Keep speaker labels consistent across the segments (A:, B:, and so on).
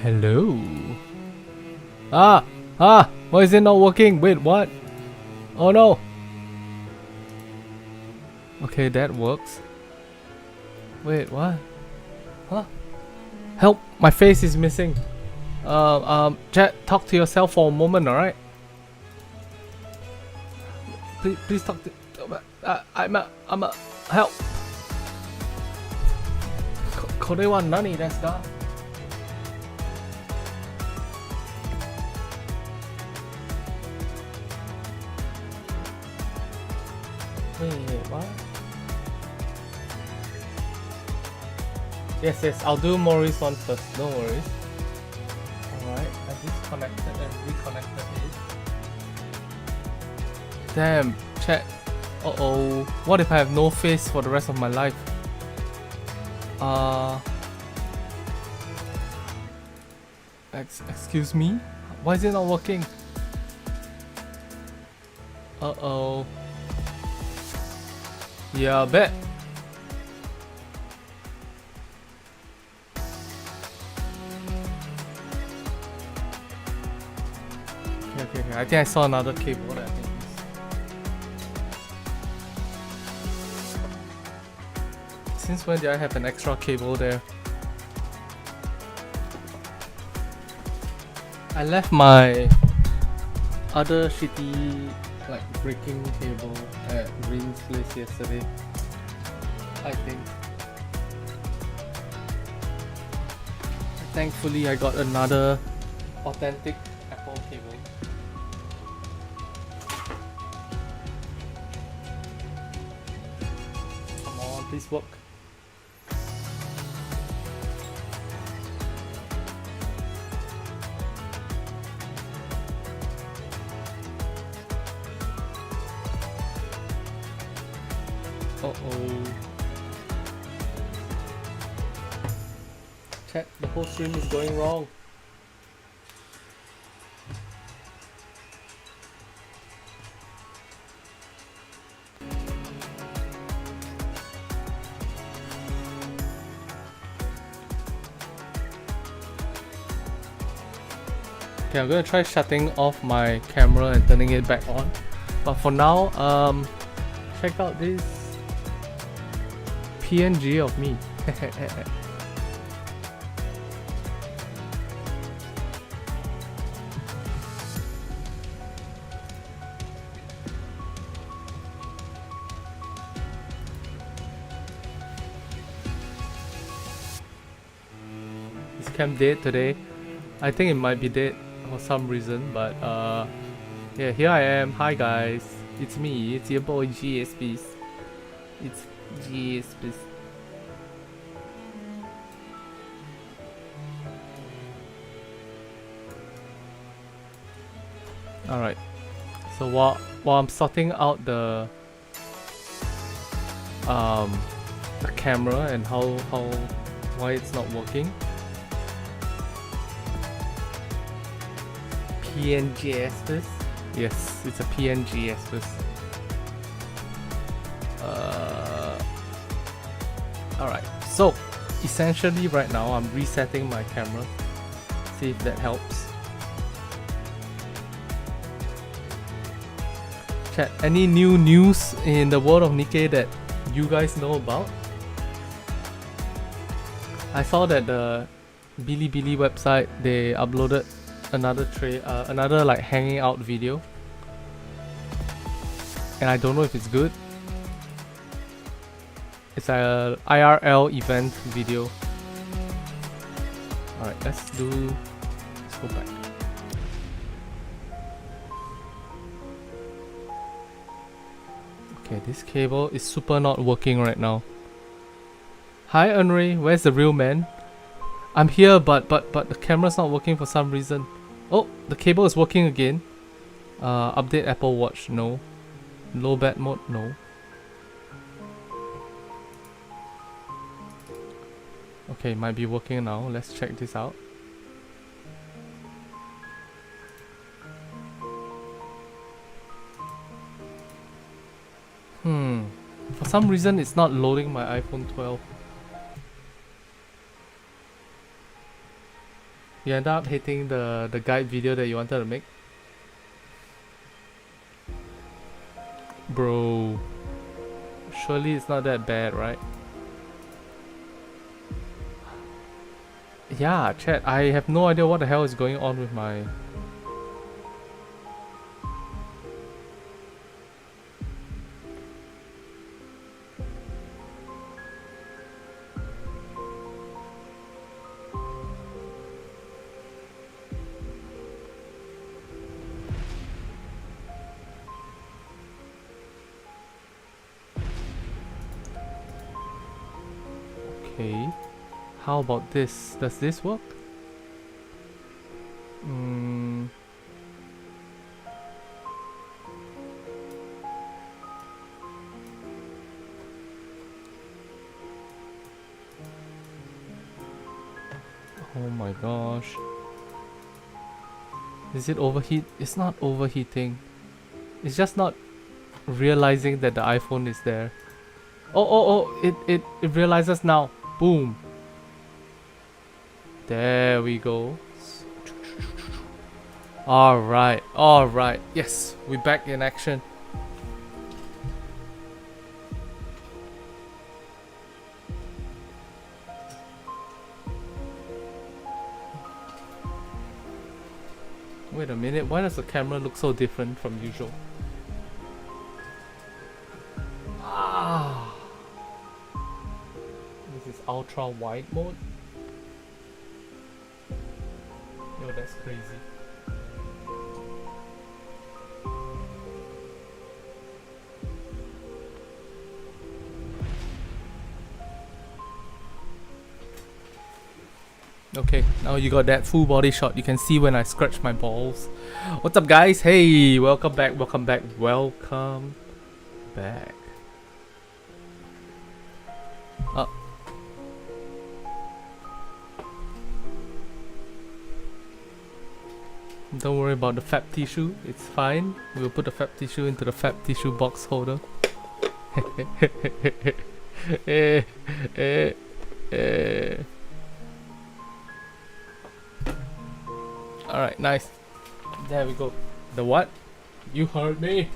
A: Hello. Why is it not working? Wait, what? Oh no. Okay, that works. Wait, what? Huh? Help! My face is missing. Chat, talk to yourself for a moment, alright? Please talk to. I'm a help. これは何ですか? Wait, what? Yes, I'll do Mori's one first, no worries. Alright, I disconnected and reconnected it. Damn, chat. Uh-oh. What if I have no face for the rest of my life? Excuse me? Why is it not working? Uh-oh. Yeah, I bet. Okay. I think I saw another cable there. Since when did I have an extra cable there? I left my other shitty like breaking cable at Green's place yesterday, I think. Thankfully I got another authentic Apple cable. Come on, please work. Uh-oh. Chat, the whole stream is going wrong. Okay, I'm gonna try shutting off my camera and turning it back on. But for now, check out this PNG of me. Is Cam dead today? I think it might be dead for some reason, but yeah, here I am. Hi guys, it's me. It's your boy GSP. It's GSP. Alright, so while I'm sorting out the camera and why it's not working. PNG Espis? Yes, it's a PNG Espis. Alright, so essentially right now I'm resetting my camera. See if that helps. Chat, any new news in the world of Nikke that you guys know about? I saw that the Bilibili website, they uploaded another like hanging out video, and I don't know if it's good. It's a IRL event video. Alright, let's go back. Okay, this cable is super not working right now. Hi Unray, where's the real man? I'm here, but the camera's not working for some reason. Oh, the cable is working again. Update Apple Watch, no. Low bat mode, no. Okay, might be working now. Let's check this out. For some reason it's not loading my iPhone 12. You end up hating the guide video that you wanted to make? Bro, surely it's not that bad, right? Yeah, chat, I have no idea what the hell is going on with my... Okay, how about this? Does this work? Oh my gosh. Is it overheat? It's not overheating. It's just not realizing that the iPhone is there. It realizes now. Boom. There we go. Alright. Yes, we're back in action. Wait a minute, why does the camera look so different from usual? This is ultra wide mode. Yo, that's crazy. Okay, now you got that full body shot. You can see when I scratch my balls. What's up, guys? Hey, welcome back. Don't worry about the fab tissue. It's fine. We'll put the fab tissue into the fab tissue box holder. Alright, nice. There we go. The what? You heard me.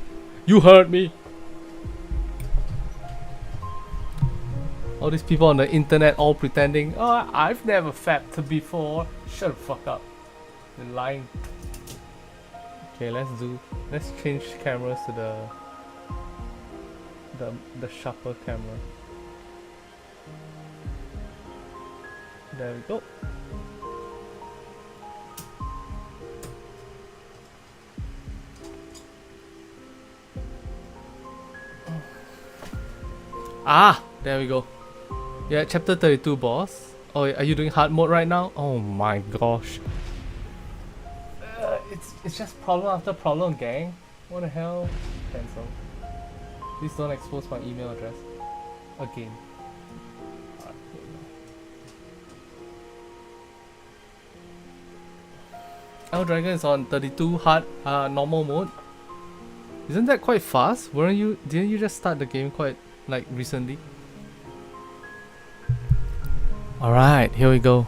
A: All these people on the internet all pretending, oh, I've never fapped before. Shut the fuck up. They're lying. Okay, let's change cameras to the sharper camera. There we go. There we go. Yeah, chapter 32, boss. Oh, are you doing hard mode right now? Oh my gosh. It's just problem after problem, gang. What the hell? Cancel. Please don't expose my email address. Again. Alright, here we go. Dragon is on 32 hard normal mode. Isn't that quite fast? Didn't you just start the game quite like recently? Alright, here we go.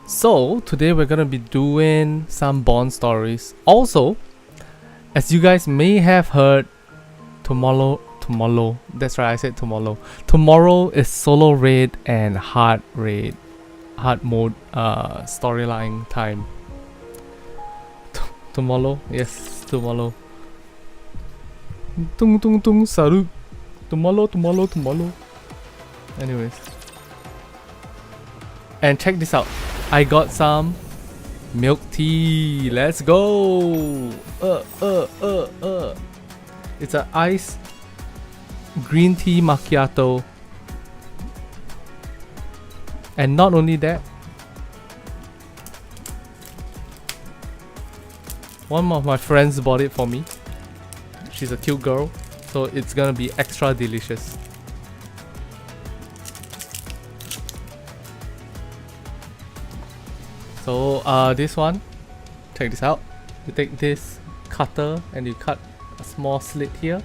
A: So today we're gonna be doing some Bond stories. Also, as you guys may have heard, tomorrow, that's right, I said tomorrow. Tomorrow is solo raid and hard mode storyline time. Tomorrow, yes, tomorrow. Tung saru. Tomorrow. Anyways. And check this out. I got some milk tea. Let's go. It's an iced green tea macchiato. And not only that, one of my friends bought it for me. She's a cute girl, so it's gonna be extra delicious. So this one, check this out. You take this cutter and you cut a small slit here,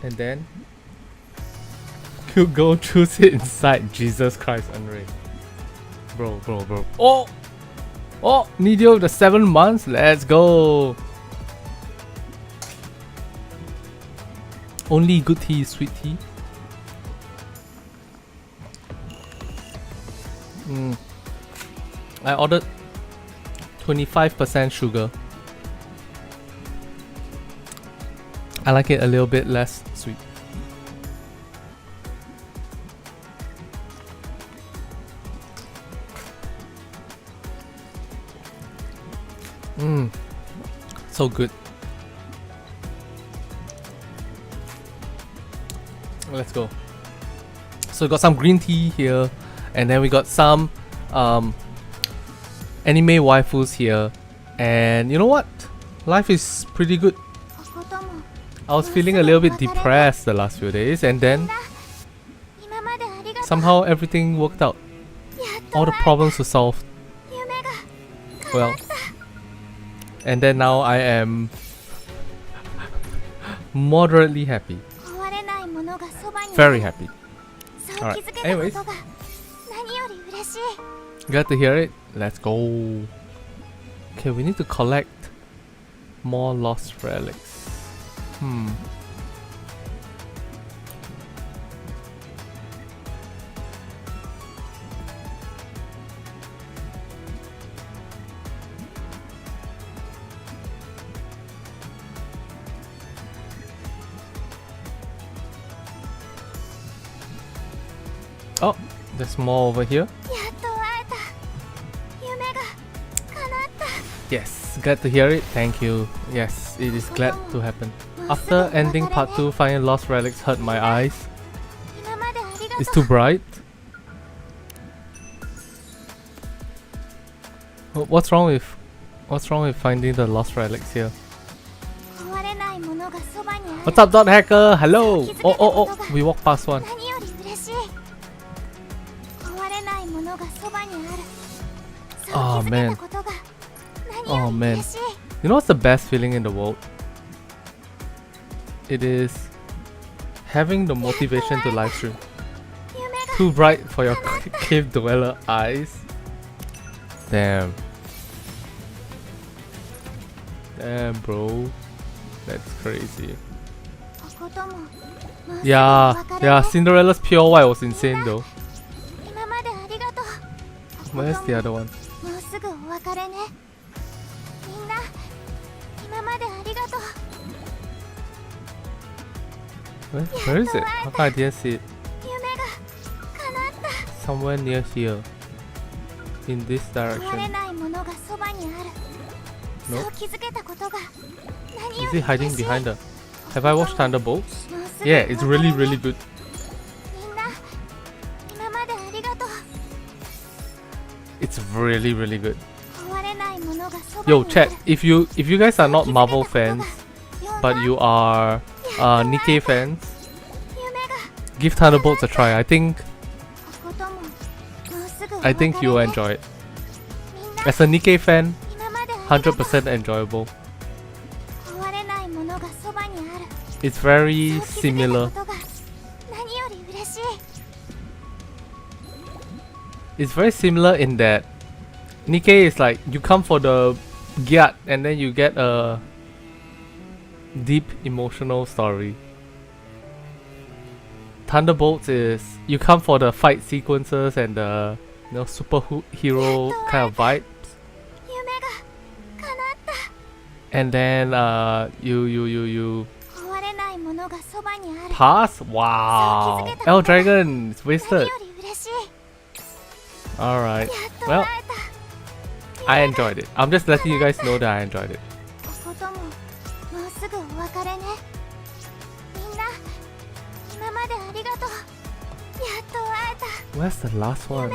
A: and then cute girl chews it inside. Jesus Christ, Andre. Bro. Oh! Oh! Nidio, the 7 months? Let's go! Only good tea is sweet tea. I ordered 25% sugar. I like it a little bit less sweet. So good. Let's go. So we got some green tea here, and then we got some anime waifus here, and you know what? Life is pretty good. I was feeling a little bit depressed the last few days, and then somehow everything worked out. All the problems were solved. Well, and then now I am moderately happy. Very happy. Alright, anyways. Glad to hear it. Let's go. Okay, we need to collect more lost relics. Oh, there's more over here. Yes, glad to hear it. Thank you. Yes, it is glad to happen. After ending part 2, finding lost relics hurt my eyes. It's too bright. What's wrong with finding the lost relics here? What's up, Dot Hacker? Hello. Oh, we walked past one. Oh man. Oh man. You know what's the best feeling in the world? It is having the motivation to live stream. Too bright for your cave dweller eyes. Damn. Damn, bro. That's crazy. Yeah, Cinderella's pure white was insane though. Where's the other one? Where is it? How come I didn't see it? Somewhere near here. In this direction. Nope. Is it hiding behind the... Have I watched Thunderbolts? Yeah, it's really good. It's really good. Yo, chat, if you guys are not Marvel fans, but you are Nikke fans, give Thunderbolts a try. I think you will enjoy it. As a Nikke fan, 100% enjoyable. It's very similar. It's very similar in that Nikke is like you come for the gyat and then you get a deep emotional story. Thunderbolts is you come for the fight sequences and the superhero kind of vibes. And then you pass? Wow. L Dragon, it's wasted. Alright. Well, I enjoyed it. I'm just letting you guys know that I enjoyed it. Where's the last one?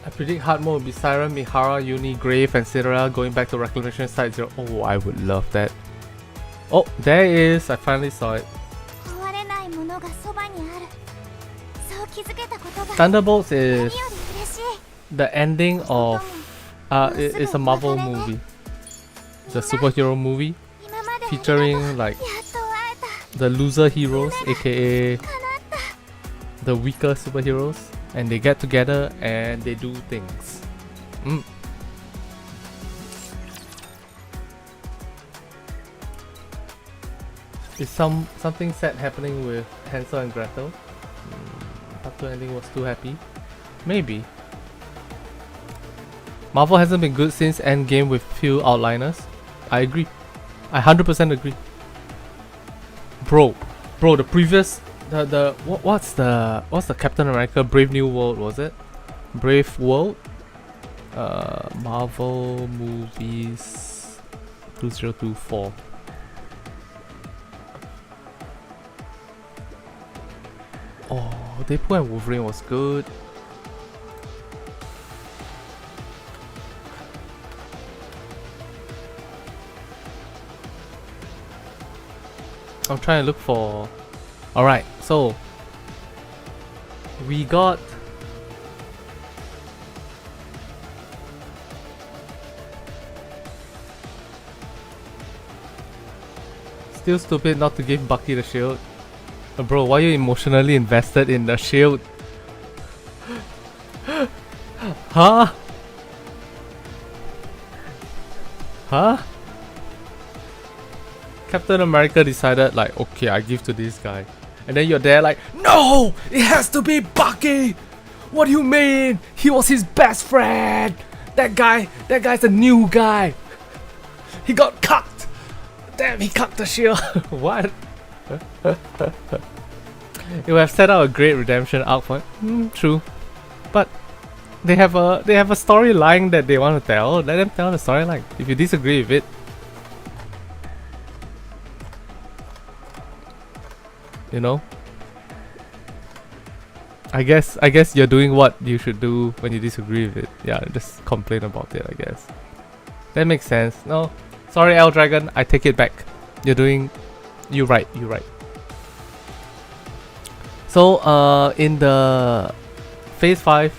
A: I predict hard mode will be Siren, Mihara, Uni, Grave, and Cinderella going back to Reclamation Site 0. Oh, I would love that. Oh, there it is. I finally saw it. Thunderbolts is the ending of it's a Marvel movie. It's a superhero movie featuring like the loser heroes, aka the weaker superheroes, and they get together and they do things. Is something sad happening with Hansel and Gretel? Not that anything was too happy. Maybe. Marvel hasn't been good since Endgame with few outliners. I agree. I 100% agree. Bro, the previous what's the Captain America Brave New World, was it? Brave World? Marvel movies 2024. Oh, Deadpool and Wolverine was good. I'm trying to look for... Alright, so we got... Still stupid not to give Bucky the shield. Bro, why are you emotionally invested in the shield? Huh? Huh? Captain America decided like, okay, I give to this guy. And then you're there like, no! It has to be Bucky! What do you mean? He was his best friend! That guy's a new guy! He got cucked! Damn, he cucked the shield! What? It would have set out a great redemption arc for him. True. But they have a storyline that they want to tell. Let them tell the storyline. If you disagree with it, you know, I guess you're doing what you should do when you disagree with it. Yeah, just complain about it, I guess. That makes sense. No, sorry, L Dragon, I take it back. You're right. So, in the Phase 5,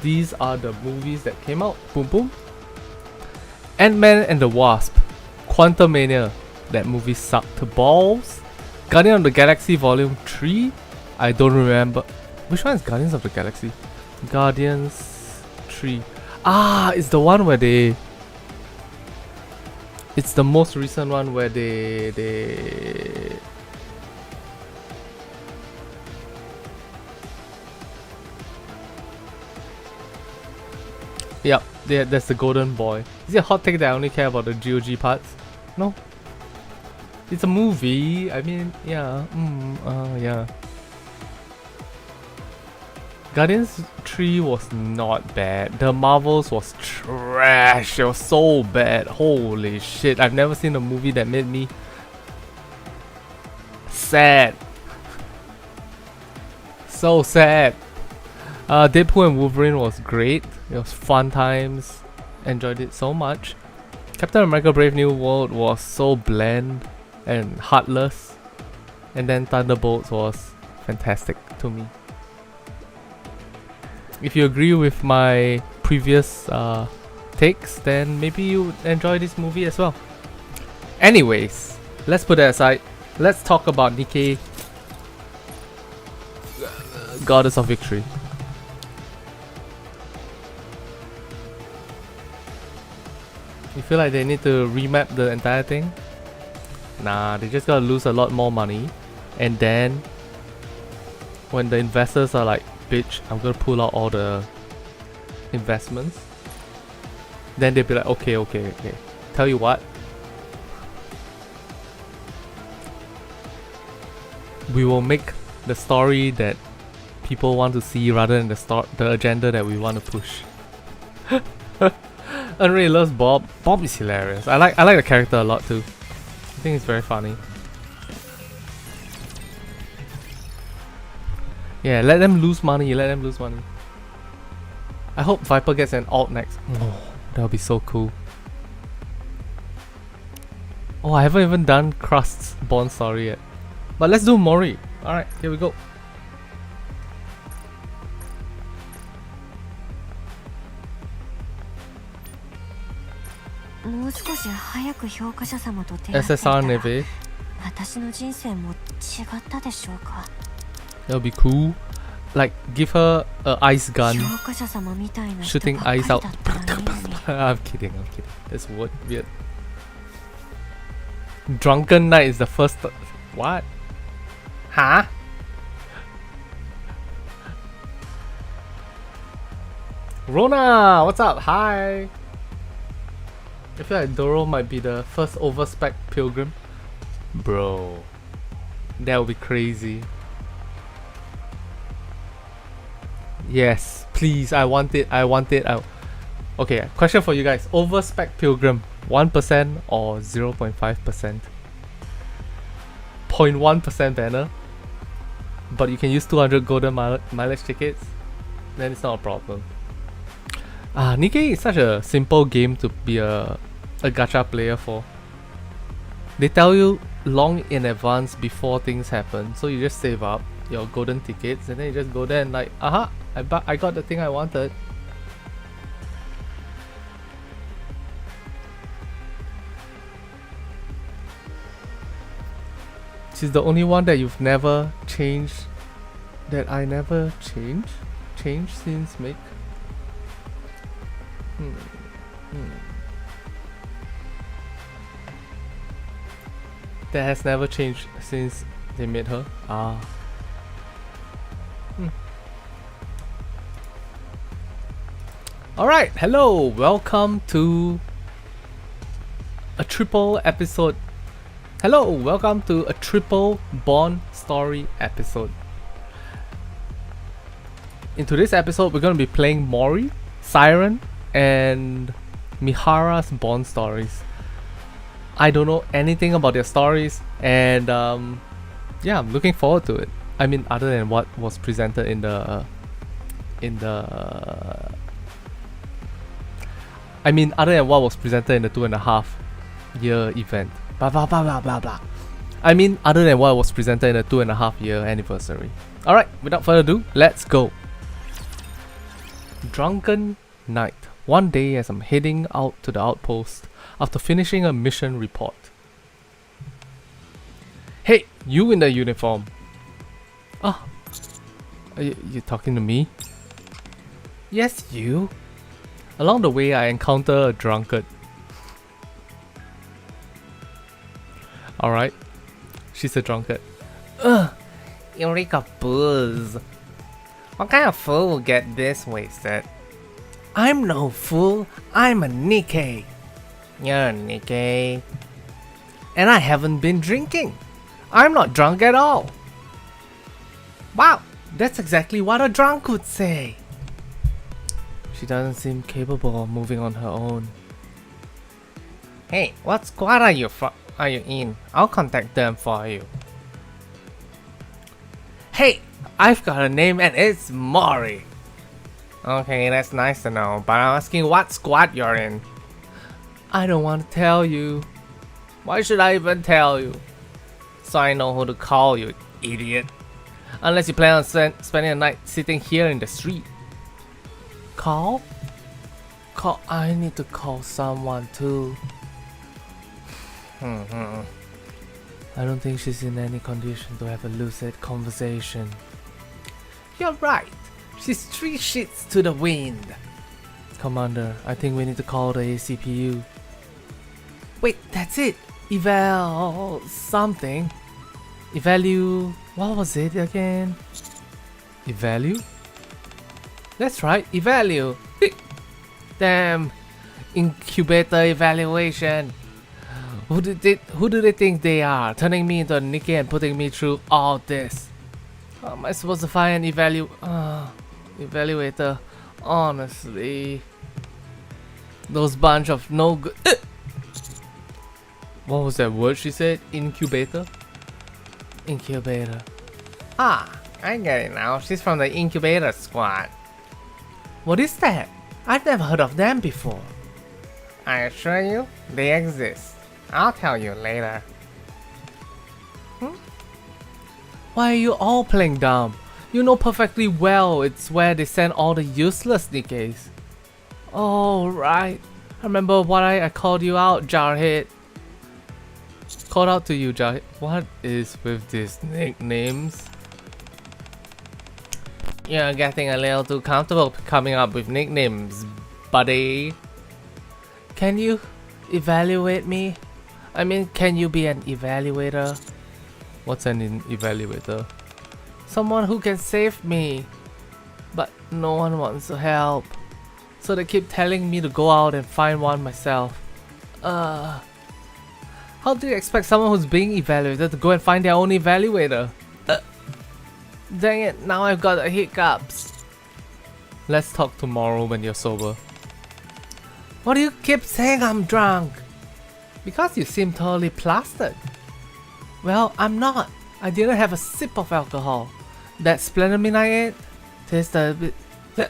A: these are the movies that came out. Boom boom. Ant-Man and the Wasp, Quantumania. That movie sucked to balls. Guardians of the Galaxy Volume 3. I don't remember. Which one is Guardians of the Galaxy? Guardians 3. Ah, it's the one where they... It's the most recent one where they... Yep, that's the golden boy. Is it a hot take that I only care about the GOG parts? No. It's a movie. I mean, yeah. Yeah. Guardians 3 was not bad. The Marvels was trash. It was so bad. Holy shit. I've never seen a movie that made me sad. So sad. Deadpool and Wolverine was great. It was fun times. Enjoyed it so much. Captain America Brave New World was so bland and heartless. And then Thunderbolts was fantastic to me. If you agree with my previous takes, then maybe you enjoy this movie as well. Anyways, let's put that aside. Let's talk about Nikke, Goddess of Victory. You feel like they need to remap the entire thing? Nah, they just gotta lose a lot more money. And then, when the investors are like, bitch, I'm gonna pull out all the investments, then they'll be like, okay. Tell you what, we will make the story that people want to see rather than the agenda that we want to push. Unreal loves Bob. Bob is hilarious. I like the character a lot too. I think it's very funny. Yeah, let them lose money. I hope Viper gets an alt next. Oh, that would be so cool. Oh, I haven't even done Krust's Bond story yet. But let's do Mori. Alright, here we go. SSR Neve. That'll be cool. Like, give her a ice gun, shooting ice out. I'm kidding. That's weird. Drunken Knight is the first. What? Huh? Rona, what's up? Hi. I feel like Doro might be the first overspec pilgrim. Bro, that would be crazy. Yes, please. I want it. Okay, question for you guys. Overspec pilgrim, 1% or 0.5%? 0.1% banner, but you can use 200 golden mileage tickets. Then it's not a problem. Nikke is such a simple game to be a gacha player for. They tell you long in advance before things happen, so you just save up your golden tickets and then you just go there and like, I got the thing I wanted. She's the only one that you've never changed, that I never changed since make. That has never changed since they made her. Alright, hello, welcome to a triple episode. Hello, welcome to a triple Bond story episode. In today's episode, we're going to be playing Mori, Siren, and Mihara's Bond stories. I don't know anything about their stories, and yeah, I'm looking forward to it. I mean, other than what was presented in the other than what was presented in the 2.5 year event. Blah blah blah blah blah blah. I mean, other than what was presented in the 2.5 year anniversary. Alright, without further ado, let's go. Drunken Knight. One day as I'm heading out to the outpost after finishing a mission report. Hey, you in the uniform. Oh, are you talking to me? Yes, you. Along the way, I encounter a drunkard. Alright, she's a drunkard. Ugh, Eureka booze. What kind of fool will get this wasted? I'm no fool, I'm a Nikke. You're a Nikke. And I haven't been drinking. I'm not drunk at all. Wow, that's exactly what a drunk would say. She doesn't seem capable of moving on her own. Hey, what squad are you in? I'll contact them for you. Hey, I've got a name and it's Mori. Okay, that's nice to know, but I'm asking what squad you're in. I don't want to tell you. Why should I even tell you? So I know who to call, you idiot. Unless you plan on spending a night sitting here in the street. Call? I need to call someone too. I don't think she's in any condition to have a lucid conversation. You're right. She's 3 shits to the wind. Commander, I think we need to call the ACPU. Wait, that's it. Eval something. Evalu. What was it again? Evalu? That's right, Evalu. Damn. Incubator evaluation. Who do they think they are? Turning me into a Nikke and putting me through all this. How am I supposed to find an evaluator? Honestly. Those bunch of no good. What was that word she said? Incubator? Incubator. Ah, I get it now. She's from the incubator squad. What is that? I've never heard of them before. I assure you, they exist. I'll tell you later. Why are you all playing dumb? You know perfectly well it's where they send all the useless Nikkes. Oh, right. I remember what I called you out, Jarhead. called out to you, Jai. What is with these nicknames? You're getting a little too comfortable coming up with nicknames, buddy. Can you evaluate me? I mean, can you be an evaluator? What's an evaluator? Someone who can save me. But no one wants to help. So they keep telling me to go out and find one myself. How do you expect someone who's being evaluated to go and find their own evaluator? Dang it, now I've got the hiccups. Let's talk tomorrow when you're sober. Why do you keep saying I'm drunk? Because you seem totally plastered. Well, I'm not. I didn't have a sip of alcohol. That Splendid Midnight 8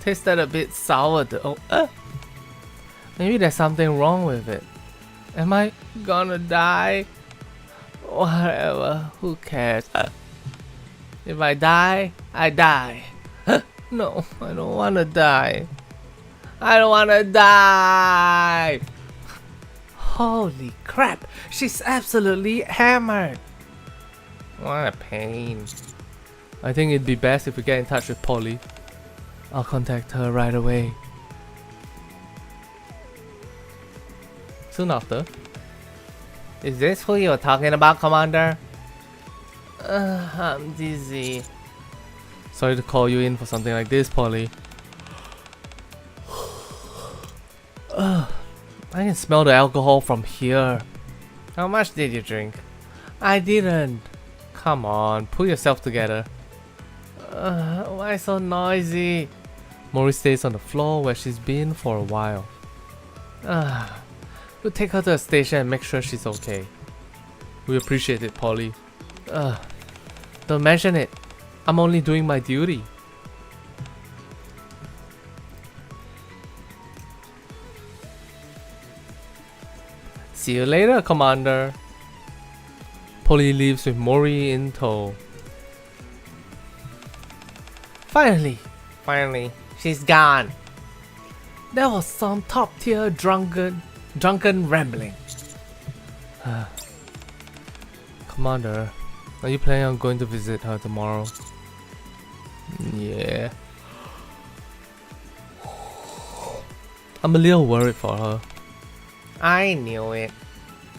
A: tasted a bit sour though. Maybe there's something wrong with it. Am I gonna die? Whatever, who cares? If I die, I die. No, I don't wanna die. I don't wanna die! Holy crap, she's absolutely hammered. What a pain. I think it'd be best if we get in touch with Polly. I'll contact her right away. Soon after. Is this who you're talking about, Commander? I'm dizzy. Sorry to call you in for something like this, Polly. I can smell the alcohol from here. How much did you drink? I didn't. Come on, pull yourself together. Why so noisy? Mori stays on the floor where she's been for a while. We'll take her to the station and make sure she's okay. We appreciate it, Polly. Don't mention it. I'm only doing my duty. See you later, Commander. Polly leaves with Mori in tow. Finally, she's gone. That was some top-tier drunken rambling. Commander, are you planning on going to visit her tomorrow? Yeah. I'm a little worried for her. I knew it.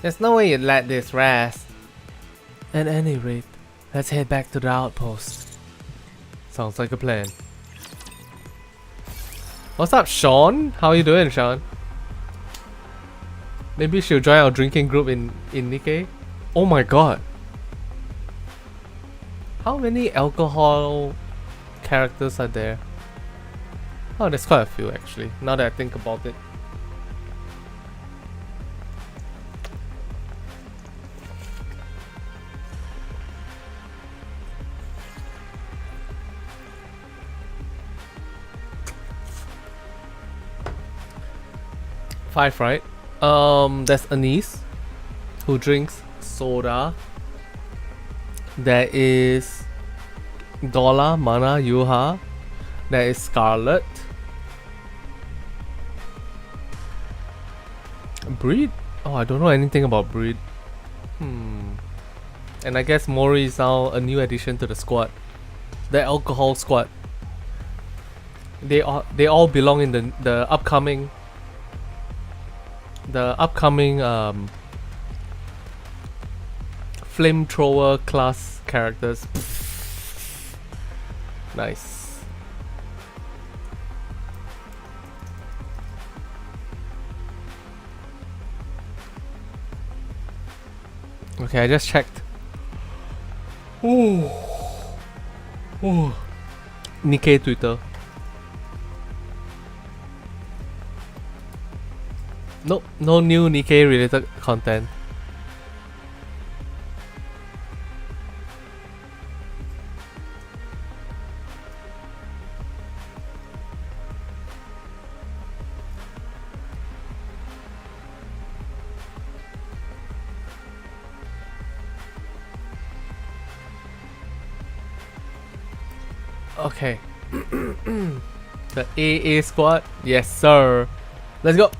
A: There's no way you'd let this rest. At any rate, let's head back to the outpost. Sounds like a plan. What's up, Sean? How you doing, Sean? Maybe she'll join our drinking group in Nikke? Oh my god. How many alcohol characters are there? Oh, there's quite a few actually, now that I think about it. Five, right? There's Anise, who drinks soda. There is Dola, Mana, Yuha. There is Scarlet. Breed? Oh, I don't know anything about Breed. And I guess Mori is now a new addition to the squad. The alcohol squad. They all belong in the upcoming flamethrower class characters. Nice. Okay, I just checked. Ooh. Nikke Twitter. Nope, no new Nikke related content. Okay. The AA squad? Yes, sir. Let's go.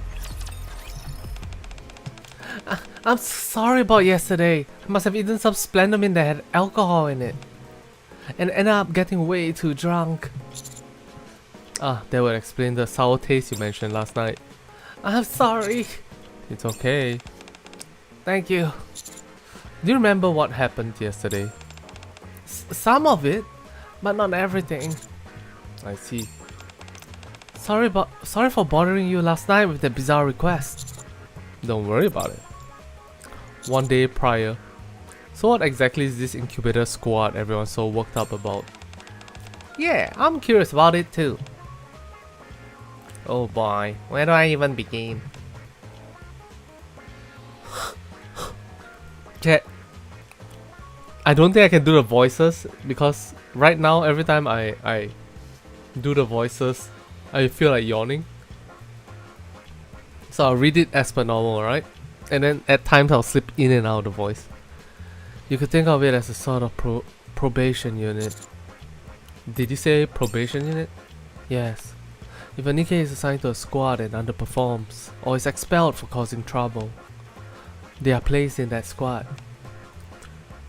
A: I'm sorry about yesterday. I must have eaten some Splendomin that had alcohol in it. And ended up getting way too drunk. Ah, that would explain the sour taste you mentioned last night. I'm sorry. It's okay. Thank you. Do you remember what happened yesterday? Some of it, but not everything. I see. Sorry for bothering you last night with that bizarre request. Don't worry about it. One day prior. So what exactly is this incubator squad everyone's so worked up about? Yeah, I'm curious about it too. Oh boy, where do I even begin? Okay. I don't think I can do the voices because right now every time I do the voices I feel like yawning. So I'll read it as per normal, right? And then at times I'll slip in and out of the voice. You could think of it as a sort of probation unit. Did you say probation unit? Yes. If a Nikke is assigned to a squad and underperforms, or is expelled for causing trouble, they are placed in that squad.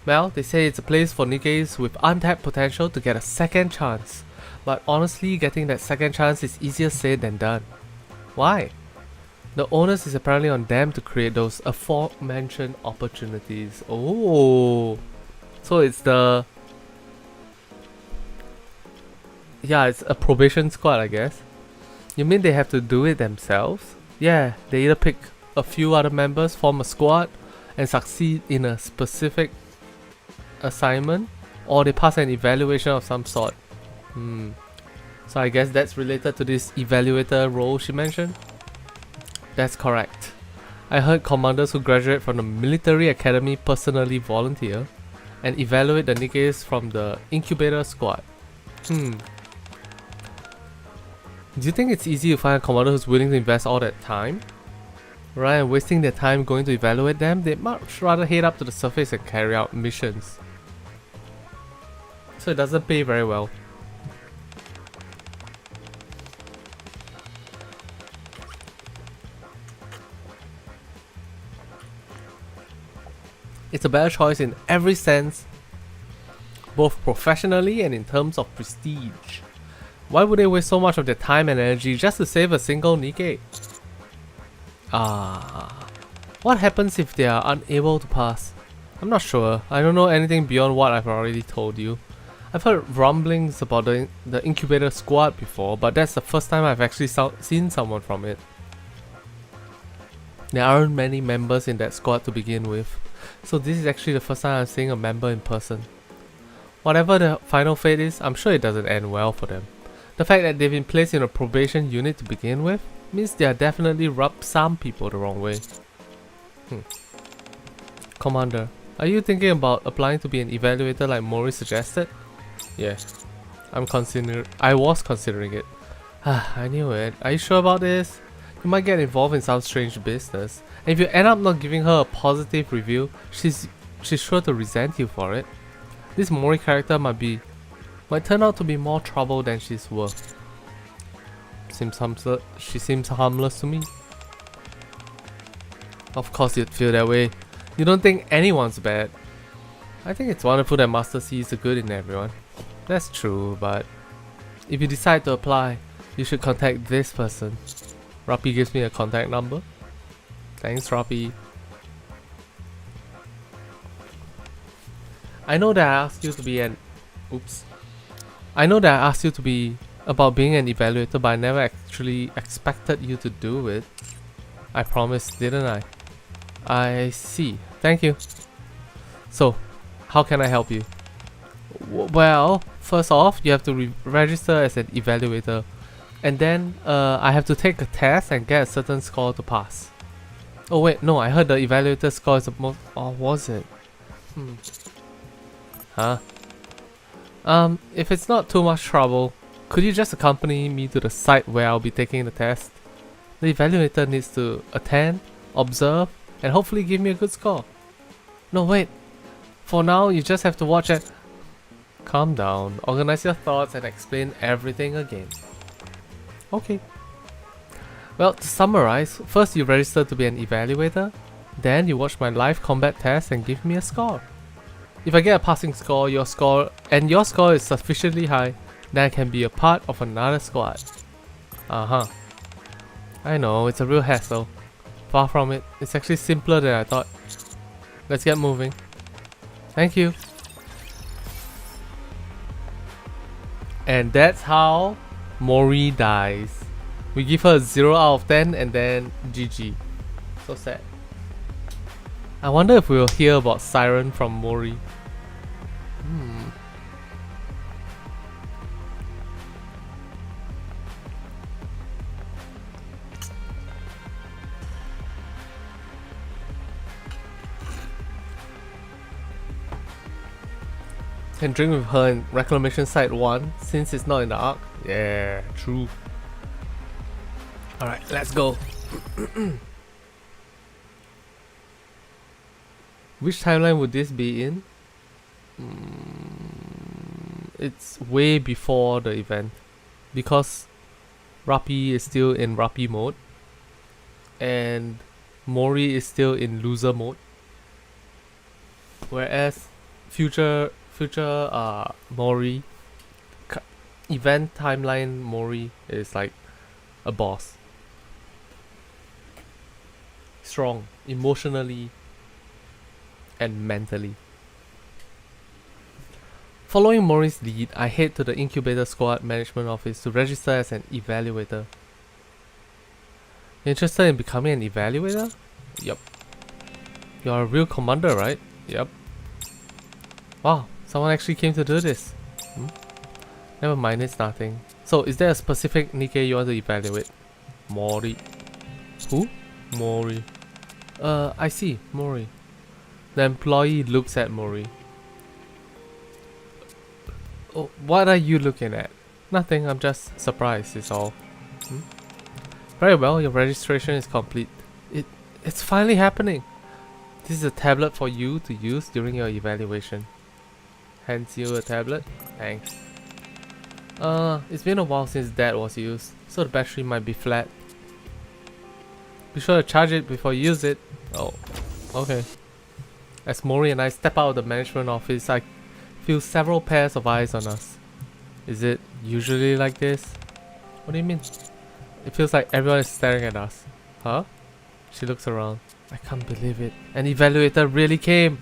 A: Well, they say it's a place for Nikkes with untapped potential to get a second chance. But honestly, getting that second chance is easier said than done. Why? The onus is apparently on them to create those aforementioned opportunities. Oh, so it's the... Yeah, it's a probation squad, I guess. You mean they have to do it themselves? Yeah, they either pick a few other members, form a squad, and succeed in a specific assignment, or they pass an evaluation of some sort. So I guess that's related to this evaluator role she mentioned? That's correct. I heard commanders who graduate from the military academy personally volunteer and evaluate the Nikkes from the incubator squad. Do you think it's easy to find a commander who's willing to invest all that time? Rather than wasting their time going to evaluate them, they'd much rather head up to the surface and carry out missions. So it doesn't pay very well. It's a better choice in every sense, both professionally and in terms of prestige. Why would they waste so much of their time and energy just to save a single Nikke? What happens if they are unable to pass? I'm not sure. I don't know anything beyond what I've already told you. I've heard rumblings about the incubator squad before, but that's the first time I've actually seen someone from it. There aren't many members in that squad to begin with, so this is actually the first time I'm seeing a member in person. Whatever the final fate is, I'm sure it doesn't end well for them. The fact that they've been placed in a probation unit to begin with means they are definitely rubbed some people the wrong way. Commander, are you thinking about applying to be an evaluator like Mori suggested? Yeah, I was considering it. I knew it. Are you sure about this? You might get involved in some strange business, and if you end up not giving her a positive review, she's sure to resent you for it. This Mori character might turn out to be more trouble than she's worth. She seems harmless to me. Of course you'd feel that way. You don't think anyone's bad. I think it's wonderful that Master sees the good in everyone. That's true, but if you decide to apply, you should contact this person. Rapi gives me a contact number. Thanks, Rapi. I know that I asked you to be about being an evaluator, but I never actually expected you to do it. I promised, didn't I? I see. Thank you. So, how can I help you? Well, first off, you have to register as an evaluator. And then, I have to take a test and get a certain score to pass. Oh wait, no, I heard the evaluator score is the most... Or was it? Huh? If it's not too much trouble, could you just accompany me to the site where I'll be taking the test? The evaluator needs to attend, observe, and hopefully give me a good score. No wait, for now you just have to watch it. Calm down, organize your thoughts and explain everything again. Okay. Well, to summarize, first you register to be an evaluator, Then you watch my live combat test and give me a score. If I get a passing score, your score is sufficiently high, then I can be a part of another squad. I know, it's a real hassle. Far from it, it's actually simpler than I thought. Let's get moving. Thank you. And that's how Mori dies. We give her a 0 out of 10 and then GG. So sad. I wonder if we'll hear about Siren from Mori. Can drink with her in Reclamation Site 1 since it's not in the arc. Yeah, true. Alright, let's go. Which timeline would this be in? It's way before the event because Rappi is still in Rappi mode and Mori is still in loser mode, whereas future Mori event timeline Mori is like a boss, strong emotionally and mentally. Following Mori's lead, I head to the incubator squad management office to register as an evaluator. Interested in becoming an evaluator? Yup. You're a real commander, right? Yup. Wow, someone actually came to do this. Never mind, it's nothing. So, is there a specific Nikke you want to evaluate? Mori. Who? Mori. I see, Mori. The employee looks at Mori. Oh, what are you looking at? Nothing, I'm just surprised, is all. Very well, your registration is complete. It's finally happening. This is a tablet for you to use during your evaluation. Hands you a tablet. Thanks. It's been a while since that was used, so the battery might be flat. Be sure to charge it before you use it. Oh, okay. As Mori and I step out of the management office, I feel several pairs of eyes on us. Is it usually like this? What do you mean? It feels like everyone is staring at us. Huh? She looks around. I can't believe it. An evaluator really came!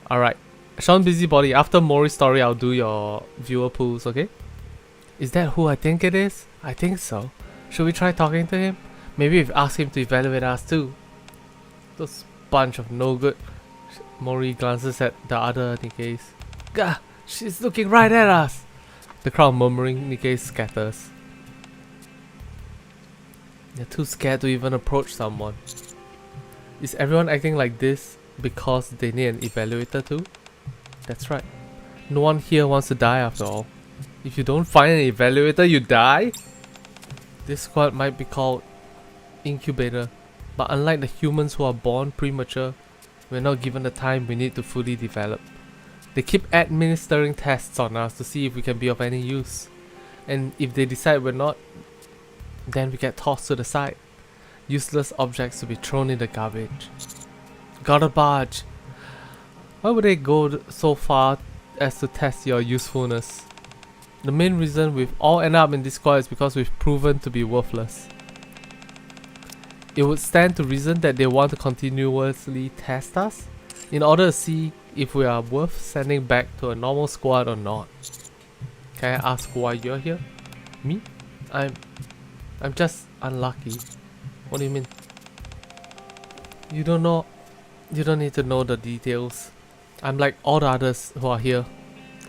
A: Alright. Sean Busybody, after Mori's story, I'll do your viewer pools, okay? Is that who I think it is? I think so. Should we try talking to him? Maybe we ask him to evaluate us too. Those bunch of no good. Mori glances at the other Nikkes. Gah! She's looking right at us! The crowd murmuring Nikke scatters. They're too scared to even approach someone. Is everyone acting like this because they need an evaluator too? That's right. No one here wants to die after all. If you don't find an evaluator, you die? This squad might be called Incubator, but unlike the humans who are born premature, we're not given the time we need to fully develop. They keep administering tests on us to see if we can be of any use. And if they decide we're not, then we get tossed to the side. Useless objects to be thrown in the garbage. Gotta barge! Why would they go so far as to test your usefulness? The main reason we've all ended up in this squad is because we've proven to be worthless. It would stand to reason that they want to continuously test us in order to see if we are worth sending back to a normal squad or not. Can I ask why you're here? Me? I'm just unlucky. What do you mean? You don't need to know the details. I'm like all the others who are here.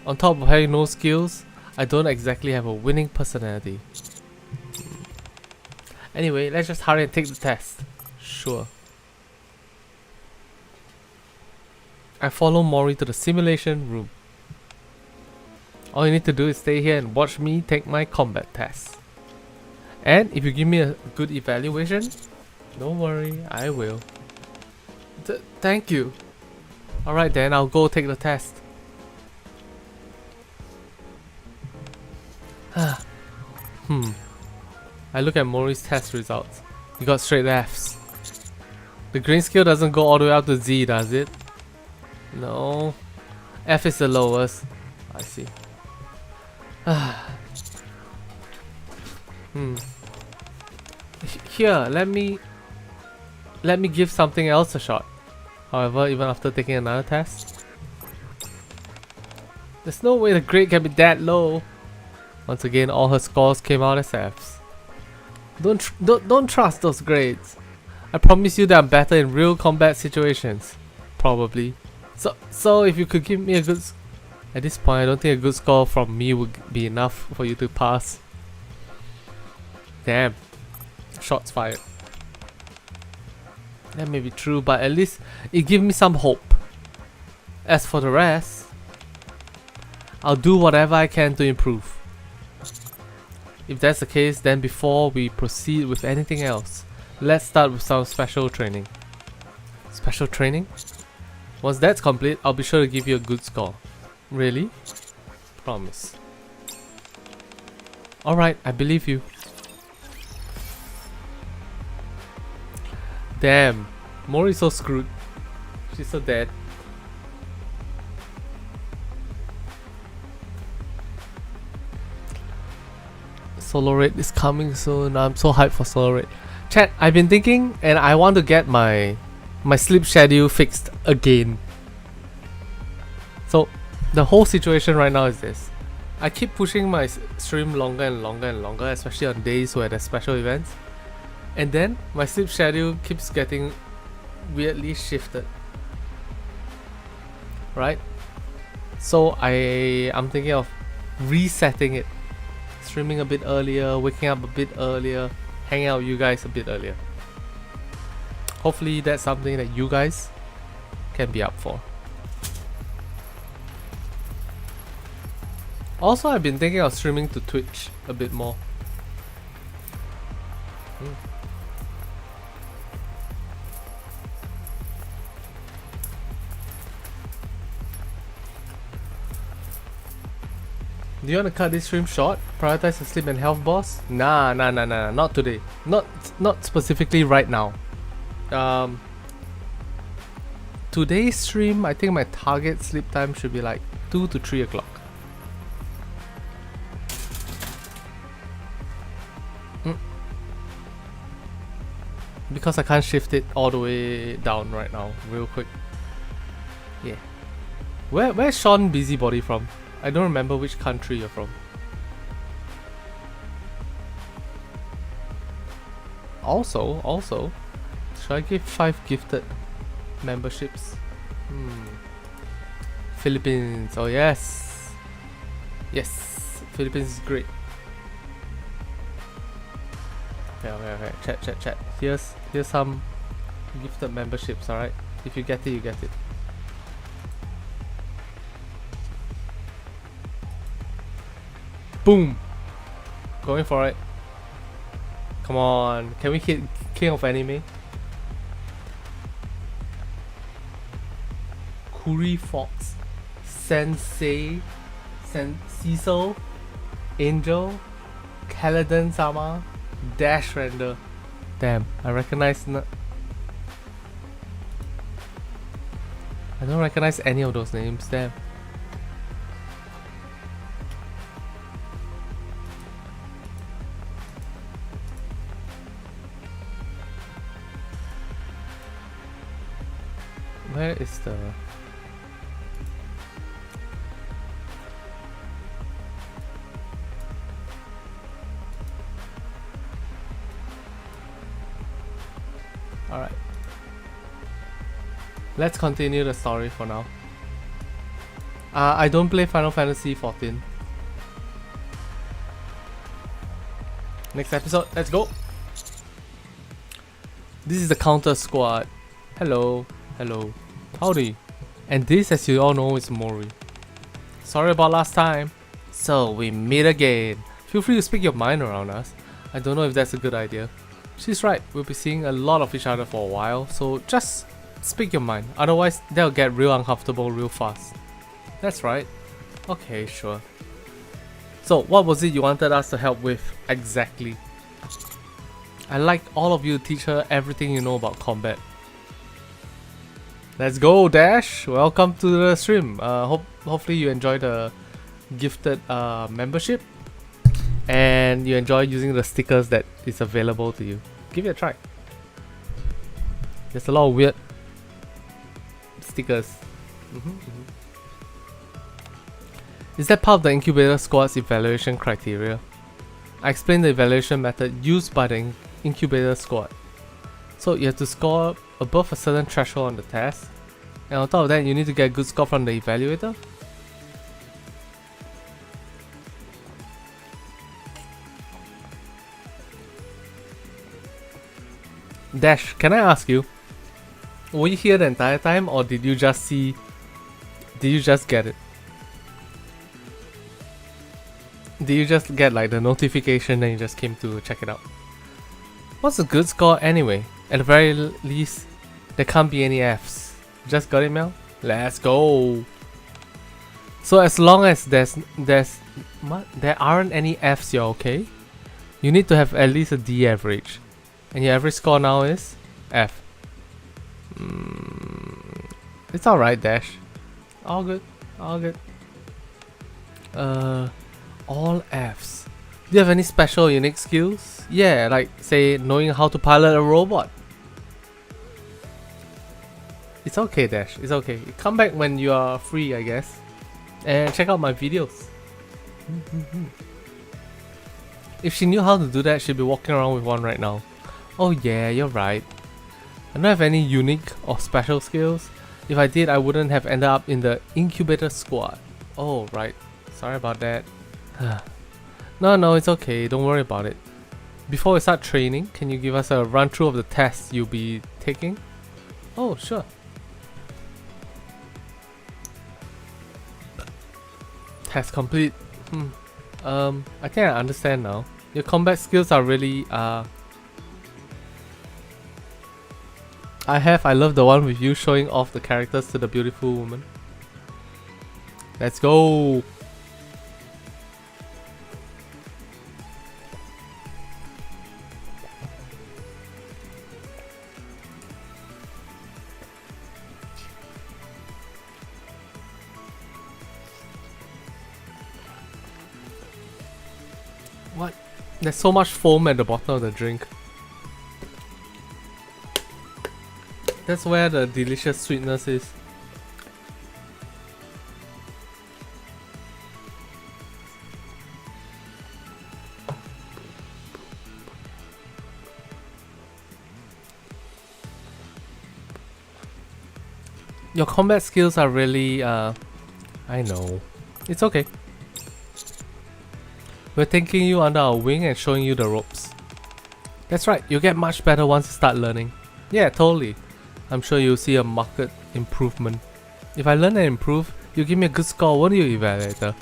A: On top of having no skills, I don't exactly have a winning personality. Anyway, let's just hurry and take the test. Sure. I follow Mori to the simulation room. All you need to do is stay here and watch me take my combat test. And if you give me a good evaluation, don't worry, I will. Thank you. Alright then, I'll go take the test. I look at Mori's test results. He got straight Fs. The green skill doesn't go all the way up to Z, does it? No. F is the lowest. I see. Here, let me give something else a shot. However, even after taking another test, there's no way the grade can be that low. Once again, all her scores came out as Fs. Don't trust those grades. I promise you that I'm better in real combat situations. Probably. So if you could give me a good... At this point, I don't think a good score from me would be enough for you to pass. Damn. Shots fired. That may be true, but at least it gives me some hope. As for the rest, I'll do whatever I can to improve. If that's the case, then before we proceed with anything else, let's start with some special training. Special training? Once that's complete, I'll be sure to give you a good score. Really? Promise. Alright, I believe you. Damn, Mori's so screwed. She's so dead. Solo raid is coming soon. I'm so hyped for solo raid. Chat, I've been thinking and I want to get my sleep schedule fixed again. So the whole situation right now is this. I keep pushing my stream longer and longer and longer, especially on days where there's special events. And then my sleep schedule keeps getting weirdly shifted. Right? So I'm thinking of resetting it. Streaming a bit earlier, waking up a bit earlier, hanging out with you guys a bit earlier. Hopefully that's something that you guys can be up for. Also, I've been thinking of streaming to Twitch a bit more. Do you want to cut this stream short? Prioritize the sleep and health, boss? Nah, not today. Not specifically right now. Today's stream, I think my target sleep time should be like 2 to 3 o'clock. Because I can't shift it all the way down right now, real quick. Yeah. Where's Sean Busybody from? I don't remember which country you're from. Also, should I give 5 gifted memberships? Philippines, oh yes. Yes, Philippines is great. Okay. Chat. Here's some gifted memberships, alright? If you get it, you get it. Boom! Going for it. Come on, can we hit King of Anime? Kuri Fox, Sensei, Cecil, Angel, Caledon Sama, Dash Render. Damn, I recognize I don't recognize any of those names, damn. Where is the... Alright. Let's continue the story for now. I don't play Final Fantasy 14. Next episode, let's go! This is the counter squad. Hello. Howdy. And this, as you all know, is Mori. Sorry about last time. So, we meet again. Feel free to speak your mind around us. I don't know if that's a good idea. She's right, we'll be seeing a lot of each other for a while, so just speak your mind. Otherwise, they'll get real uncomfortable real fast. That's right. Okay, sure. So, what was it you wanted us to help with exactly? I'd like all of you to teach her everything you know about combat. Let's go, Dash. Welcome to the stream. Hopefully you enjoy the gifted membership and you enjoy using the stickers that is available to you. Give it a try. There's a lot of weird stickers. Is that part of the incubator squad's evaluation criteria? I explained the evaluation method used by the incubator squad. So you have to score above a certain threshold on the test, and on top of that you need to get a good score from the evaluator. Dash, can I ask you, were you here the entire time or did you just get it? Did you just get like the notification and you just came to check it out? What's a good score anyway? At the very least, there can't be any Fs. Just got it, Mel? Let's go! So as long as there aren't any Fs, you're okay? You need to have at least a D average. And your average score now is F. It's alright, Dash. All good. All good. All Fs. Do you have any special unique skills? Yeah, like say knowing how to pilot a robot. It's okay, Dash. It's okay. Come back when you are free, I guess. And check out my videos. If she knew how to do that, she'd be walking around with one right now. Oh yeah, you're right. I don't have any unique or special skills. If I did, I wouldn't have ended up in the incubator squad. Oh, right. Sorry about that. No, it's okay. Don't worry about it. Before we start training, can you give us a run through of the tests you'll be taking? Oh, sure. Test complete. I think I understand now. Your combat skills are really I love the one with you showing off the characters to the beautiful woman. Let's go! What? There's so much foam at the bottom of the drink. That's where the delicious sweetness is. Your combat skills are really, I know. It's okay. We're taking you under our wing and showing you the ropes. That's right, you'll get much better once you start learning. Yeah, totally. I'm sure you'll see a marked improvement. If I learn and improve, you'll give me a good score, won't you, evaluator?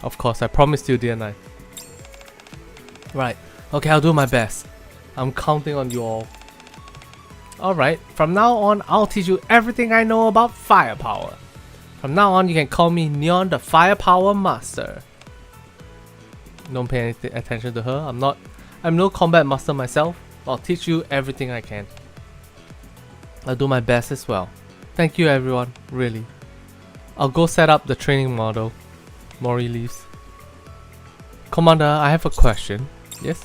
A: Of course, I promised you, didn't I? Right, okay, I'll do my best. I'm counting on you all. Alright, from now on, I'll teach you everything I know about firepower. From now on, you can call me Neon the Firepower Master. Don't pay any attention to her. I'm no combat master myself. I'll teach you everything I can. I'll do my best as well. Thank you everyone, really. I'll go set up the training model. Mori leaves. Commander, I have a question. Yes?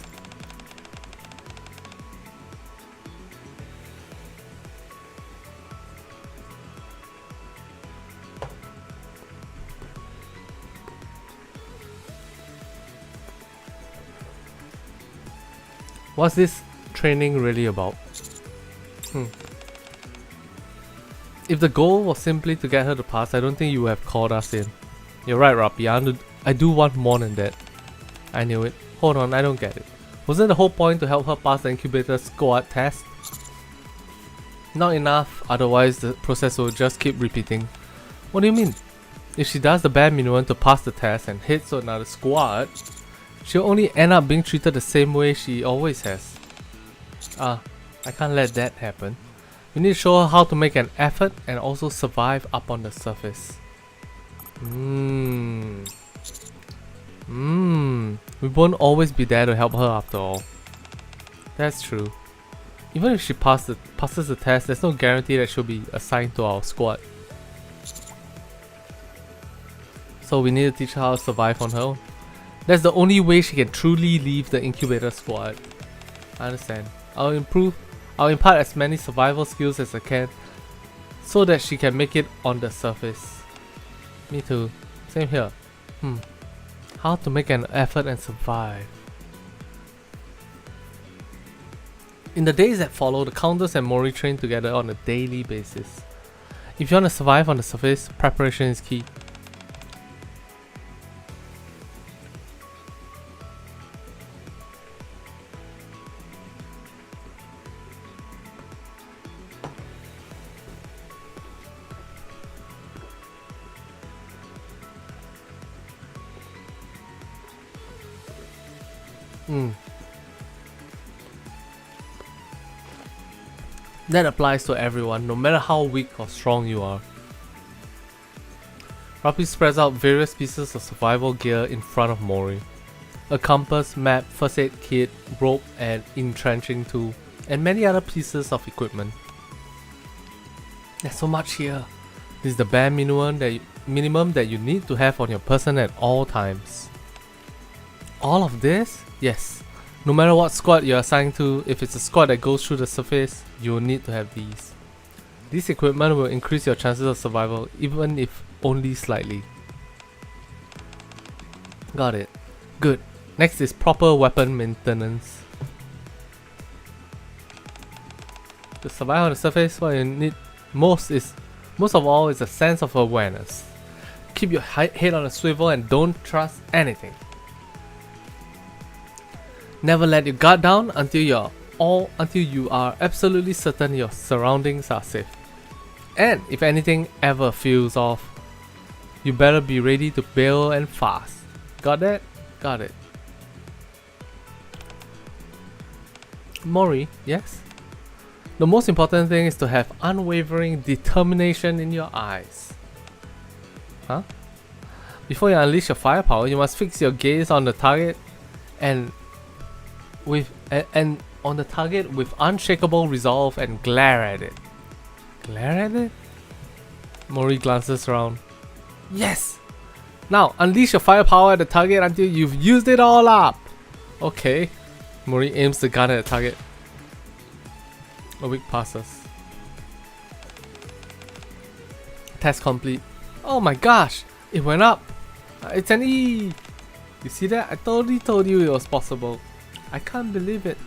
A: What's this training really about? If the goal was simply to get her to pass, I don't think you would have called us in. You're right, Rapi. I do want more than that. I knew it. Hold on, I don't get it. Wasn't the whole point to help her pass the incubator squad test? Not enough, otherwise the process will just keep repeating. What do you mean? If she does the bare minimum to pass the test and hits another squad, she'll only end up being treated the same way she always has. I can't let that happen. We need to show her how to make an effort and also survive up on the surface. We won't always be there to help her after all. That's true. Even if she passes the test, there's no guarantee that she'll be assigned to our squad. So we need to teach her how to survive on her own. That's the only way she can truly leave the incubator squad. I understand. I'll impart as many survival skills as I can so that she can make it on the surface. Me too. Same here. How to make an effort and survive. In the days that follow, the Countess and Mori train together on a daily basis. If you want to survive on the surface, preparation is key. That applies to everyone, no matter how weak or strong you are. Rapi spreads out various pieces of survival gear in front of Mori. A compass, map, first aid kit, rope and entrenching tool, and many other pieces of equipment. There's so much here. This is the bare minimum that you need to have on your person at all times. All of this? Yes. No matter what squad you're assigned to, if it's a squad that goes through the surface, you will need to have these. This equipment will increase your chances of survival, even if only slightly. Got it. Good. Next is proper weapon maintenance. To survive on the surface, what you need most of all is a sense of awareness. Keep your head on a swivel and don't trust anything. Never let your guard down until you are absolutely certain your surroundings are safe. And if anything ever feels off, you better be ready to bail and fast. Got that? Got it. Mori, yes? The most important thing is to have unwavering determination in your eyes. Huh? Before you unleash your firepower, you must fix your gaze on the target and on the target with unshakable resolve and glare at it. Glare at it? Mori glances around. Yes! Now unleash your firepower at the target until you've used it all up! Okay. Mori aims the gun at the target. A week passes. Test complete. Oh my gosh! It went up! It's an E! You see that? I totally told you it was possible. I can't believe it.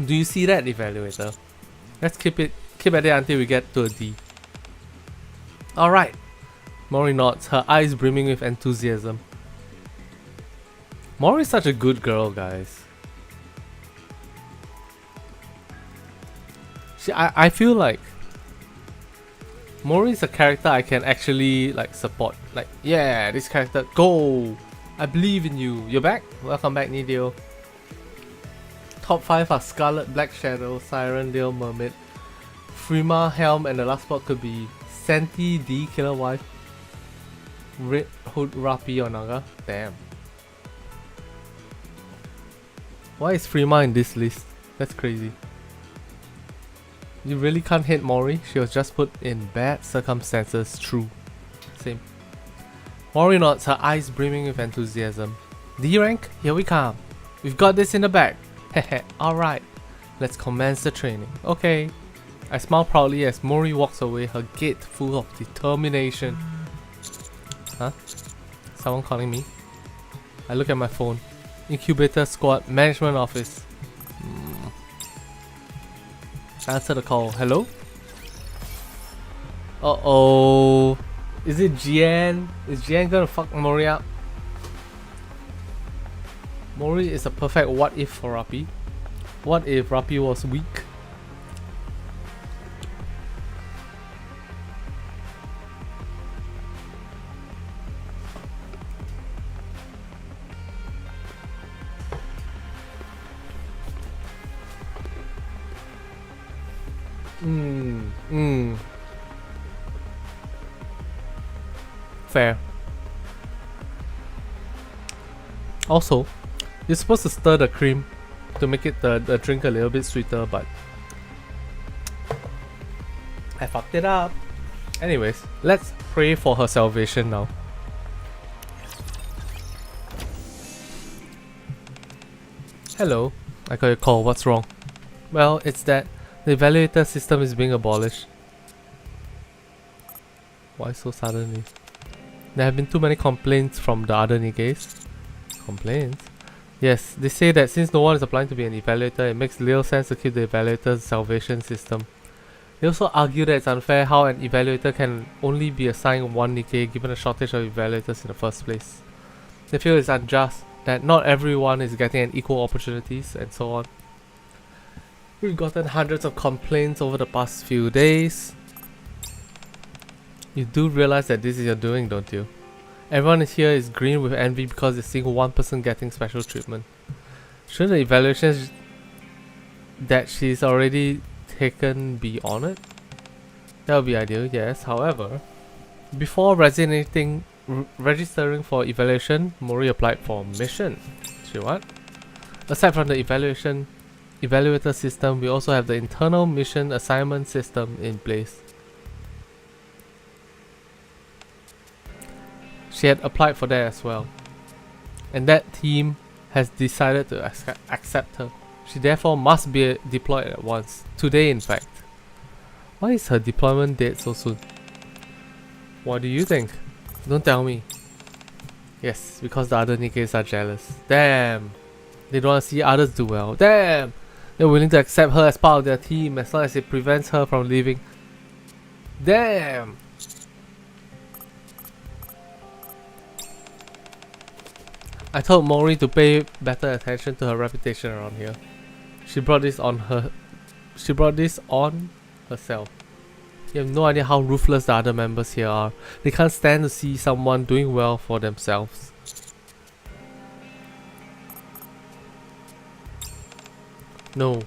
A: Do you see that, evaluator? Let's keep at it until we get to a D. Alright. Mori nods, her eyes brimming with enthusiasm. Mori is such a good girl, guys. I feel like Mori is a character I can actually like support. Like, yeah, this character, go! I believe in you. You're back? Welcome back, Nidio. Top 5 are Scarlet, Black Shadow, Siren, Lil Mermaid, Frima, Helm, and the last spot could be Senti, D, Killer Wife, Red Hood, Rapi, or Naga. Damn. Why is Frima in this list? That's crazy. You really can't hate Mori. She was just put in bad circumstances. True. Same. Mori nods, her eyes brimming with enthusiasm. D rank? Here we come. We've got this in the bag. Hehe, alright. Let's commence the training. Okay. I smile proudly as Mori walks away, her gait full of determination. Huh? Someone calling me? I look at my phone. Incubator Squad Management Office. Answer the call. Hello? Uh-oh. Is it Jian? Is Jian gonna fuck Mori up? Mori is a perfect what if for Rapi. What if Rapi was weak? Fair. Also, you're supposed to stir the cream to make it the drink a little bit sweeter, but I fucked it up. Anyways, let's pray for her salvation now. Hello, I got your call, what's wrong? Well, it's that the evaluator system is being abolished. Why so suddenly? There have been too many complaints from the other Nikkes. Complaints? Yes, they say that since no one is applying to be an evaluator, it makes little sense to keep the evaluator's salvation system. They also argue that it's unfair how an evaluator can only be assigned one Nikke given a shortage of evaluators in the first place. They feel it's unjust, that not everyone is getting an equal opportunities, and so on. We've gotten hundreds of complaints over the past few days. You do realize that this is your doing, don't you? Everyone here is green with envy because they're seeing one person getting special treatment. Shouldn't the evaluations that she's already taken be honored? That would be ideal, yes. However, before registering for evaluation, Mori applied for mission. She what? Aside from the evaluator system, we also have the internal mission assignment system in place. She had applied for that as well, and that team has decided to accept her. She therefore must be deployed at once, today in fact. Why is her deployment date so soon? What do you think? Don't tell me. Yes, because the other Nikkes are jealous. Damn! They don't want to see others do well. Damn! They're willing to accept her as part of their team as long as it prevents her from leaving. Damn! I told Mori to pay better attention to her reputation around here. She brought this on herself. You have no idea how ruthless the other members here are. They can't stand to see someone doing well for themselves. No.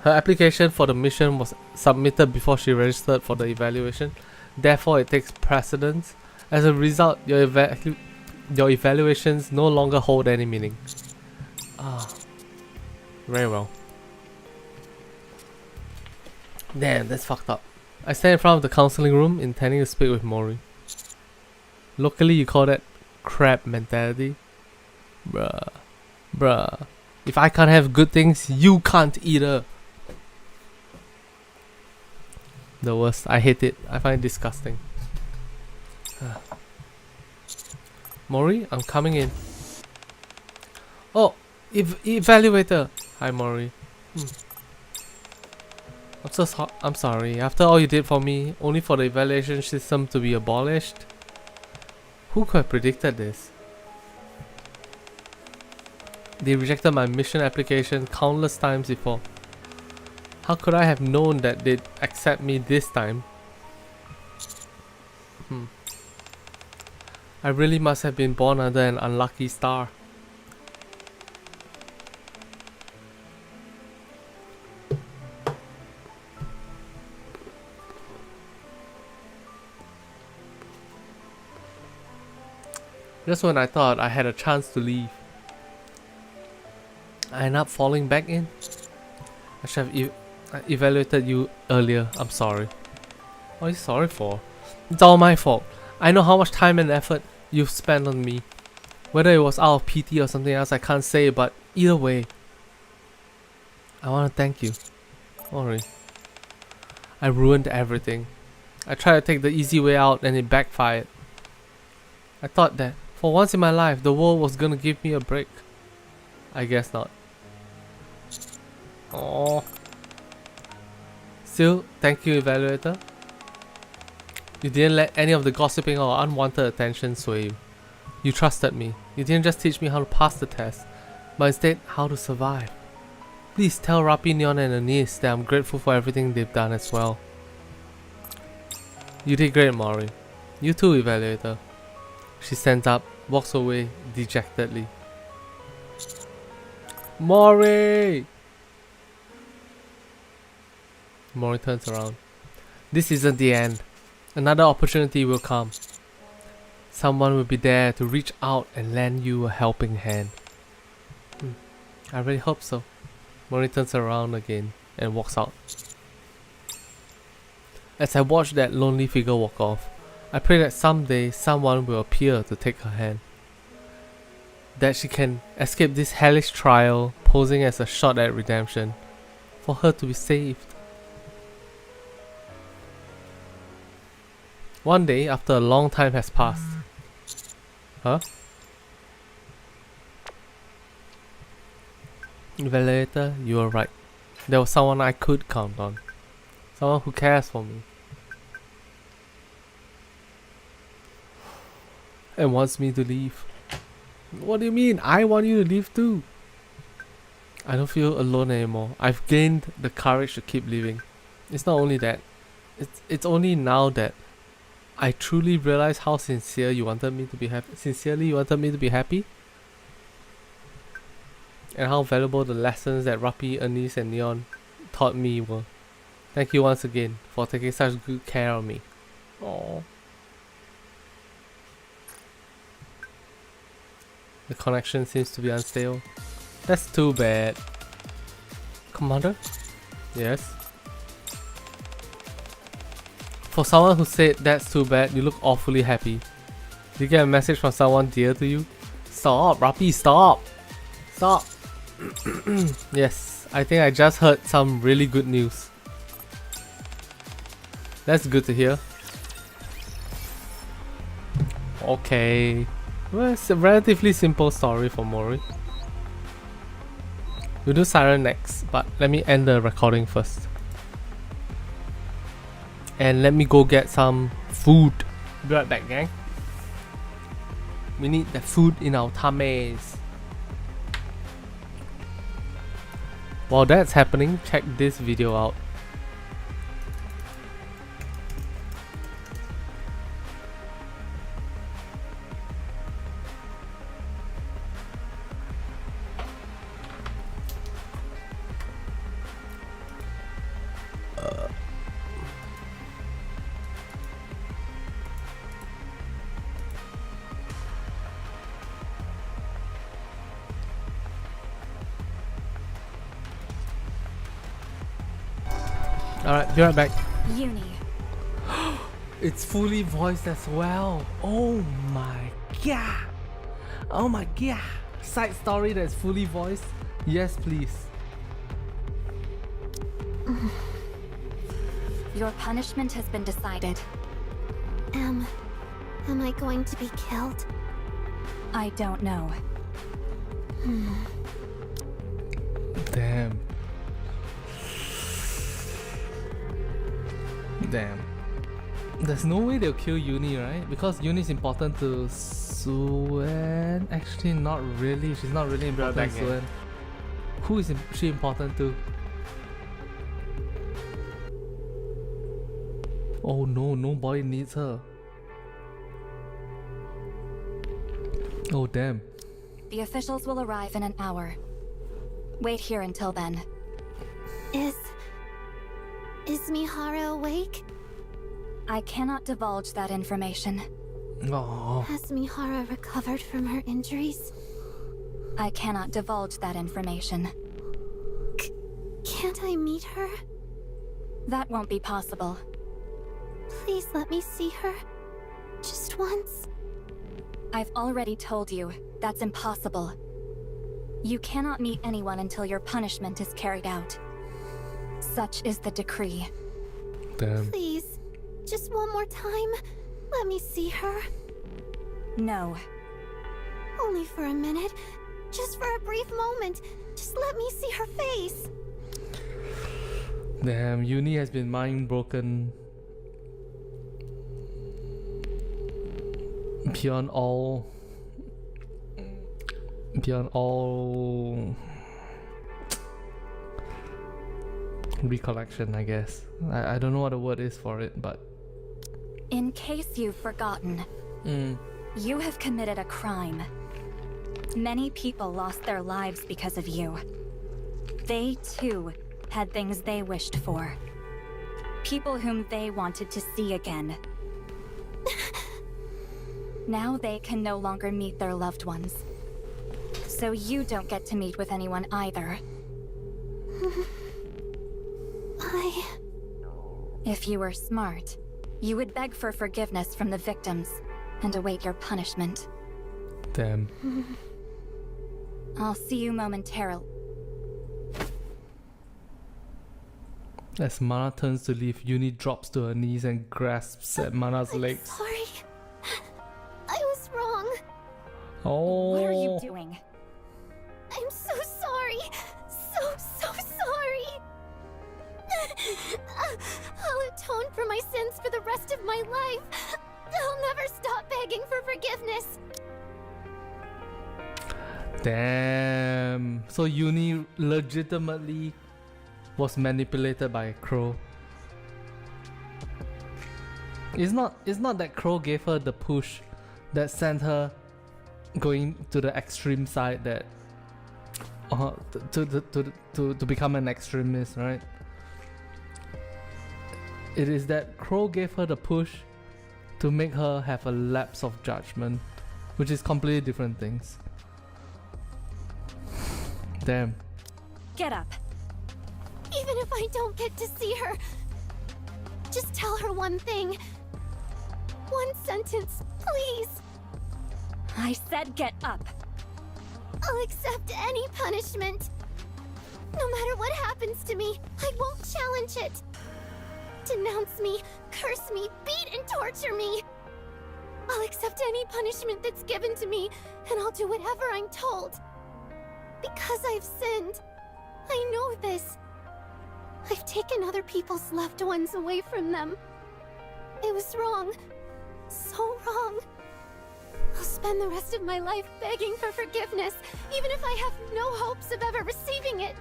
A: Her application for the mission was submitted before she registered for the evaluation. Therefore, it takes precedence. As a result, your evaluations no longer hold any meaning. Ah. Very well. Damn, that's fucked up. I stand in front of the counseling room intending to speak with Mori. Locally you call that crab mentality? Bruh. Bruh. If I can't have good things, you can't either. The worst. I hate it. I find it disgusting. Mori, I'm coming in. Oh, evaluator. Hi Mori. I'm sorry. After all you did for me, only for the evaluation system to be abolished. Who could have predicted this? They rejected my mission application countless times before. How could I have known that they'd accept me this time? I really must have been born under an unlucky star. Just when I thought I had a chance to leave, I end up falling back in. I should have evaluated you earlier. I'm sorry. What are you sorry for? It's all my fault. I know how much time and effort you've spent on me. Whether it was out of pity or something else, I can't say, but either way, I want to thank you. Sorry. I ruined everything. I tried to take the easy way out and it backfired. I thought that for once in my life, the world was gonna give me a break. I guess not. Oh. Still, thank you, evaluator. You didn't let any of the gossiping or unwanted attention sway you. You trusted me. You didn't just teach me how to pass the test, but instead how to survive. Please tell Rapi, Neon and Anise that I'm grateful for everything they've done as well. You did great, Mori. You too, evaluator. She stands up, walks away dejectedly. Mori! Mori turns around. This isn't the end. Another opportunity will come. Someone will be there to reach out and lend you a helping hand. I really hope so. Mori turns around again and walks out. As I watch that lonely figure walk off, I pray that someday someone will appear to take her hand. That she can escape this hellish trial, posing as a shot at redemption, for her to be saved. One day, after a long time has passed. Huh? Later, you were right. There was someone I could count on. Someone who cares for me. And wants me to leave. What do you mean? I want you to leave too. I don't feel alone anymore. I've gained the courage to keep living. It's not only that. It's only now that I truly realize how sincerely you wanted me to be happy. And how valuable the lessons that Rappi, Anise and Neon taught me were. Thank you once again for taking such good care of me. Aww. The connection seems to be unstable. That's too bad. Commander? Yes? For someone who said that's too bad, you look awfully happy. Did you get a message from someone dear to you? Stop, Rappi, stop! Stop! Yes, I think I just heard some really good news. That's good to hear. Okay. Well, it's a relatively simple story for Mori. We'll do Siren next, but let me end the recording first. And let me go get some food. Be right back, gang. We need the food in our tummies. While that's happening, check this video out. Alright, be right back.
B: Uni.
A: It's fully voiced as well. Oh my god. Oh my god. Side story that's fully voiced. Yes, please.
B: Your punishment has been decided.
C: Am I going to be killed?
B: I don't know.
A: Damn. Damn. There's no way they'll kill Uni, right? Because Uni is important to Suen. Actually, not really. She's not really important to Suen. Who is she important to? Oh no, nobody needs her. Oh damn.
B: The officials will arrive in an hour. Wait here until then.
C: Is Mihara awake?
B: I cannot divulge that information.
A: Oh.
C: Has Mihara recovered from her injuries?
B: I cannot divulge that information.
C: Can't I meet her?
B: That won't be possible.
C: Please let me see her. Just once.
B: I've already told you, that's impossible. You cannot meet anyone until your punishment is carried out. Such is the decree.
A: Damn.
C: Please, just one more time. Let me see her.
B: No.
C: Only for a minute. Just for a brief moment. Just let me see her face.
A: Damn, Uni has been mind broken beyond all recollection, I guess. I don't know what the word is for it, but
B: In case you've forgotten, you have committed a crime. Many people lost their lives because of you. They, too, had things they wished for. People whom they wanted to see again. Now they can no longer meet their loved ones. So you don't get to meet with anyone either. If you were smart, you would beg for forgiveness from the victims and await your punishment.
A: Damn.
B: I'll see you momentarily.
A: As Mana turns to leave, Uni drops to her knees and grasps at Mana's legs.
C: Sorry. I was wrong.
A: Oh.
B: What are you doing?
C: I'm so sorry. So sorry. I'll atone for my sins for the rest of my life. I'll never stop begging for forgiveness.
A: Damn. So Uni legitimately was manipulated by a crow. It's not that Crow gave her the push that sent her going to the extreme side, that to become an extremist, right? It is that Crow gave her the push to make her have a lapse of judgment, which is completely different things. Damn.
B: Get up.
C: Even if I don't get to see her, just tell her one thing. One sentence, please.
B: I said get up.
C: I'll accept any punishment. No matter what happens to me, I won't challenge it. Denounce me, curse me, beat and torture me. I'll accept any punishment that's given to me, and I'll do whatever I'm told. Because I've sinned. I know this. I've taken other people's loved ones away from them. It was wrong. So wrong. I'll spend the rest of my life begging for forgiveness, even if I have no hopes of ever receiving it.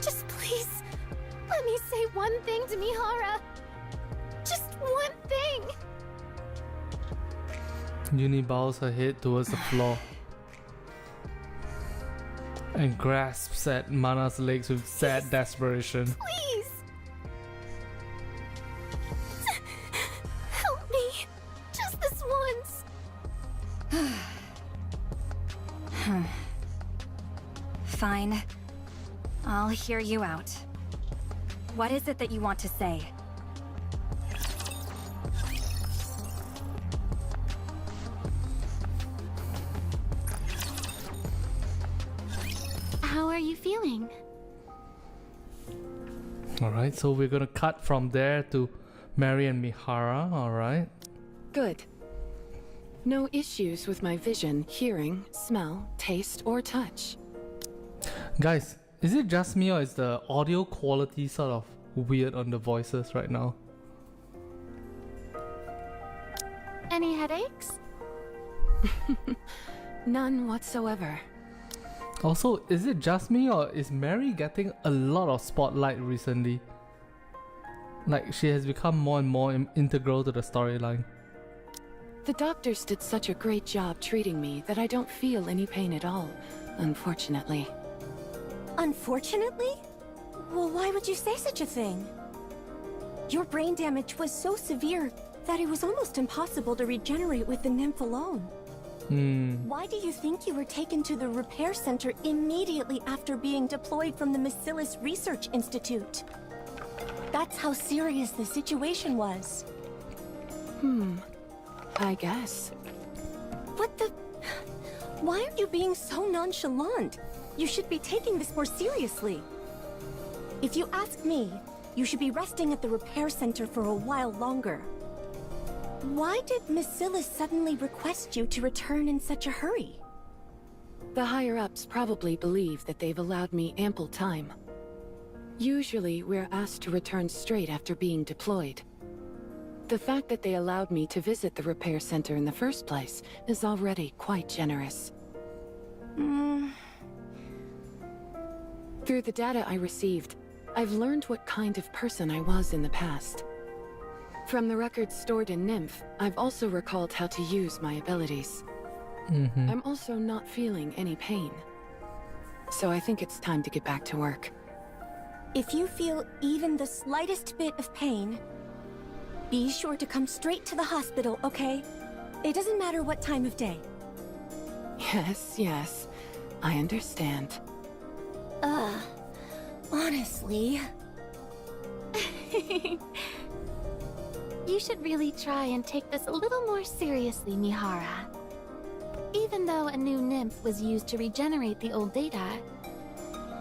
C: Just please, let me say one thing to Mihara. Just one thing.
A: Uni bows her head towards the floor and grasps at Mana's legs with sad desperation.
C: Please. Help me. Just this once.
B: Fine. I'll hear you out. What is it that you want to say?
C: How are you feeling?
A: Alright, so we're gonna cut from there to Mary and Mihara, alright?
D: Good. No issues with my vision, hearing, smell, taste, or touch.
A: Guys, is it just me or is the audio quality sort of weird on the voices right now?
C: Any headaches?
D: None whatsoever.
A: Also, is it just me or is Mary getting a lot of spotlight recently? Like, she has become more and more integral to the storyline.
D: The doctors did such a great job treating me that I don't feel any pain at all, unfortunately.
E: Unfortunately? Well, why would you say such a thing? Your brain damage was so severe that it was almost impossible to regenerate with the nymph alone. Why do you think you were taken to the repair center immediately after being deployed from the Micillus Research Institute? That's how serious the situation was.
D: I guess.
E: What the... Why are you being so nonchalant? You should be taking this more seriously. If you ask me, you should be resting at the repair center for a while longer. Why did Micillus suddenly request you to return in such a hurry?
D: The higher-ups probably believe that they've allowed me ample time. Usually, we're asked to return straight after being deployed. The fact that they allowed me to visit the repair center in the first place is already quite generous. Through the data I received, I've learned what kind of person I was in the past. From the records stored in Nymph, I've also recalled how to use my abilities. I'm also not feeling any pain. So I think it's time to get back to work.
E: If you feel even the slightest bit of pain, be sure to come straight to the hospital, okay? It doesn't matter what time of day.
D: Yes, yes. I understand.
E: Honestly.
C: You should really try and take this a little more seriously, Mihara. Even though a new nymph was used to regenerate the old data,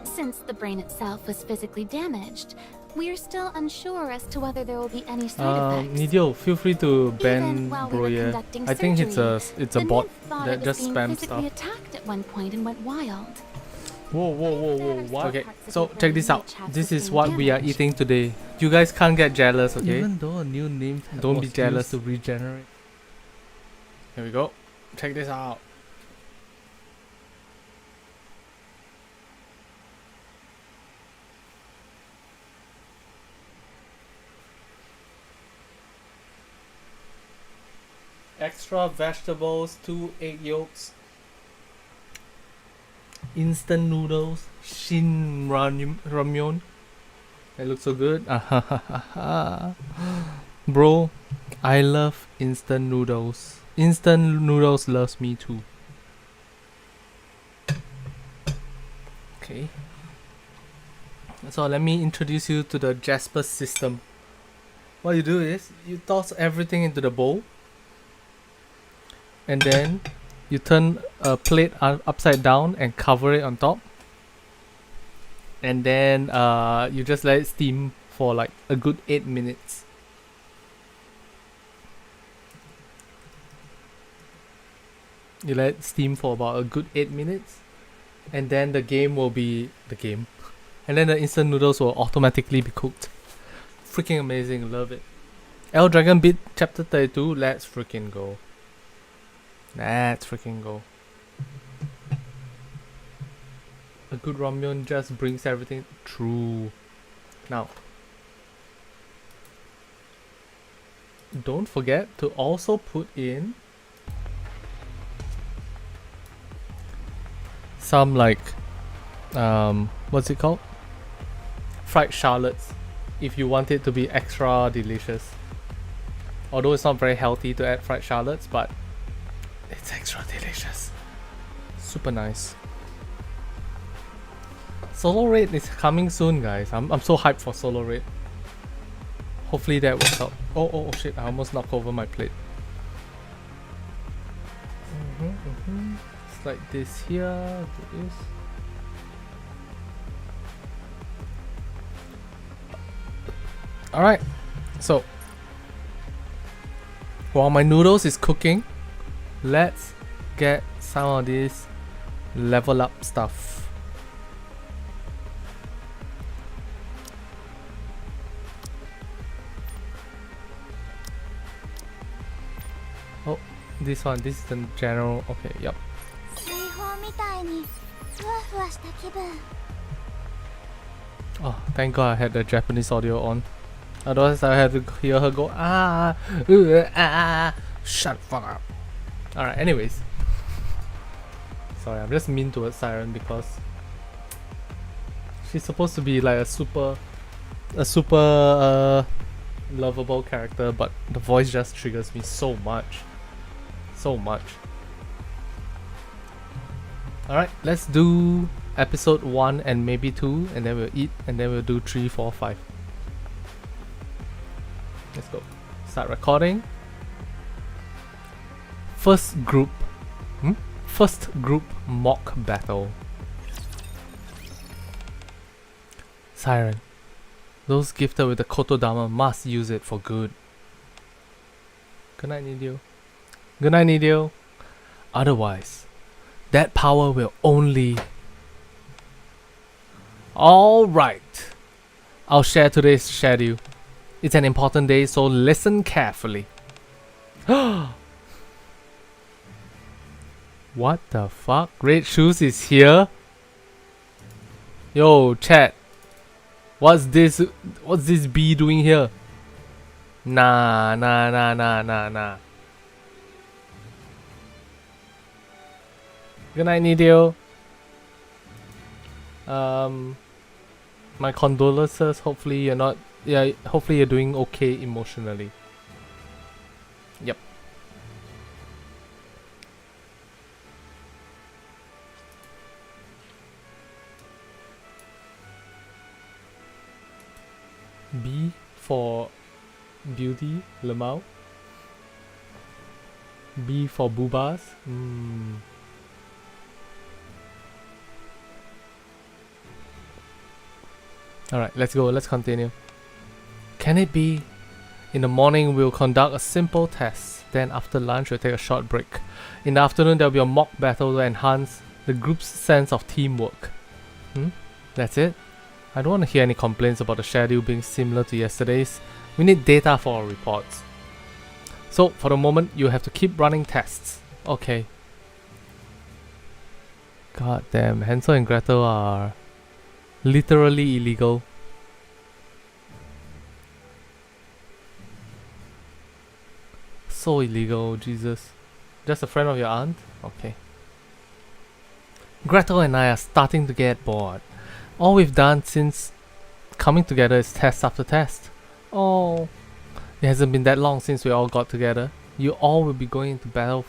C: since the brain itself was physically damaged, we are still unsure as to whether there will be any side effects.
A: Nidio, feel free to ban
C: Even while we were
A: Broya.
C: conducting
A: I think it's a
C: the
A: bot
C: nymph thought
A: that
C: it was
A: just
C: being
A: spams
C: physically
A: stuff.
C: attacked at one point and went wild.
A: Whoa, what? Okay,
C: Parts of
A: so
C: the
A: check this
C: brain
A: out.
C: which have
A: This is
C: sustained
A: what we are
C: damage.
A: eating today. You guys can't get jealous, okay?
F: Even though a new name
A: Don't be
F: was
A: jealous
F: used-
A: to regenerate. Here we go. Check this out. Extra vegetables, 2 egg yolks, instant noodles, shin ramyun. They look so good. Bro, I love instant noodles. Instant noodles loves me too. Okay. So let me introduce you to the Jasper system. What you do is you toss everything into the bowl, and then you turn a plate upside down and cover it on top, and then you just let it steam for like a good 8 minutes. You let it steam for about a good 8 minutes, and then the game will be the game, and then the instant noodles will automatically be cooked. Freaking amazing, love it. El Dragon Beat Chapter 32, let's freaking go. Let's freaking go. A good ramyun just brings everything true. Now, don't forget to also put in some like what's it called? Fried shallots, if you want it to be extra delicious. Although it's not very healthy to add fried shallots, but it's extra delicious. Super nice. Solo raid is coming soon, guys. I'm so hyped for solo raid. Hopefully that works out. Oh shit, I almost knocked over my plate. It's like this here, do this. Alright, so while my noodles is cooking, let's get some of this level up stuff. Oh, this one, this is the general. Okay, yep. Oh, thank God I had the Japanese audio on. Otherwise I had to hear her go shut the fuck up. Alright, anyways. Sorry, I'm just mean towards Siren because she's supposed to be like a super lovable character, but the voice just triggers me so much. So much. Alright, let's do episode 1 and maybe 2, and then we'll eat, and then we'll do 3, 4, 5. Let's go. Start recording. First group mock battle. Siren, those gifted with the Kotodama must use it for good. Good night, Nidio. Good night, Nidio. Otherwise, that power will only... Alright. I'll share today's schedule. It's an important day, so listen carefully. What the fuck? Red Shoes is here? Yo, chat. What's this bee doing here? Nah. Good night, Nidio. My condolences. Hopefully you're not. Yeah, hopefully you're doing okay emotionally. Yep. B for beauty, Lemao. B for boobas. Alright, let's go, let's continue. Can it be? In the morning, we'll conduct a simple test. Then after lunch, we'll take a short break. In the afternoon, there'll be a mock battle to enhance the group's sense of teamwork. That's it? I don't want to hear any complaints about the schedule being similar to yesterday's. We need data for our reports. So, for the moment, you have to keep running tests. Okay. God damn, Hansel and Gretel are literally illegal. So illegal, Jesus. Just a friend of your aunt? Okay. Gretel and I are starting to get bored. All we've done since coming together is test after test. Oh, it hasn't been that long since we all got together. You all will be going into battle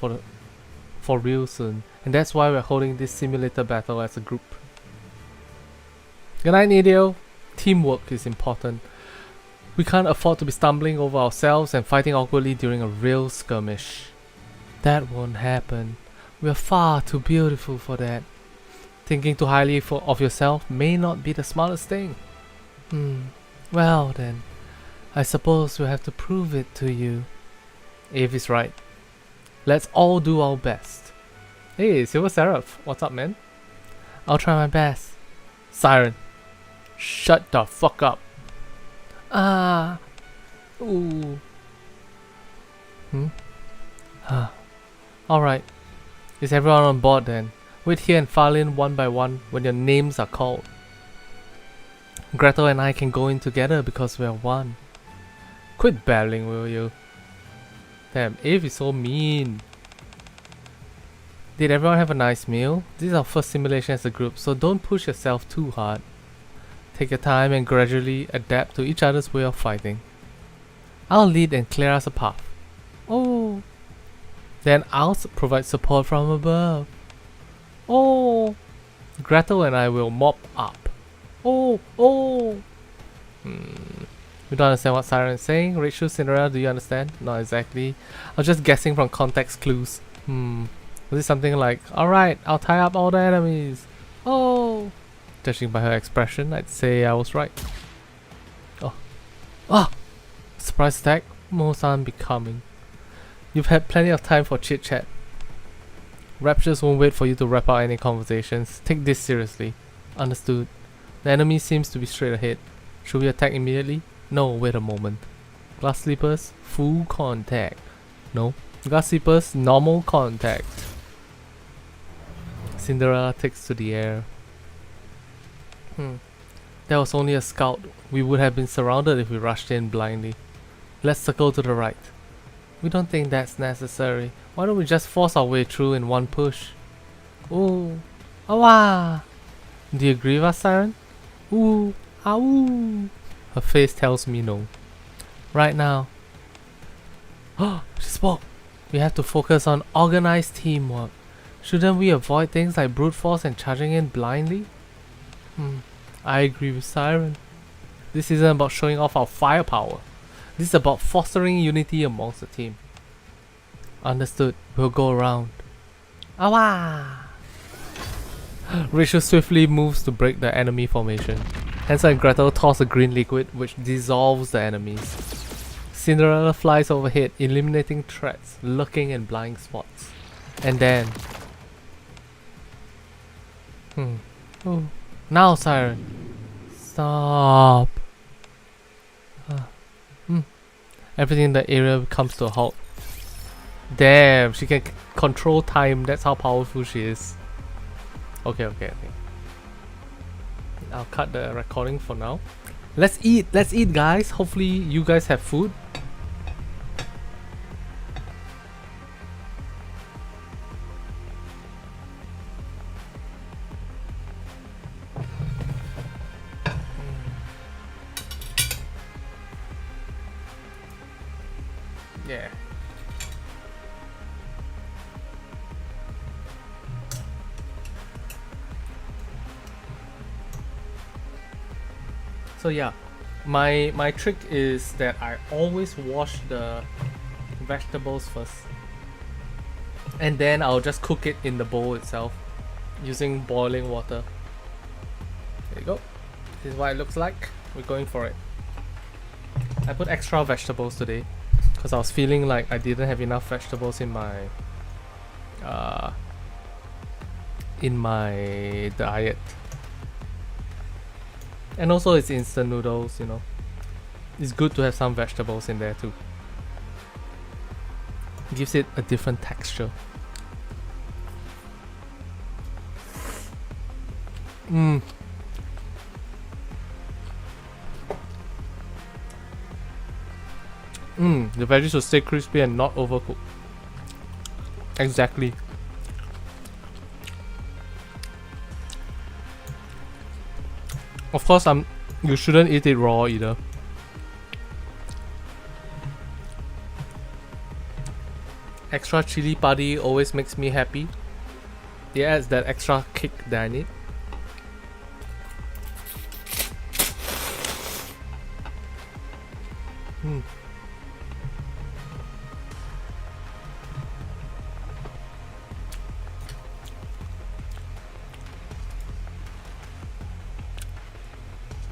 A: for real soon, and that's why we're holding this simulator battle as a group. Good night, Nidio. Teamwork is important. We can't afford to be stumbling over ourselves and fighting awkwardly during a real skirmish. That won't happen. We're far too beautiful for that. Thinking too highly of yourself may not be the smartest thing. Well then, I suppose we'll have to prove it to you. Eve is right. Let's all do our best. Hey, Silver Seraph, what's up, man? I'll try my best. Siren, shut the fuck up. Ooh. Alright. Is everyone on board then? Wait here and file in one by one when your names are called. Gretel and I can go in together because we are one. Quit babbling, will you? Damn, Eve is so mean. Did everyone have a nice meal? This is our first simulation as a group, so don't push yourself too hard. Take your time and gradually adapt to each other's way of fighting. I'll lead and clear us a path. Oh. Then I'll provide support from above. Oh. Gretel and I will mop up. Oh. You don't understand what Siren is saying? Rachel, Cinderella, do you understand? Not exactly. I was just guessing from context clues. Was it something like, alright, I'll tie up all the enemies. Oh. Judging by her expression, I'd say I was right. Oh. Surprise attack? Most unbecoming. You've had plenty of time for chit chat. Raptures won't wait for you to wrap up any conversations. Take this seriously. Understood. The enemy seems to be straight ahead. Should we attack immediately? No, wait a moment. Glass Sleepers, full contact. No. Glass Sleepers, normal contact. Cinderella takes to the air. That was only a scout. We would have been surrounded if we rushed in blindly. Let's circle to the right. We don't think that's necessary. Why don't we just force our way through in one push? Ooh. Awa! Do you agree with us, Siren? Ooh. Ow! Her face tells me no. Right now. Oh, she spoke. We have to focus on organized teamwork. Shouldn't we avoid things like brute force and charging in blindly? I agree with Siren. This isn't about showing off our firepower. This is about fostering unity amongst the team. Understood. We'll go around. Awa! Rachel swiftly moves to break the enemy formation. Hansel and Gretel toss a green liquid which dissolves the enemies. Cinderella flies overhead, eliminating threats lurking in blind spots. And then... Oh. Now, Siren! Stop! Everything in the area comes to a halt. Damn, she can control time. That's how powerful she is. Okay. I'll cut the recording for now. Let's eat, guys. Hopefully you guys have food. Yeah. So yeah, my trick is that I always wash the vegetables first, and then I'll just cook it in the bowl itself using boiling water. There you go. This is what it looks like. We're going for it. I put extra vegetables today because I was feeling like I didn't have enough vegetables in my diet. And also it's instant noodles, you know. It's good to have some vegetables in there too. Gives it a different texture. The veggies will stay crispy and not overcooked. Exactly. Of course, you shouldn't eat it raw either. Extra chili padi always makes me happy. It adds that extra kick that I need.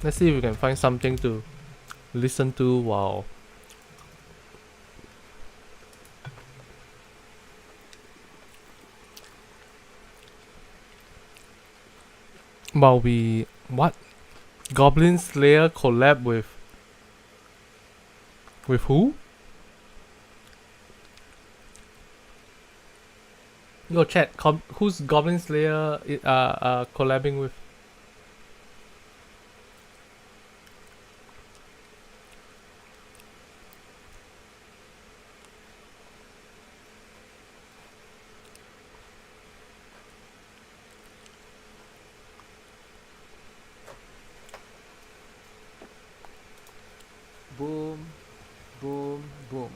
A: Let's see if we can find something to listen to while we what? Goblin Slayer collab with who? Yo chat, who's Goblin Slayer collabing with? Boom, boom, boom.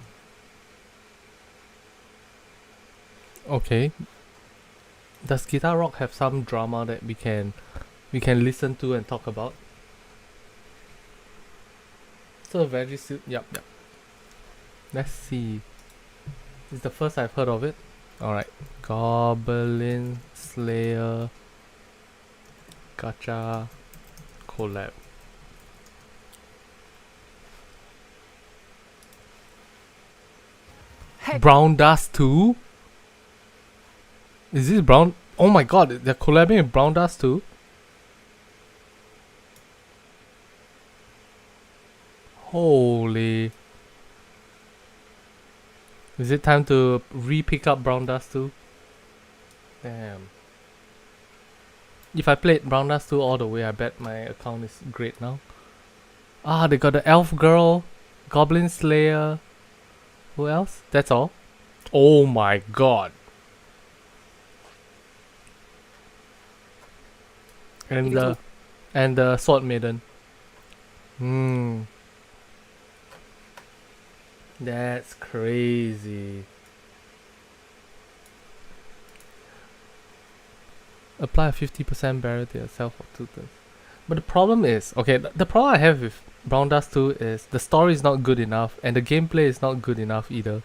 A: Okay. Does Guitar Rock have some drama that we can listen to and talk about? So veggie soup. Yep. Let's see. It's the first I've heard of it. Alright. Goblin Slayer Gacha collab. Brown Dust 2? Is this Brown? Oh my god, they're collabing with Brown Dust 2? Holy. Is it time to re-pick up Brown Dust 2? Damn. If I played Brown Dust 2 all the way, I bet my account is great now. Ah, they got the Elf Girl, Goblin Slayer. Who else? That's all? Oh my god. And the Sword Maiden. That's crazy. Apply a 50% barrier to yourself for 2 turns. But the problem is, okay, the problem I have with Brown Dust 2 is the story is not good enough and the gameplay is not good enough either.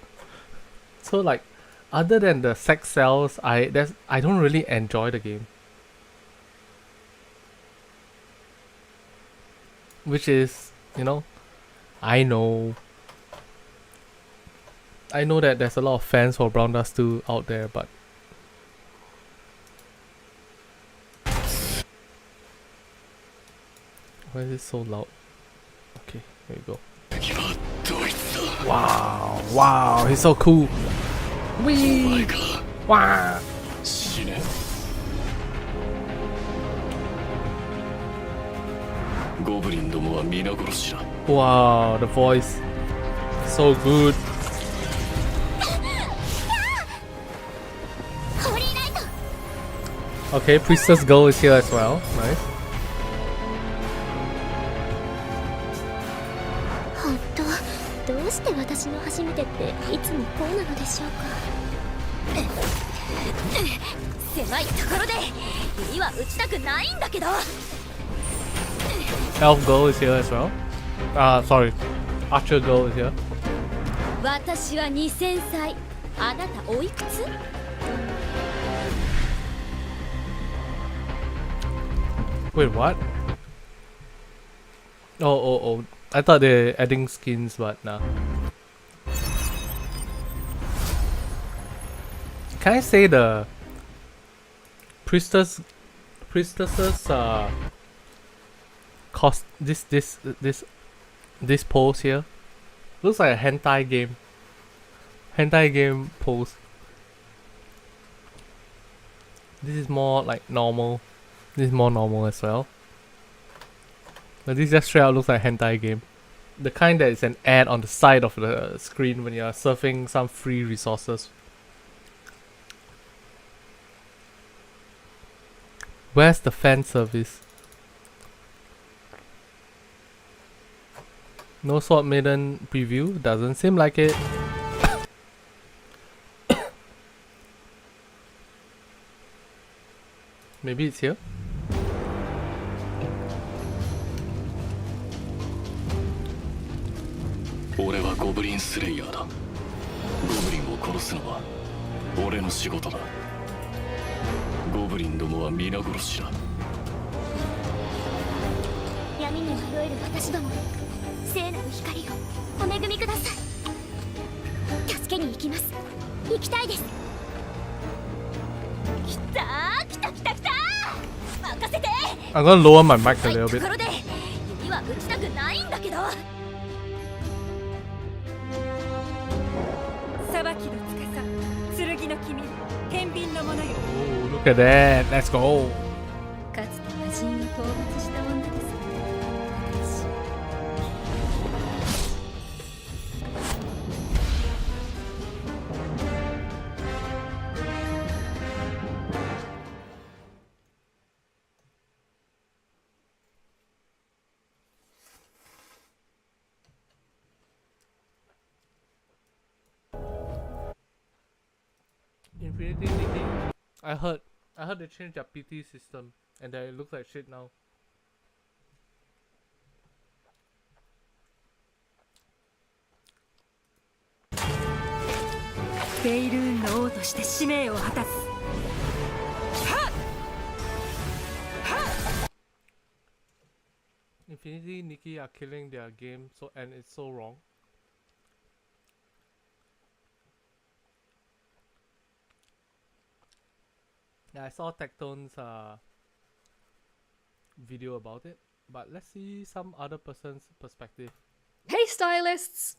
A: So like, other than the sex cells, I don't really enjoy the game. Which is, you know, I know that there's a lot of fans for Brown Dust 2 out there, but why is it so loud? Okay, here we go. Wow, he's so cool. Wee! Wow! Wow, the voice. So good. Okay, Priestess Girl is here as well. Nice.
C: して私の初めてっていつもこうなのでしょうか。狭いところで指は打ちたくないんだけど。
A: Elf girl is here as well. Sorry. Archer girl is here.
C: 私は2000歳。あなたおいくつ？
A: Wait, what? Oh. I thought they're adding skins, but nah. Can I say the priestesses cost this pose here looks like a hentai game pose. This is more like normal. This is more normal as well. But this just straight out looks like a hentai game. The kind that is an ad on the side of the screen when you're surfing some free resources. Where's the fan service? No Sword Maiden preview? Doesn't seem like it. Maybe it's here?
F: I'm Goblin Slayer. Goblin を殺すのは俺の仕事だ。ゴブリンどもは皆殺しだ。
C: 闇に迷える私ども、聖なる光をお恵みください。助けに行きます。行きたいです。来たー来た来た来たー。任せて。
A: I'm gonna lower my mic a little bit.
C: ところで指は打ちたくないんだけど。
E: 裁きの司、剣の君、天秤の者よ。
A: Oh, look at that. Let's go.
C: かつて魔人を討伐した女です。私。
A: Infinity Nikke. I heard they changed their PT system and that it looks like shit now. Infinity Nikke are killing their game and it's so wrong. Yeah, I saw Tectone's video about it, but let's see some other person's perspective.
G: Hey stylists!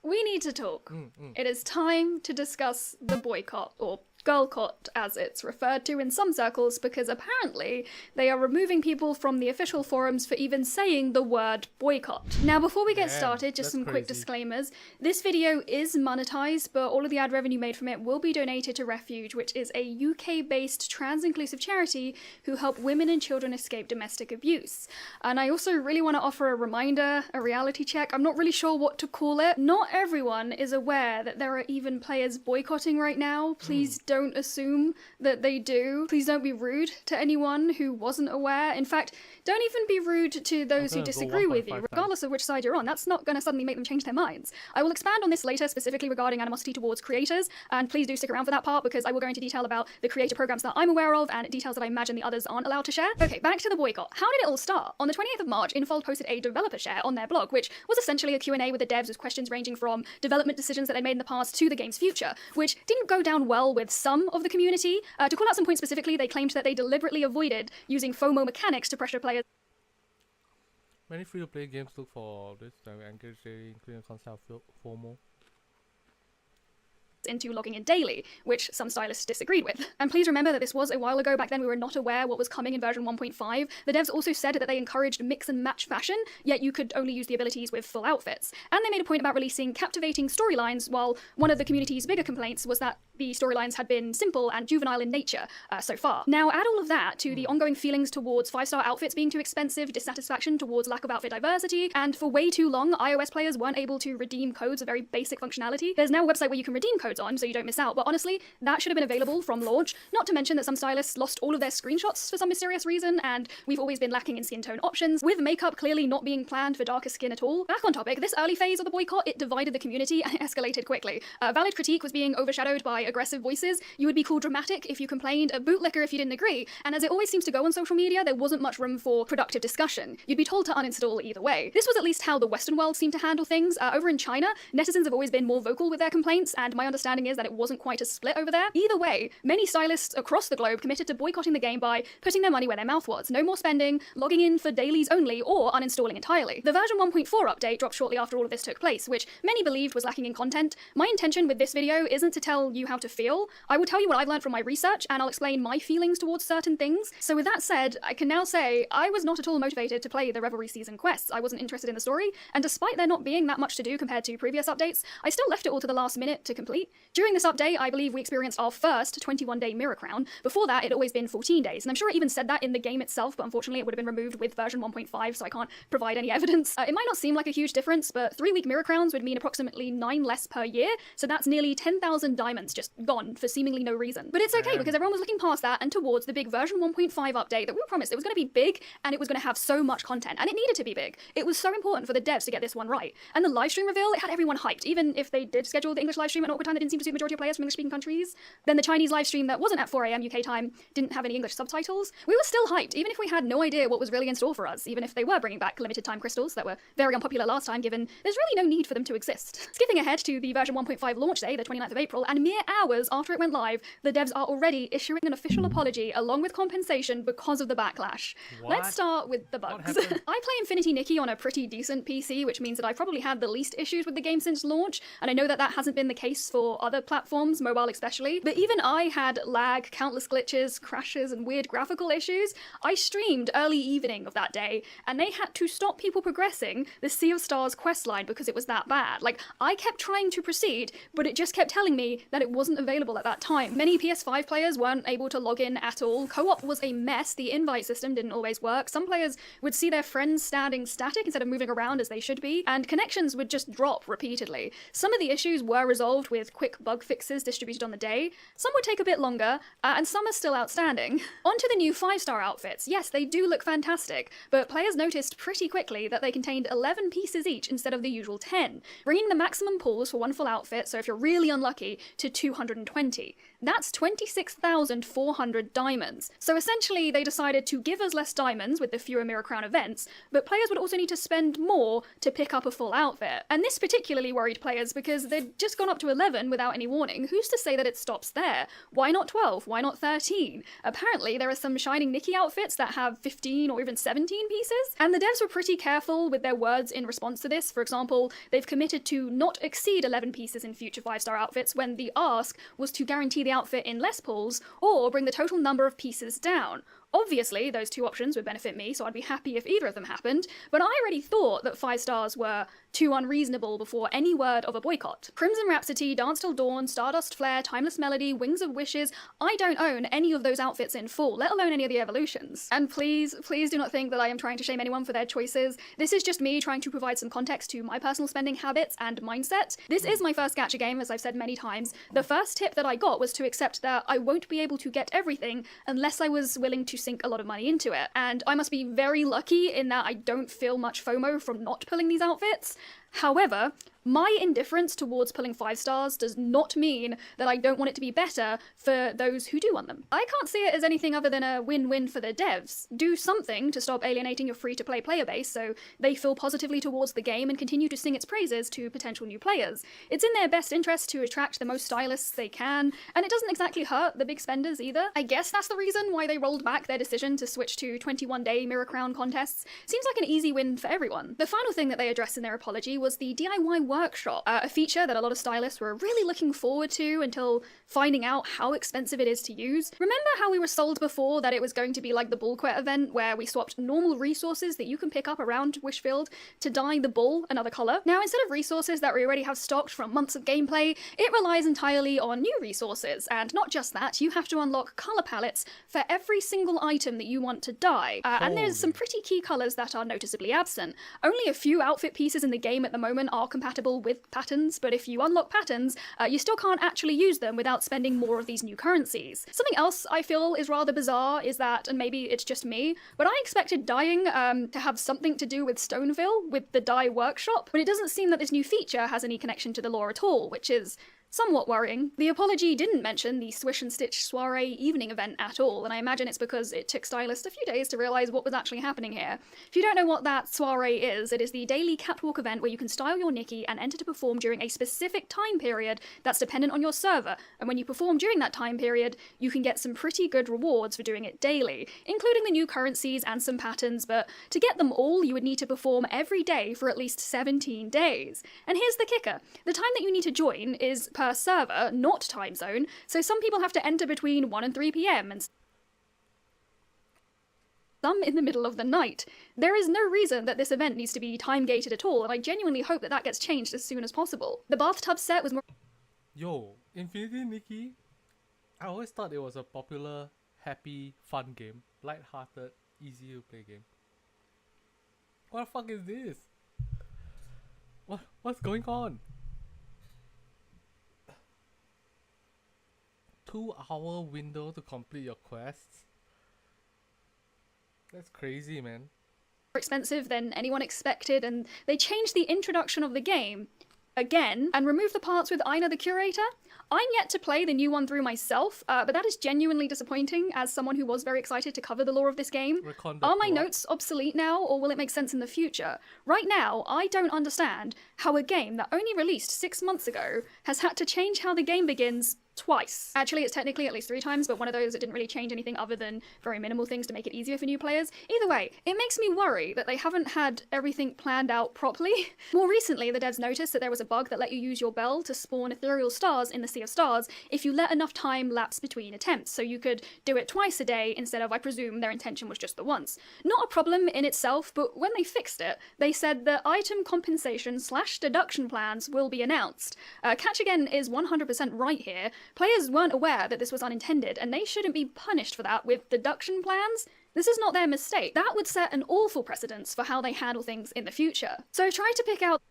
G: We need to talk. It is time to discuss the boycott, or girlcott as it's referred to in some circles, because apparently they are removing people from the official forums for even saying the word boycott. Now before we get started, just some quick disclaimers. This video is monetized, but all of the ad revenue made from it will be donated to Refuge, which is a UK-based trans-inclusive charity who help women and children escape domestic abuse. And I also really want to offer a reminder, a reality check. I'm not really sure what to call it. Not everyone is aware that there are even players boycotting right now. Please don't assume that they do. Please don't be rude to anyone who wasn't aware. In fact, don't even be rude to those who disagree with you, regardless of which side you're on. That's not going to suddenly make them change their minds. I will expand on this later, specifically regarding animosity towards creators, and please do stick around for that part because I will go into detail about the creator programs that I'm aware of and details that I imagine the others aren't allowed to share. Okay, back to the boycott. How did it all start? On the 28th of March, Infold posted a developer share on their blog, which was essentially a Q&A with the devs with questions ranging from development decisions that they made in the past to the game's future, which didn't go down well with some of the community. To call out some points specifically, they claimed that they deliberately avoided using FOMO mechanics to pressure players.
A: Many free-to-play games look for this, including the concept of FOMO.
G: into logging in daily, which some stylists disagreed with. And please remember that this was a while ago. Back then we were not aware what was coming in version 1.5. The devs also said that they encouraged mix and match fashion, yet you could only use the abilities with full outfits. And they made a point about releasing captivating storylines, while one of the community's bigger complaints was that the storylines had been simple and juvenile in nature so far. Now add all of that to the ongoing feelings towards 5-star outfits being too expensive, dissatisfaction towards lack of outfit diversity, and for way too long iOS players weren't able to redeem codes of very basic functionality. There's now a website where you can redeem codes on so you don't miss out, but honestly, that should have been available from launch, not to mention that some stylists lost all of their screenshots for some mysterious reason, and we've always been lacking in skin tone options, with makeup clearly not being planned for darker skin at all. Back on topic, this early phase of the boycott, it divided the community and it escalated quickly. Valid critique was being overshadowed by aggressive voices. You would be called dramatic if you complained, a bootlicker if you didn't agree, and as it always seems to go on social media, there wasn't much room for productive discussion. You'd be told to uninstall either way. This was at least how the Western world seemed to handle things. Over in China, netizens have always been more vocal with their complaints, and my understanding is that it wasn't quite as split over there. Either way, many stylists across the globe committed to boycotting the game by putting their money where their mouth was. No more spending, logging in for dailies only, or uninstalling entirely. The version 1.4 update dropped shortly after all of this took place, which many believed was lacking in content. My intention with this video isn't to tell you how to feel. I will tell you what I've learned from my research, and I'll explain my feelings towards certain things. So with that said, I can now say I was not at all motivated to play the Revelry season quests. I wasn't interested in the story, and despite there not being that much to do compared to previous updates, I still left it all to the last minute to complete. During this update, I believe we experienced our first 21-day mirror crown. Before that, it had always been 14 days, and I'm sure it even said that in the game itself, but unfortunately it would have been removed with version 1.5, so I can't provide any evidence. It might not seem like a huge difference, but 3-week mirror crowns would mean approximately 9 less per year, so that's nearly 10,000 diamonds just gone for seemingly no reason. But it's okay, because everyone was looking past that and towards the big version 1.5 update that we promised it was going to be big and it was going to have so much content, and it needed to be big. It was so important for the devs to get this one right. And the livestream reveal, it had everyone hyped, even if they did schedule the English livestream at an awkward time that didn't seem to suit the majority of players from English-speaking countries. Then the Chinese livestream that wasn't at 4 AM UK time didn't have any English subtitles. We were still hyped, even if we had no idea what was really in store for us, even if they were bringing back limited time crystals that were very unpopular last time, given there's really no need for them to exist. Skipping ahead to the version 1.5 launch day, the 29th of April, and mere hours after it went live, the devs are already issuing an official apology along with compensation because of the backlash.
A: What?
G: Let's start with the bugs. I play Infinity Nikke on a pretty decent PC, which means that I've probably had the least issues with the game since launch, and I know that that hasn't been the case for other platforms, mobile especially, but even I had lag, countless glitches, crashes, and weird graphical issues. I streamed early evening of that day, and they had to stop people progressing the Sea of Stars questline because it was that bad. Like, I kept trying to proceed, but it just kept telling me that it wasn't available at that time. Many PS5 players weren't able to log in at all. Co-op was a mess, the invite system didn't always work, some players would see their friends standing static instead of moving around as they should be, and connections would just drop repeatedly. Some of the issues were resolved with quick bug fixes distributed on the day, some would take a bit longer, and some are still outstanding. On to the new 5-star outfits. Yes, they do look fantastic, but players noticed pretty quickly that they contained 11 pieces each instead of the usual 10, bringing the maximum pulls for one full outfit, so if you're really unlucky, to 220. That's 26,400 diamonds. So essentially they decided to give us less diamonds with the fewer Mirror Crown events, but players would also need to spend more to pick up a full outfit. And this particularly worried players because they'd just gone up to 11 without any warning. Who's to say that it stops there? Why not 12? Why not 13? Apparently there are some shining Nikke outfits that have 15 or even 17 pieces, and the devs were pretty careful with their words in response to this. For example, they've committed to not exceed 11 pieces in future 5-star outfits when the ask was to guarantee the outfit in less pulls or bring the total number of pieces down. Obviously, those two options would benefit me, so I'd be happy if either of them happened, but I already thought that 5 stars were too unreasonable before any word of a boycott. Crimson Rhapsody, Dance Till Dawn, Stardust Flare, Timeless Melody, Wings of Wishes, I don't own any of those outfits in full, let alone any of the evolutions. And please do not think that I am trying to shame anyone for their choices. This is just me trying to provide some context to my personal spending habits and mindset. This is my first gacha game, as I've said many times. The first tip that I got was to accept that I won't be able to get everything unless I was willing to sink a lot of money into it. And I must be very lucky in that I don't feel much FOMO from not pulling these outfits. However, my indifference towards pulling 5 stars does not mean that I don't want it to be better for those who do want them. I can't see it as anything other than a win-win for the devs. Do something to stop alienating your free-to-play player base so they feel positively towards the game and continue to sing its praises to potential new players. It's in their best interest to attract the most stylists they can, and it doesn't exactly hurt the big spenders either. I guess that's the reason why they rolled back their decision to switch to 21-day Mirror Crown contests. Seems like an easy win for everyone. The final thing that they addressed in their apology see was the DIY workshop, a feature that a lot of stylists were really looking forward to until finding out how expensive it is to use. Remember how we were sold before that it was going to be like the Bullquet event where we swapped normal resources that you can pick up around Wishfield to dye the bull another color? Now, instead of resources that we already have stocked from months of gameplay, it relies entirely on new resources, and not just that, you have to unlock color palettes for every single item that you want to dye, and there's some pretty key colors that are noticeably absent. Only a few outfit pieces in the game at the moment are compatible with patterns, but if you unlock patterns, you still can't actually use them without spending more of these new currencies. Something else I feel is rather bizarre is that, and maybe it's just me, but I expected dyeing to have something to do with Stoneville, with the dye workshop, but it doesn't seem that this new feature has any connection to the lore at all, which is somewhat worrying. The apology didn't mention the Swish and Stitch soiree evening event at all, and I imagine it's because it took stylists a few days to realise what was actually happening here. If you don't know what that soiree is, it is the daily catwalk event where you can style your Nikke and enter to perform during a specific time period that's dependent on your server, and when you perform during that time period, you can get some pretty good rewards for doing it daily, including the new currencies and some patterns, but to get them all, you would need to perform every day for at least 17 days. And here's the kicker. The time that you need to join is per server, not time zone, so some people have to enter between 1 and 3 PM and some in the middle of the night. There is no reason that this event needs to be time gated at all, and I genuinely hope that that gets changed as soon as possible. The bathtub set was more—
A: Yo, Infinity Nikke, I always thought it was a popular, happy, fun game. Light-hearted, easy to play game. What the fuck is this? What's going on? 2-hour window to complete your quests? That's crazy, man.
G: expensive than anyone expected, and they changed the introduction of the game again and removed the parts with Aina the Curator. I'm yet to play the new one through myself, but that is genuinely disappointing as someone who was very excited to cover the lore of this game. Are my notes obsolete now, or will it make sense in the future? Right now, I don't understand how a game that only released 6 months ago has had to change how the game begins twice. Actually, it's technically at least 3 times, but one of those it didn't really change anything other than very minimal things to make it easier for new players. Either way, it makes me worry that they haven't had everything planned out properly. More recently, the devs noticed that there was a bug that let you use your bell to spawn ethereal stars in the Sea of Stars if you let enough time lapse between attempts, so you could do it twice a day instead of, I presume, their intention was just the once. Not a problem in itself, but when they fixed it, they said that item compensation / deduction plans will be announced. Catch again is 100% right here. Players weren't aware that this was unintended, and they shouldn't be punished for that with deduction plans. This is not their mistake. That would set an awful precedence for how they handle things in the future. So try to pick out—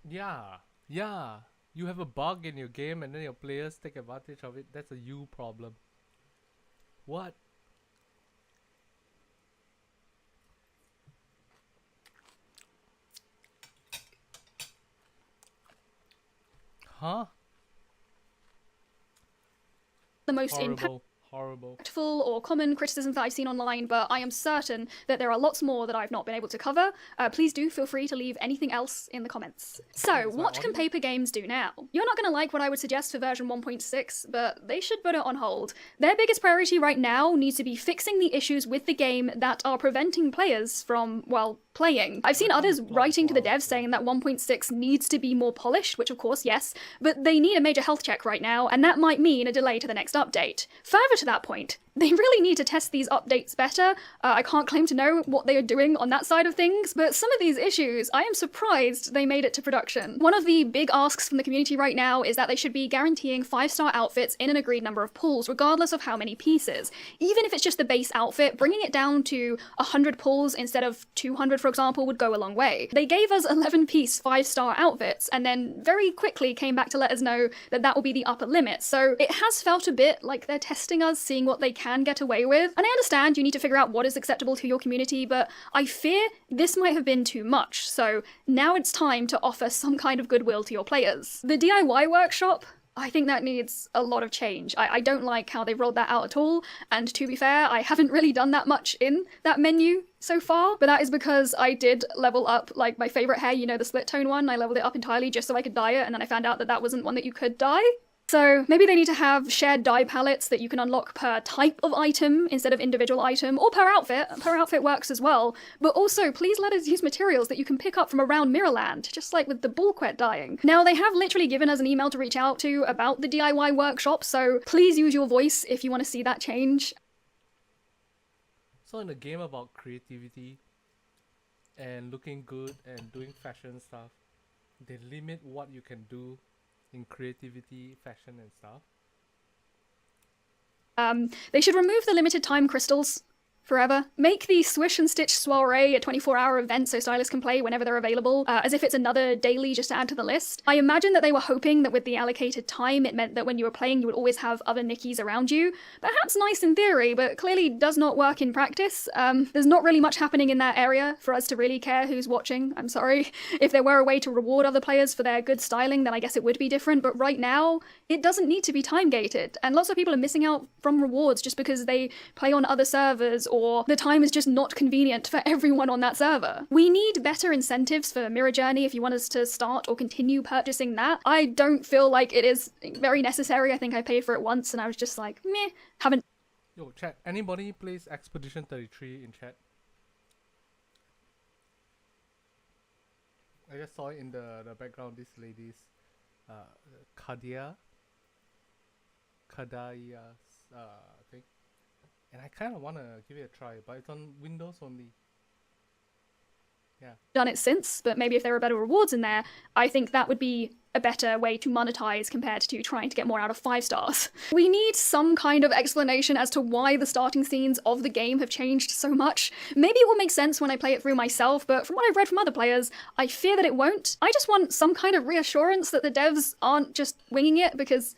A: Yeah. You have a bug in your game and then your players take advantage of it. That's a you problem. What? Huh?
G: the most
A: Horrible.
G: impactful or common criticisms that I've seen online, but I am certain that there are lots more that I've not been able to cover. Please do feel free to leave anything else in the comments. So, what can paper games do now? You're not going to like what I would suggest for version 1.6, but they should put it on hold. Their biggest priority right now needs to be fixing the issues with the game that are preventing players from, well, playing. I've seen others writing to the devs saying that 1.6 needs to be more polished, which of course, yes, but they need a major health check right now, and that might mean a delay to the next update. Further to that point, they really need to test these updates better. I can't claim to know what they are doing on that side of things, but some of these issues, I am surprised they made it to production. One of the big asks from the community right now is that they should be guaranteeing 5-star outfits in an agreed number of pulls, regardless of how many pieces. Even if it's just the base outfit, bringing it down to 100 pulls instead of 200, for example, would go a long way. They gave us 11-piece 5-star outfits, and then very quickly came back to let us know that that will be the upper limit, so it has felt a bit like they're testing us, seeing what they can get away with. And I understand you need to figure out what is acceptable to your community, but I fear this might have been too much, so now it's time to offer some kind of goodwill to your players. The DIY workshop, I think that needs a lot of change. I don't like how they've rolled that out at all, and to be fair, I haven't really done that much in that menu so far, but that is because I did level up, like, my favourite hair, you know, the split tone one. I leveled it up entirely just so I could dye it, and then I found out that that wasn't one that you could dye. So maybe they need to have shared dye palettes that you can unlock per type of item instead of individual item, or per outfit. Per outfit works as well. But also, please let us use materials that you can pick up from around Mirrorland, just like with the bullquet dyeing. Now, they have literally given us an email to reach out to about the DIY workshop, so please use your voice if you want to see that change.
A: So in a game about creativity and looking good and doing fashion stuff, they limit what you can do in creativity, fashion and stuff.
G: They should remove the limited time crystals forever. Make the Swish and Stitch Soiree a 24-hour event so stylists can play whenever they're available, as if it's another daily just to add to the list. I imagine that they were hoping that with the allocated time, it meant that when you were playing, you would always have other Nikkes around you. Perhaps nice in theory, but clearly does not work in practice. There's not really much happening in that area for us to really care who's watching. I'm sorry. If there were a way to reward other players for their good styling, then I guess it would be different, but right now, it doesn't need to be time-gated, and lots of people are missing out from rewards just because they play on other servers or the time is just not convenient for everyone on that server. We need better incentives for Mirror Journey if you want us to start or continue purchasing that. I don't feel like it is very necessary. I think I paid for it once and I was just like, meh, haven't.
A: Yo, chat, anybody plays Expedition 33 in chat? I just saw it in the background, this lady's Kadaya thing. And I kind of want to give it a try, but it's on Windows only. Yeah.
G: Done it since, but maybe if there were better rewards in there, I think that would be a better way to monetize compared to trying to get more out of 5 stars. We need some kind of explanation as to why the starting scenes of the game have changed so much. Maybe it will make sense when I play it through myself, but from what I've read from other players, I fear that it won't. I just want some kind of reassurance that the devs aren't just winging it, because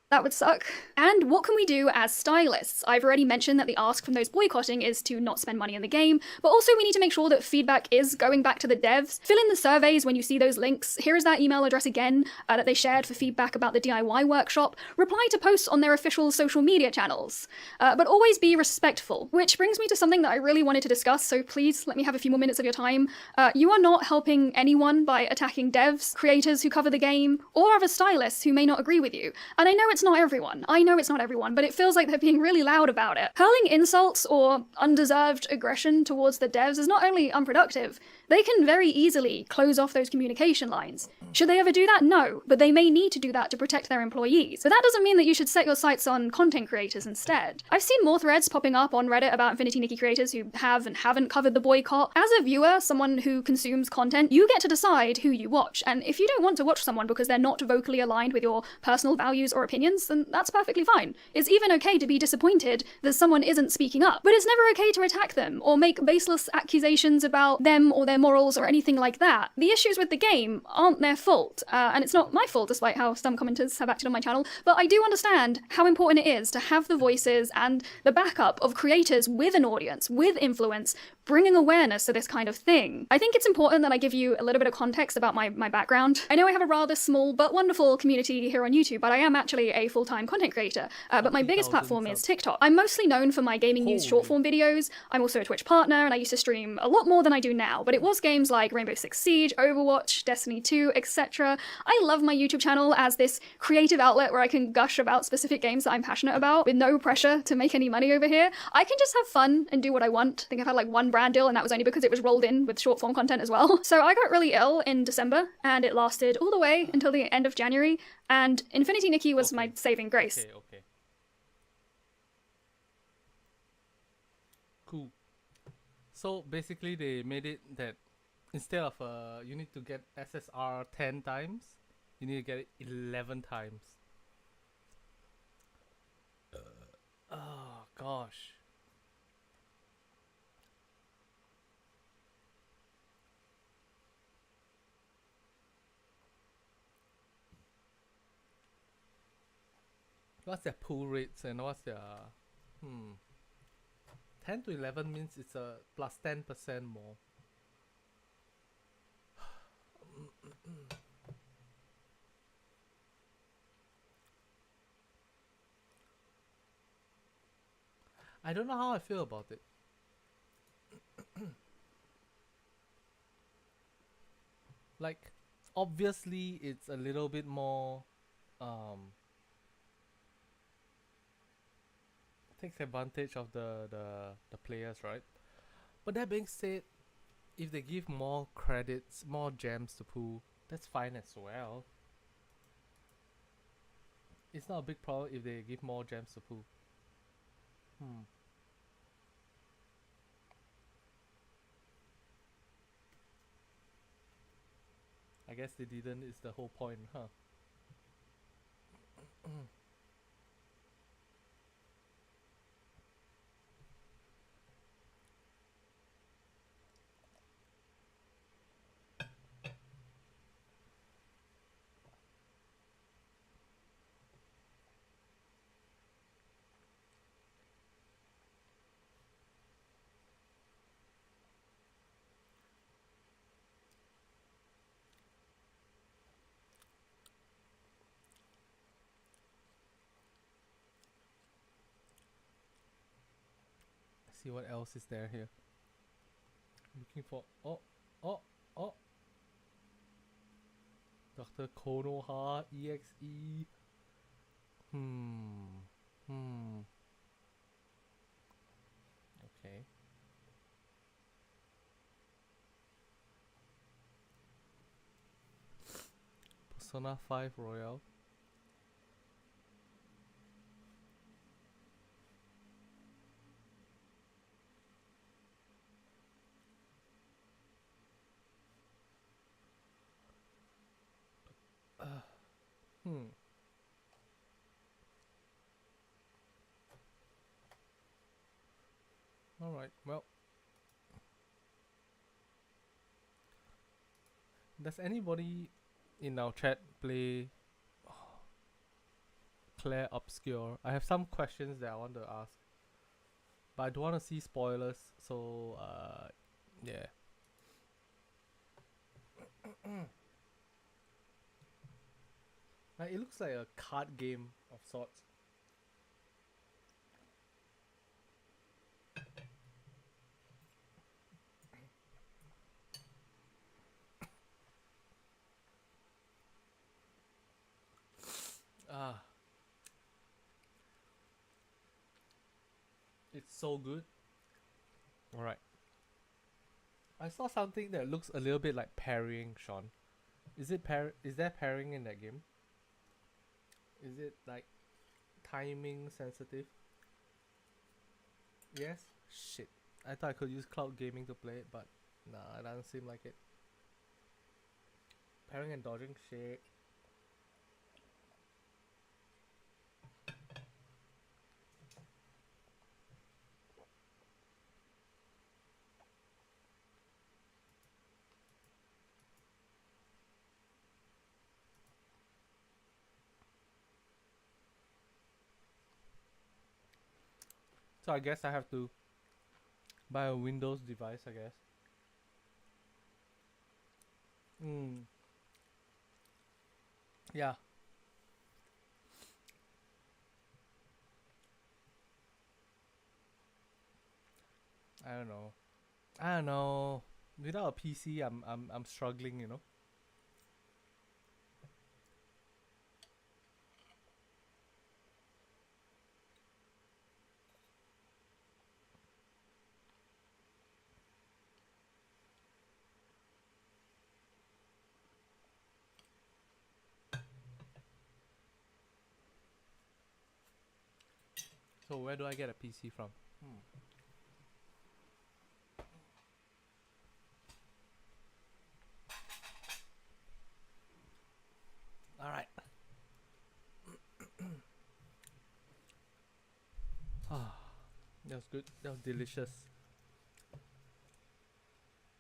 G: that would suck. And what can we do as stylists? I've already mentioned that the ask from those boycotting is to not spend money in the game, but also we need to make sure that feedback is going back to the devs. Fill in the surveys when you see those links. Here is that email address again that they shared for feedback about the DIY workshop. Reply to posts on their official social media channels. But always be respectful. Which brings me to something that I really wanted to discuss, so please let me have a few more minutes of your time. You are not helping anyone by attacking devs, creators who cover the game, or other stylists who may not agree with you. And I know it's not everyone. I know it's not everyone, but it feels like they're being really loud about it. Hurling insults or undeserved aggression towards the devs is not only unproductive, they can very easily close off those communication lines. Should they ever do that? No, but they may need to do that to protect their employees. But that doesn't mean that you should set your sights on content creators instead. I've seen more threads popping up on Reddit about Infinity Nikke creators who have and haven't covered the boycott. As a viewer, someone who consumes content, you get to decide who you watch, and if you don't want to watch someone because they're not vocally aligned with your personal values or opinions, then that's perfectly fine. It's even okay to be disappointed that someone isn't speaking up, but it's never okay to attack them or make baseless accusations about them or their morals or anything like that. The issues with the game aren't their fault, and it's not my fault despite how some commenters have acted on my channel, but I do understand how important it is to have the voices and the backup of creators with an audience, with influence, bringing awareness to this kind of thing. I think it's important that I give you a little bit of context about my background. I know I have a rather small but wonderful community here on YouTube, but I am actually a full-time content creator, but my biggest platform is TikTok. I'm mostly known for my gaming news short-form videos. I'm also a Twitch partner, and I used to stream a lot more than I do now, but it was games like Rainbow Six Siege, Overwatch, Destiny 2, etc. I love my YouTube channel as this creative outlet where I can gush about specific games that I'm passionate about with no pressure to make any money over here. I can just have fun and do what I want. I think I've had like one brand deal, and that was only because it was rolled in with short-form content as well. So I got really ill in December, and it lasted all the way until the end of January, and Infinity Nikke was my saving grace.
A: Okay. Cool. So basically they made it that instead of you need to get SSR 10 times, you need to get it 11 times. Oh gosh. What's their pull rates and what's their 10 to 11 means it's a plus 10% more. I don't know how I feel about it. Like, obviously it's a little bit more takes advantage of the players, right? But that being said, if they give more credits, more gems to pull, that's fine as well. It's not a big problem if they give more gems to pull. I guess they didn't, is the whole point, huh? See what else is there here. Looking for oh Dr. Konoha EXE. Okay. Persona 5 Royal. Alright, well. Does anybody in our chat play Claire Obscure? I have some questions that I want to ask, but I don't want to see spoilers, so yeah. It looks like a card game of sorts. It's so good. Alright. I saw something that looks a little bit like parrying, Sean. Is there parrying in that game? Is it like timing sensitive? Yes? Shit. I thought I could use cloud gaming to play it, but nah, it doesn't seem like it. Parrying and dodging, shit. So I guess I have to buy a Windows device, I guess. Yeah. I don't know. Without a PC, I'm struggling, you know. So where do I get a PC from? Alright. That was good. That was delicious.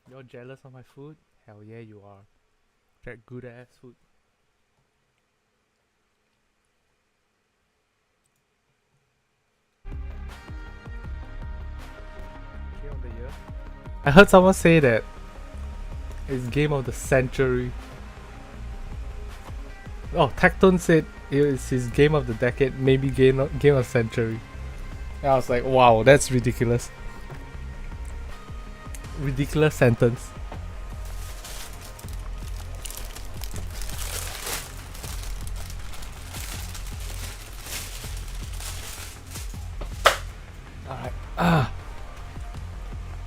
A: You're jealous of my food? Hell yeah, you are. That good ass food. Game of the year? I heard someone say that it's game of the century. Oh, Tactone said it's his game of the decade, maybe game of century. And I was like, wow, that's ridiculous. Ridiculous sentence.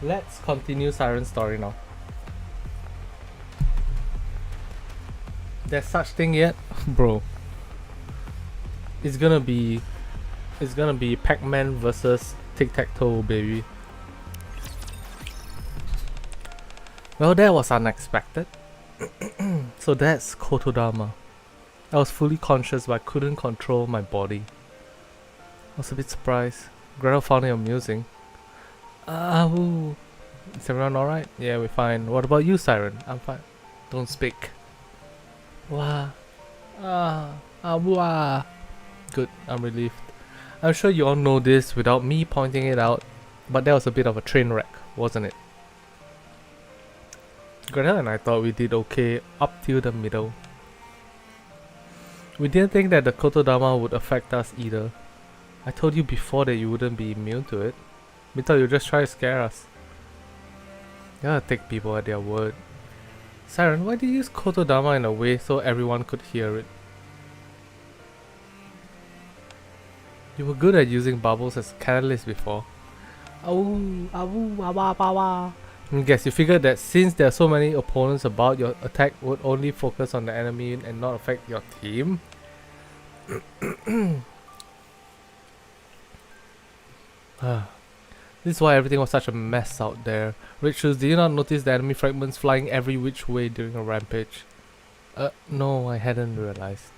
A: Let's continue Siren's story now. There's such thing yet? Bro. It's gonna be Pac-Man versus Tic-Tac-Toe, baby. Well, that was unexpected. So that's Kotodama. I was fully conscious but I couldn't control my body. I was a bit surprised. Gretel found it amusing. Ooh. Is everyone alright? Yeah, we're fine. What about you, Siren? I'm fine. Don't speak. Wah. Wah. Good, I'm relieved. I'm sure you all know this without me pointing it out, but that was a bit of a train wreck, wasn't it? Gretel and I thought we did okay up till the middle. We didn't think that the Kotodama would affect us either. I told you before that you wouldn't be immune to it. We thought you'd just try to scare us. You gotta take people at their word. Siren, why did you use Kotodama in a way so everyone could hear it? You were good at using bubbles as catalyst before. I guess you figured that since there are so many opponents about, your attack would only focus on the enemy and not affect your team. This is why everything was such a mess out there. Red Shoes, did you not notice the enemy fragments flying every which way during a rampage? No, I hadn't realized.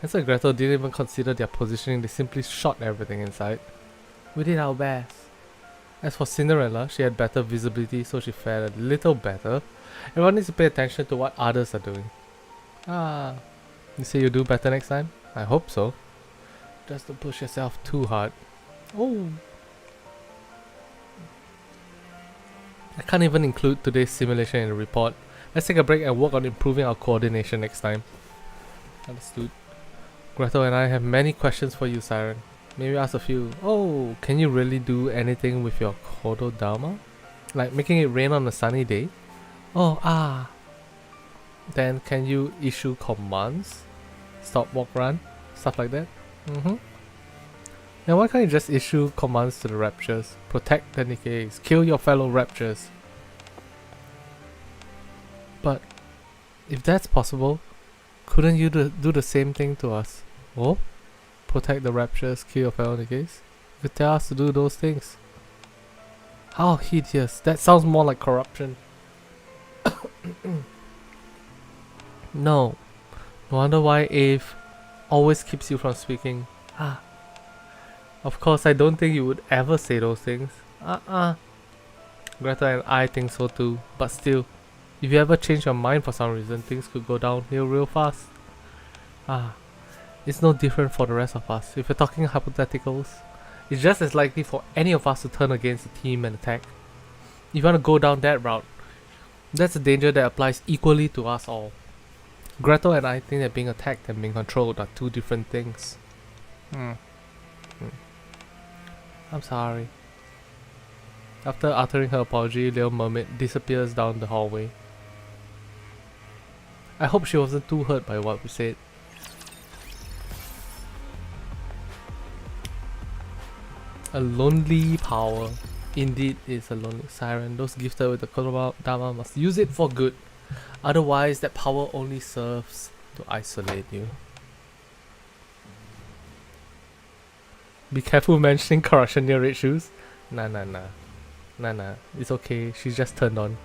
A: Hansel and Gretel didn't even consider their positioning, they simply shot everything in sight. We did our best. As for Cinderella, she had better visibility, so she fared a little better. Everyone needs to pay attention to what others are doing. You say you'll do better next time? I hope so. Just don't push yourself too hard. Oh! I can't even include today's simulation in the report. Let's take a break and work on improving our coordination next time. Understood. Gretel and I have many questions for you, Siren. Maybe ask a few. Oh, can you really do anything with your Kotodama? Like making it rain on a sunny day? Oh, Then can you issue commands? Stop, walk, run? Stuff like that? Then why can't you just issue commands to the Raptures? Protect the Nikkes. Kill your fellow Raptures. But if that's possible, couldn't you do the same thing to us? Oh? Protect the Raptures, kill your fellow Nikkes? You could tell us to do those things. How hideous. That sounds more like corruption. No. No wonder why Ave always keeps you from speaking. Of course, I don't think you would ever say those things. Gretel and I think so too. But still, if you ever change your mind for some reason, things could go downhill real fast. It's no different for the rest of us. If you're talking hypotheticals, it's just as likely for any of us to turn against the team and attack. If you want to go down that route, that's a danger that applies equally to us all. Gretel and I think that being attacked and being controlled are two different things. I'm sorry. After uttering her apology, Little Mermaid disappears down the hallway. I hope she wasn't too hurt by what we said. A lonely power. Indeed, it's a lonely Siren. Those gifted with the Kotodama must use it for good. Otherwise, that power only serves to isolate you. Be careful mentioning corruption near Red Shoes. Nah. It's okay. She's just turned on.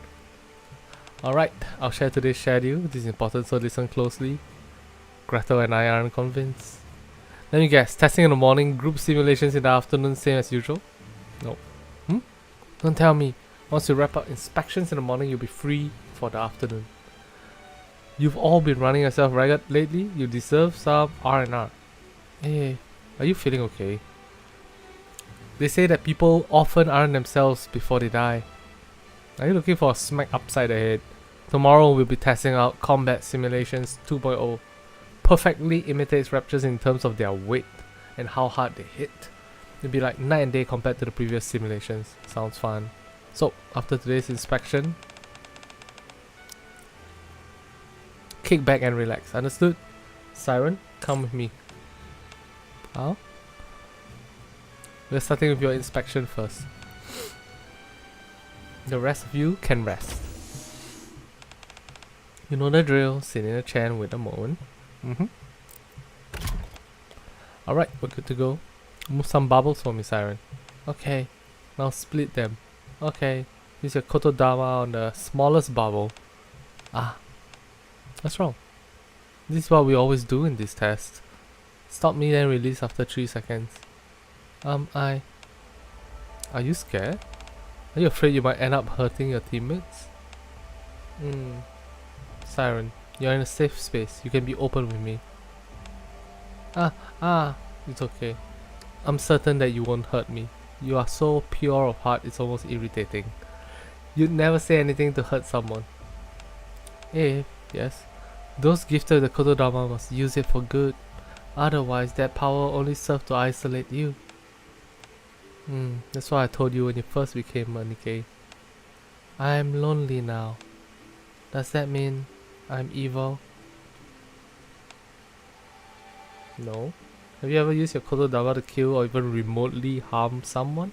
A: Alright, I'll share today's schedule. This is important, so listen closely. Gretel and I aren't convinced. Let me guess. Testing in the morning, group simulations in the afternoon, same as usual? No. Don't tell me. Once you wrap up inspections in the morning, you'll be free for the afternoon. You've all been running yourself ragged lately. You deserve some R&R. Hey, are you feeling okay? They say that people often aren't themselves before they die. Are you looking for a smack upside the head? Tomorrow we'll be testing out Combat Simulations 2.0. Perfectly imitates Raptures in terms of their weight and how hard they hit. It'll be like night and day compared to the previous simulations. Sounds fun. So, after today's inspection, kick back and relax. Understood? Siren, come with me. How? We're starting with your inspection first. The rest of you can rest. You know the drill. Sit in a chair with a moment. Alright, we're good to go. Move some bubbles for me, Siren. Okay. Now split them. Okay. Use your Kotodama on the smallest bubble. Ah. What's wrong? This is what we always do in this test. Stop me then release after 3 seconds. Are you scared? Are you afraid you might end up hurting your teammates? Siren, you're in a safe space. You can be open with me. It's okay. I'm certain that you won't hurt me. You are so pure of heart, it's almost irritating. You'd never say anything to hurt someone. Yes. Those gifted the Kotodama must use it for good. Otherwise, that power only serves to isolate you. That's what I told you when you first became a Nikke. I'm lonely now. Does that mean I'm evil? No. Have you ever used your Kotodama to kill or even remotely harm someone?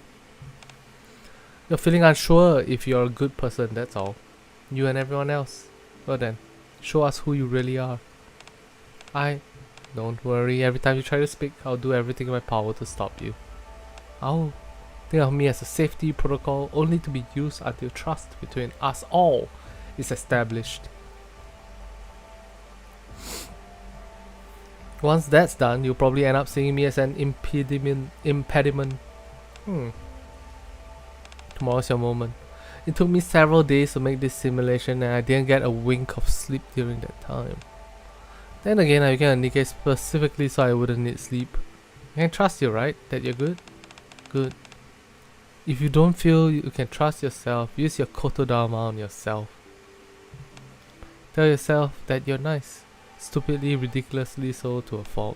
A: You're feeling unsure if you're a good person, that's all. You and everyone else. Well then, show us who you really are. Don't worry, every time you try to speak, I'll do everything in my power to stop you. Think of me as a safety protocol only to be used until trust between us all is established. Once that's done, you'll probably end up seeing me as an impediment. Tomorrow's your moment. It took me several days to make this simulation and I didn't get a wink of sleep during that time. Then again, I became a Nikke specifically so I wouldn't need sleep. I can trust you, right? That you're good? Good. If you don't feel you can trust yourself, use your Kotodama on yourself. Tell yourself that you're nice. Stupidly, ridiculously so to a fault.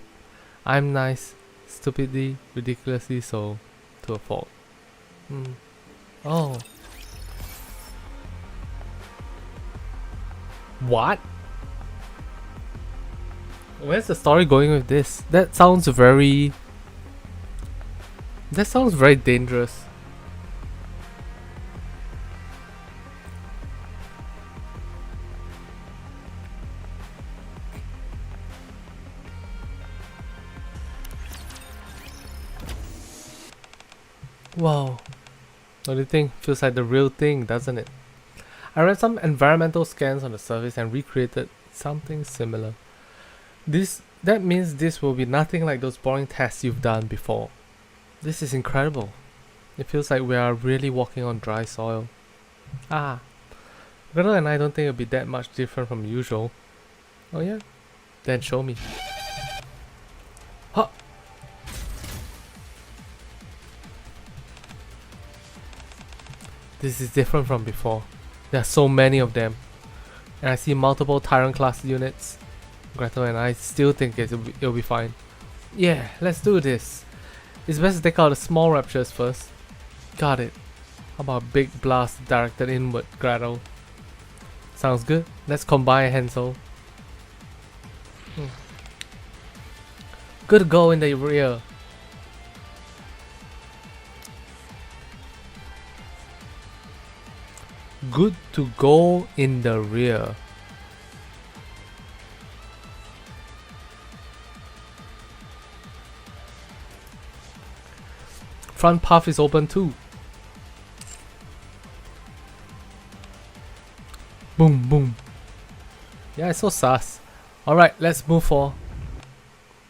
A: I'm nice. Stupidly, ridiculously so to a fault. Oh. What? Where's the story going with this? That sounds very dangerous. Wow. What do you think? Feels like the real thing, doesn't it? I ran some environmental scans on the surface and recreated something similar. That means this will be nothing like those boring tests you've done before. This is incredible. It feels like we are really walking on dry soil. Gretel and I don't think it'll be that much different from usual. Oh yeah? Then show me. Huh! This is different from before. There are so many of them. And I see multiple Tyrant class units. Gretel and I still think it'll be fine. Yeah, let's do this. It's best to take out the small raptures first. Got it. How about a big blast directed inward, Gretel? Sounds good. Let's combine Hansel. Good go in the rear. Good to go in the rear. Front path is open too. Boom, boom. Yeah, it's so sus. Alright, let's move for...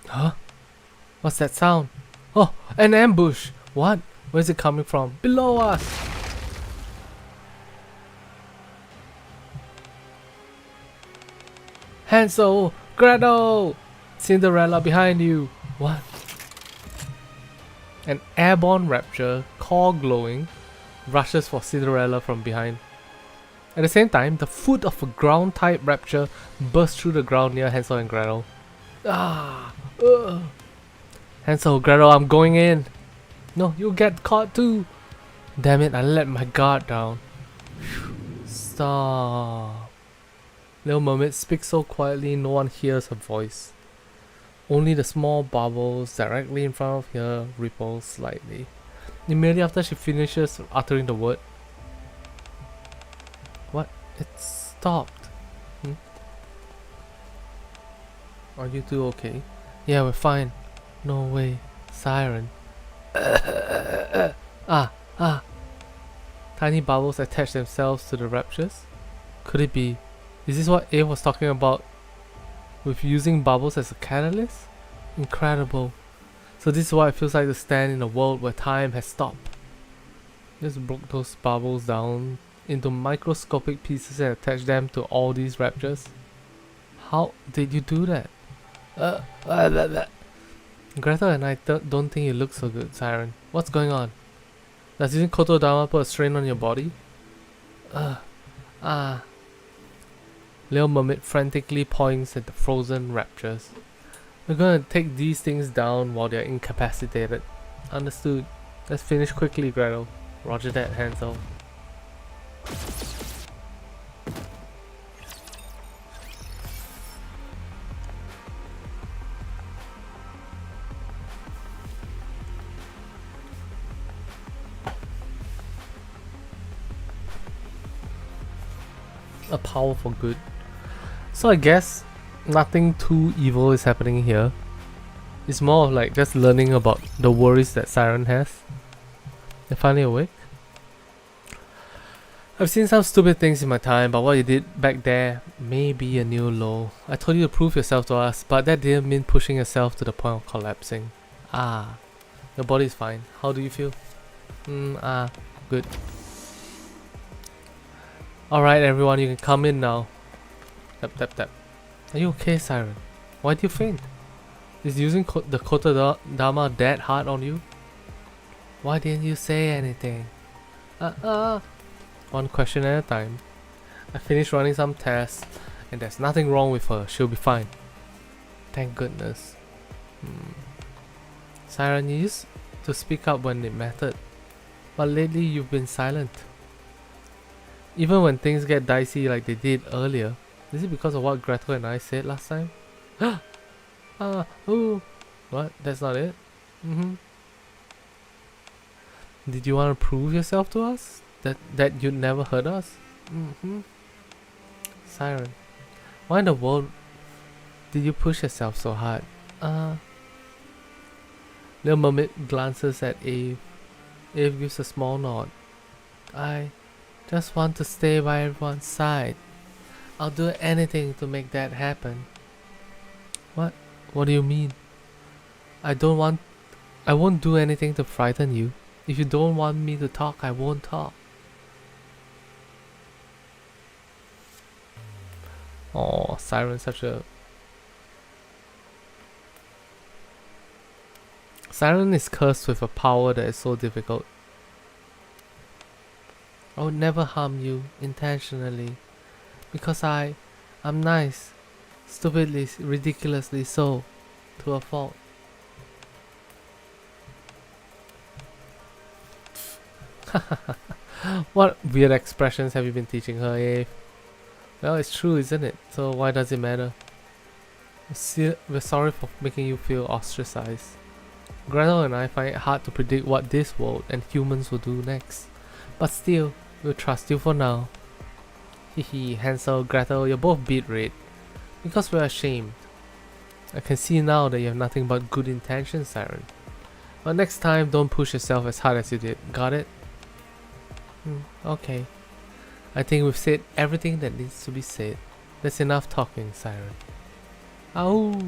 A: Huh? What's that sound? Oh, an ambush! What? Where's it coming from? Below us! Hansel! Gretel! Cinderella behind you! What? An airborne rapture, core glowing, rushes for Cinderella from behind. At the same time, the foot of a ground-type rapture bursts through the ground near Hansel and Gretel. Hansel, Gretel, I'm going in! No, you'll get caught too! Damn it, I let my guard down. Stop. Little Mermaid speaks so quietly no one hears her voice. Only the small bubbles directly in front of her ripple slightly. Immediately after she finishes uttering the word, It stopped. Are you two okay? Yeah, we're fine. No way. Siren. Tiny bubbles attach themselves to the raptures? Could it be? Is this what Eve was talking about with using bubbles as a catalyst? Incredible. So this is what it feels like to stand in a world where time has stopped. Just broke those bubbles down into microscopic pieces and attach them to all these raptures. How did you do that? Greta and I don't think you look so good, Siren. What's going on? Does using Kotodama put a strain on your body? Little Mermaid frantically points at the frozen raptures. We're gonna take these things down while they're incapacitated. Understood. Let's finish quickly, Gretel. Roger that, Hansel. A power for good. So I guess nothing too evil is happening here. It's more of like just learning about the worries that Siren has. They're finally awake. I've seen some stupid things in my time, but what you did back there may be a new low. I told you to prove yourself to us, but that didn't mean pushing yourself to the point of collapsing. Your body's fine. How do you feel? Good. Alright everyone, you can come in now. Tap tap tap. Are you okay, Siren? Why do you faint? Is using the Kotodama that hard on you? Why didn't you say anything? One question at a time. I finished running some tests and there's nothing wrong with her. She'll be fine. Thank goodness. Siren, you used to speak up when it mattered, but lately you've been silent. Even when things get dicey like they did earlier. Is it because of what Gretel and I said last time? What? That's not it? Did you want to prove yourself to us? That you'd never hurt us? Siren, why in the world did you push yourself so hard? Little Mermaid glances at Eve. Eve gives a small nod. I just want to stay by everyone's side. I'll do anything to make that happen. What? What do you mean? I won't do anything to frighten you. If you don't want me to talk, I won't talk. Oh, Siren's such a... Siren is cursed with a power that is so difficult. I would never harm you intentionally. Because I'm nice. Stupidly, ridiculously so. To a fault. What weird expressions have you been teaching her, Eve? Well, it's true, isn't it? So why does it matter? We're sorry for making you feel ostracized. Gretel and I find it hard to predict what this world and humans will do next. But still, we'll trust you for now. Hehe, Hansel, Gretel, you're both beat red. Because we're ashamed. I can see now that you have nothing but good intentions, Siren. But next time, don't push yourself as hard as you did. Got it? Okay. I think we've said everything that needs to be said. That's enough talking, Siren. Ow!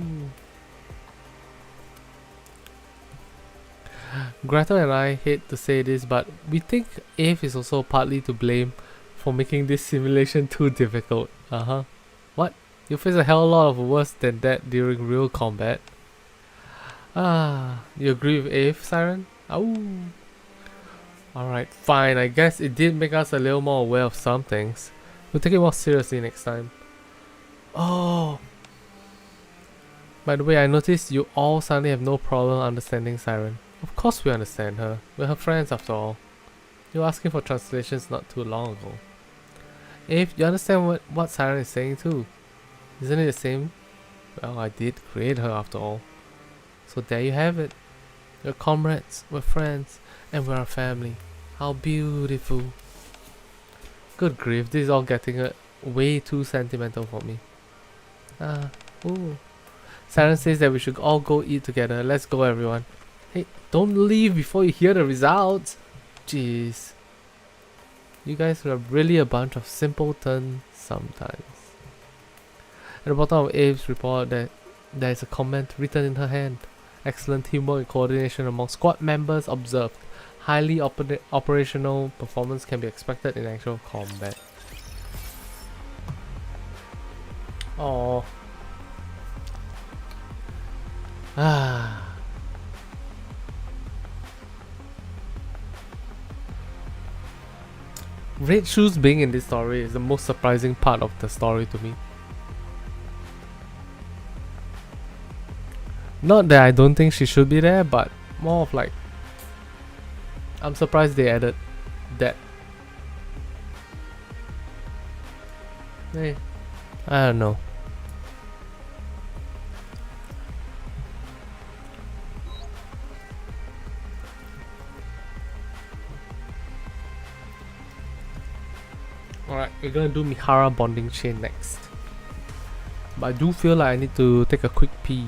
A: Gretel and I hate to say this, but we think Eve is also partly to blame for making this simulation too difficult. What? You face a hell lot of worse than that during real combat. You agree with Eve, Siren? Ow! Alright, fine. I guess it did make us a little more aware of some things. We'll take it more seriously next time. Oh! By the way, I noticed you all suddenly have no problem understanding Siren. Of course we understand her. We're her friends after all. You were asking for translations not too long ago. Eve, you understand what Siren is saying too? Isn't it the same? Well, I did create her after all. So there you have it. We're comrades, we're friends, and we're a family. How beautiful. Good grief, this is all getting way too sentimental for me. Ooh. Siren says that we should all go eat together. Let's go, everyone. Hey, don't leave before you hear the results. Jeez. You guys are really a bunch of simpletons sometimes. At the bottom of Abe's report, there is a comment written in her hand. Excellent teamwork and coordination among squad members observed. Highly operational performance can be expected in actual combat. Oh. Red Shoes being in this story is the most surprising part of the story to me. Not that I don't think she should be there, but more of like, I'm surprised they added that. Hey, I don't know. Alright, we're gonna do Mihara bonding chain next. But I do feel like I need to take a quick pee.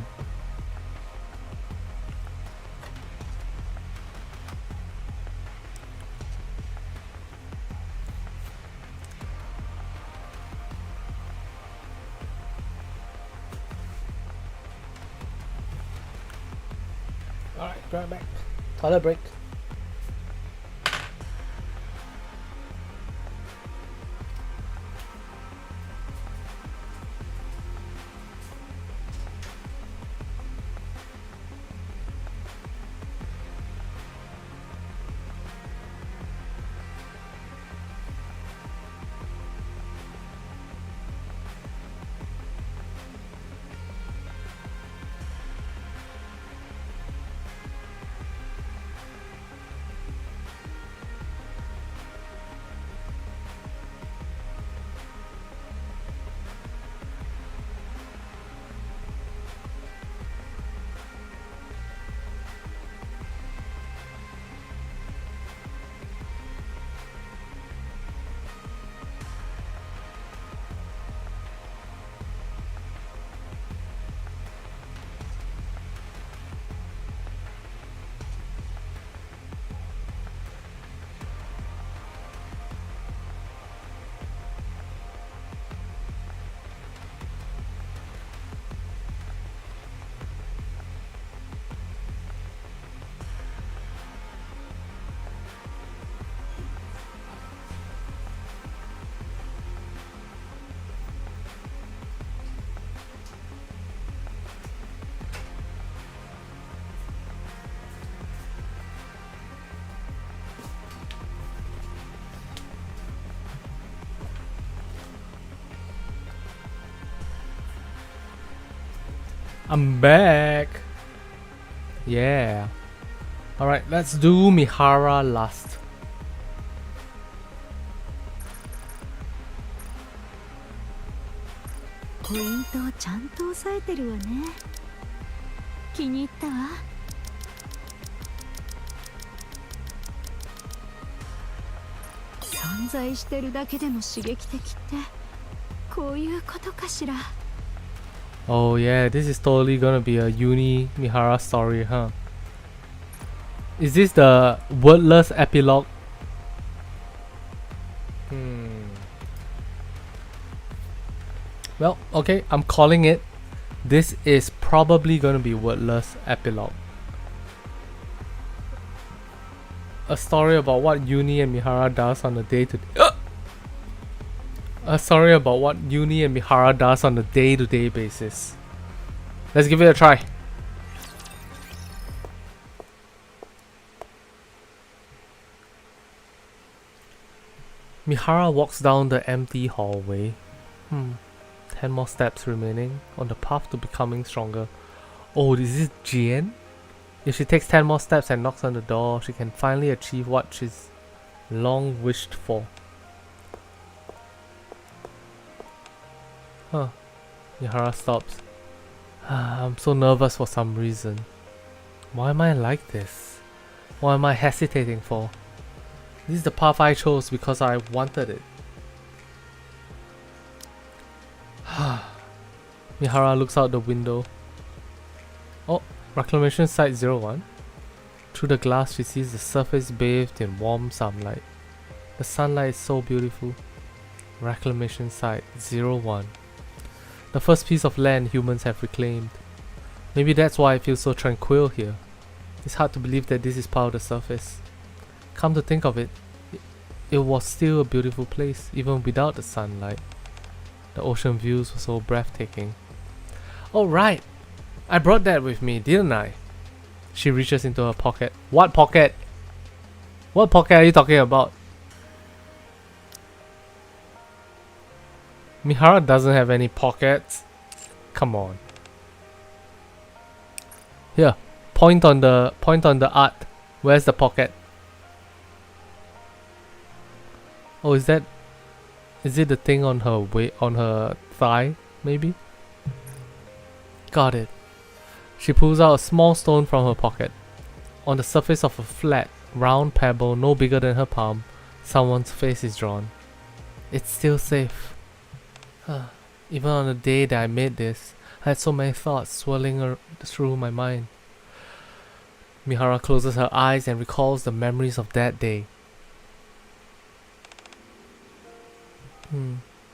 A: Alright, right back. Toilet break. I'm back. Yeah. Alright, let's do Mihara last.
C: Point をちゃんと押さえてるわね。気に入ったわ。存在してるだけでも刺激的ってこういうことかしら。
A: Oh yeah, this is totally gonna be a uni Mihara story, huh? Is this the wordless epilogue? Well, okay, I'm calling it. This is probably gonna be wordless epilogue. A story about what Uni and Mihara does on a day-to-day. A story about what Uni and Mihara does on a day-to-day basis. Let's give it a try. Mihara walks down the empty hallway. 10 more steps remaining on the path to becoming stronger. Oh, is this Jian? If she takes 10 more steps and knocks on the door, she can finally achieve what she's long wished for. Huh. Mihara stops. I'm so nervous for some reason. Why am I like this? What am I hesitating for? This is the path I chose because I wanted it. Mihara looks out the window. Oh, reclamation site 01. Through the glass she sees the surface bathed in warm sunlight. The sunlight is so beautiful. Reclamation site 01. The first piece of land humans have reclaimed. Maybe that's why I feel so tranquil here. It's hard to believe that this is part of the surface. Come to think of it, it was still a beautiful place even without the sunlight. The ocean views were so breathtaking. Oh right, I brought that with me, didn't I? She reaches into her pocket. What pocket? What pocket are you talking about? Mihara doesn't have any pockets. Come on. Here, point on the art. Where's the pocket? Oh, is it the thing on her thigh, maybe? Got it. She pulls out a small stone from her pocket. On the surface of a flat, round pebble no bigger than her palm, someone's face is drawn. It's still safe. Even on the day that I made this, I had so many thoughts swirling through my mind. Mihara closes her eyes and recalls the memories of that day.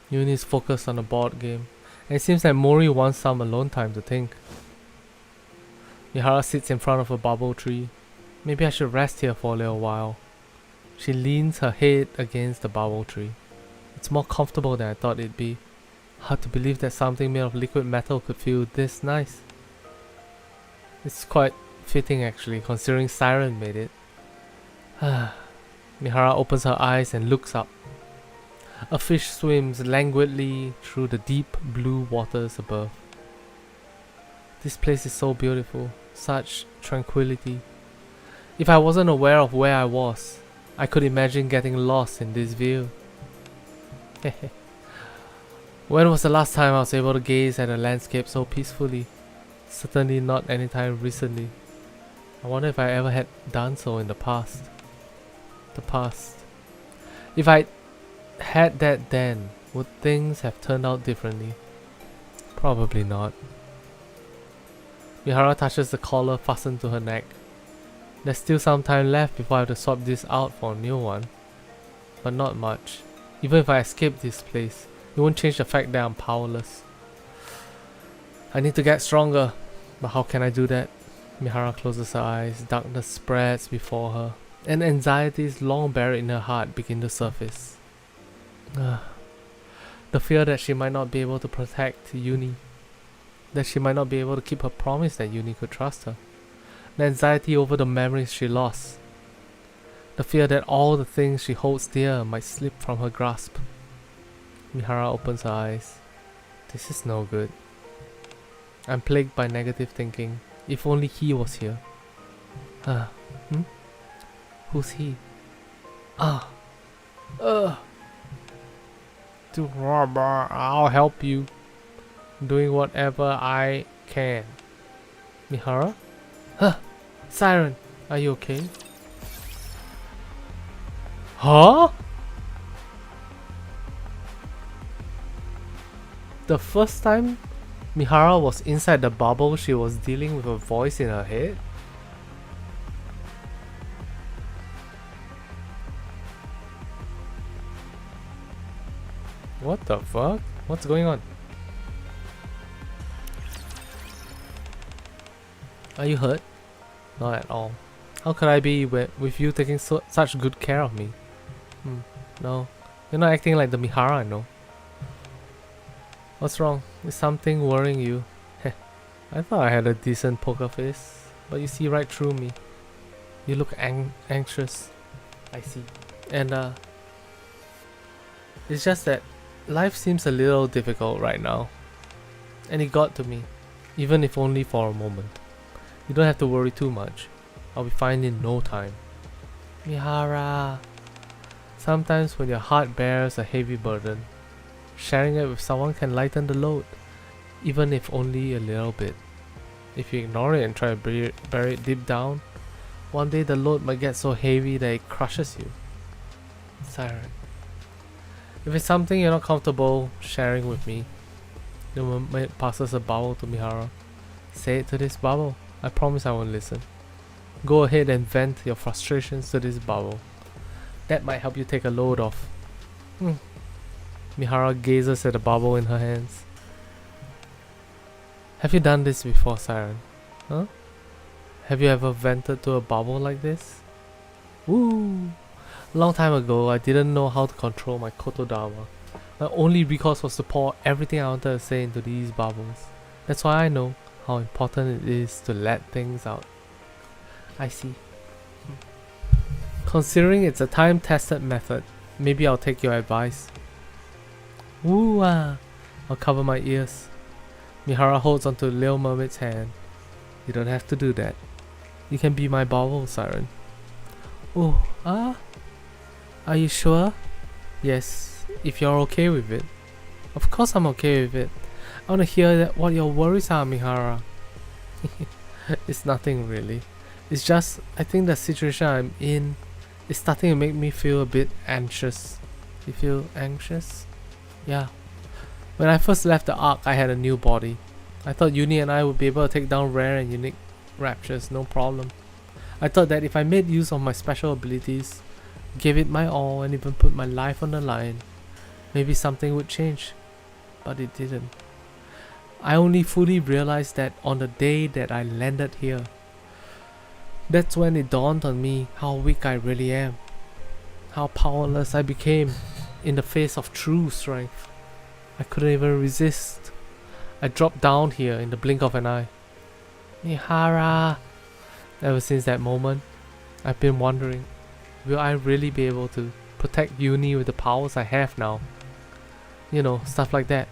A: Yuni is focused on a board game, and it seems that Mori wants some alone time to think. Mihara sits in front of a bubble tree. Maybe I should rest here for a little while. She leans her head against the bubble tree. It's more comfortable than I thought it'd be. Hard to believe that something made of liquid metal could feel this nice. It's quite fitting actually, considering Siren made it. Mihara opens her eyes and looks up. A fish swims languidly through the deep blue waters above. This place is so beautiful, such tranquility. If I wasn't aware of where I was, I could imagine getting lost in this view. When was the last time I was able to gaze at a landscape so peacefully? Certainly not anytime recently. I wonder if I ever had done so in the past. If I had that then, would things have turned out differently? Probably not. Mihara touches the collar fastened to her neck. There's still some time left before I have to swap this out for a new one. But not much. Even if I escape this place, it won't change the fact that I'm powerless. I need to get stronger, but how can I do that? Mihara closes her eyes, darkness spreads before her, and anxieties long buried in her heart begin to surface. The fear that she might not be able to protect Yuni, that she might not be able to keep her promise that Yuni could trust her, the anxiety over the memories she lost, the fear that all the things she holds dear might slip from her grasp. Mihara opens her eyes. This is no good. I'm plagued by negative thinking. If only he was here. Who's he? To Robber, I'll help you. Doing whatever I can. Mihara? Siren, are you okay? Huh? The first time Mihara was inside the bubble, she was dealing with a voice in her head? What the fuck? What's going on? Are you hurt? Not at all. How could I be with you taking such good care of me? No. You're not acting like the Mihara I know. What's wrong? Is something worrying you? I thought I had a decent poker face, but you see right through me. You look anxious. I see. And it's just that life seems a little difficult right now. And it got to me, even if only for a moment. You don't have to worry too much. I'll be fine in no time. Mihara. Sometimes when your heart bears a heavy burden, sharing it with someone can lighten the load, even if only a little bit. If you ignore it and try to bury it deep down, one day the load might get so heavy that it crushes you. Siren. If it's something you're not comfortable sharing with me, The mermaid passes a bubble to Mihara. Say it to this bubble. I promise I won't listen. Go ahead and vent your frustrations to this bubble. That might help you take a load off. Mihara gazes at the bubble in her hands. Have you done this before, Siren? Huh? Have you ever vented to a bubble like this? Woo! A long time ago, I didn't know how to control my kotodama. My only recourse was to pour everything I wanted to say into these bubbles. That's why I know how important it is to let things out. I see. Considering it's a time-tested method, maybe I'll take your advice. Woo ah! I'll cover my ears. Mihara holds onto Little Mermaid's hand. You don't have to do that. You can be my bubble, Siren. Oh, are you sure? Yes, if you're okay with it. Of course I'm okay with it. I want to hear what your worries are, Mihara. It's nothing really. It's just, I think the situation I'm in is starting to make me feel a bit anxious. You feel anxious? Yeah. When I first left the Ark, I had a new body. I thought Uni and I would be able to take down rare and unique raptures, no problem. I thought that if I made use of my special abilities, gave it my all and even put my life on the line, maybe something would change. But it didn't. I only fully realized that on the day that I landed here. That's when it dawned on me how weak I really am. How powerless I became in the face of true strength. I couldn't even resist. I dropped down here in the blink of an eye. Mihara! Ever since that moment, I've been wondering, will I really be able to protect Uni with the powers I have now? You know, stuff like that.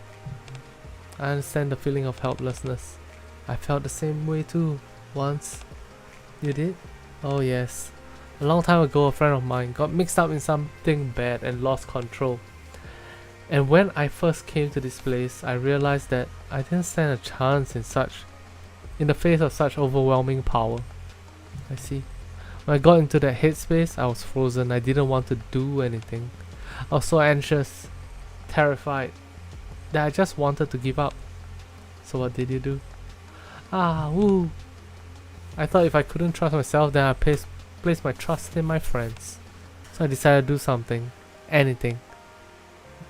A: I understand the feeling of helplessness. I felt the same way too, once. You did? Oh yes. A long time ago, a friend of mine got mixed up in something bad and lost control. And when I first came to this place, I realized that I didn't stand a chance in the face of such overwhelming power. I see. When I got into that headspace, I was frozen. I didn't want to do anything. I was so anxious, terrified, that I just wanted to give up. So what did you do? Woo! I thought if I couldn't trust myself, then I'd place my trust in my friends. So I decided to do something. Anything.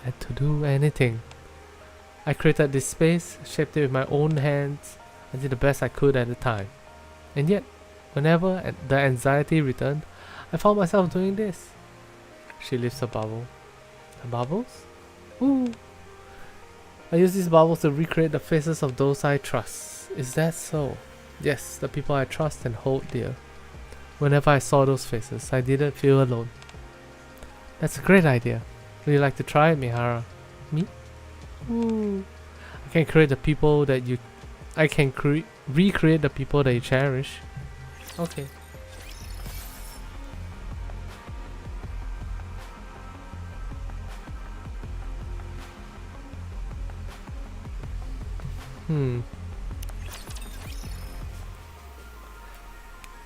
A: And to do anything. I created this space, shaped it with my own hands, and did the best I could at the time. And yet, whenever the anxiety returned, I found myself doing this. She lifts a bubble. The bubbles? Ooh! I use these bubbles to recreate the faces of those I trust. Is that so? Yes, the people I trust and hold dear. Whenever I saw those faces, I didn't feel alone. That's a great idea. Would you like to try it, Mihara? Me? Ooh. I can create the people that you... I can recreate the people that you cherish. Okay.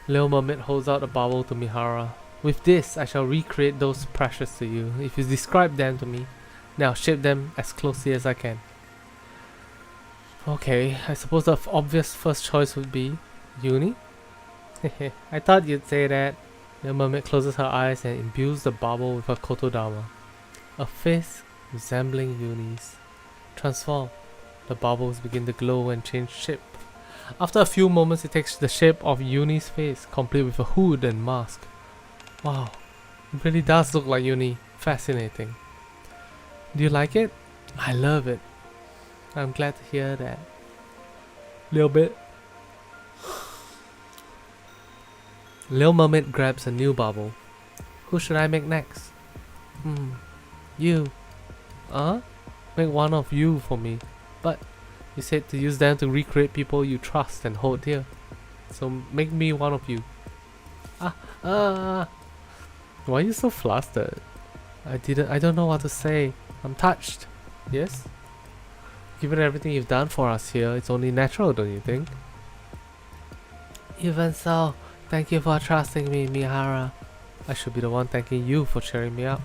A: Little Mermaid holds out a bubble to Mihara. With this, I shall recreate those precious to you. If you describe them to me, then I'll shape them as closely as I can. Okay, I suppose the obvious first choice would be Uni? I thought you'd say that. The mermaid closes her eyes and imbues the bubble with her kotodama. A face resembling Uni's. Transform. The bubbles begin to glow and change shape. After a few moments, it takes the shape of Uni's face, complete with a hood and mask. Wow, it really does look like Uni. Fascinating. Do you like it? I love it. I'm glad to hear that. Little bit. Little Mermaid grabs a new bubble. Who should I make next? You. Make one of you for me. But you said to use them to recreate people you trust and hold dear. So make me one of you. Why are you so flustered? I don't know what to say. I'm touched. Yes? Given everything you've done for us here, it's only natural, don't you think? Even so, thank you for trusting me, Mihara. I should be the one thanking you for cheering me up.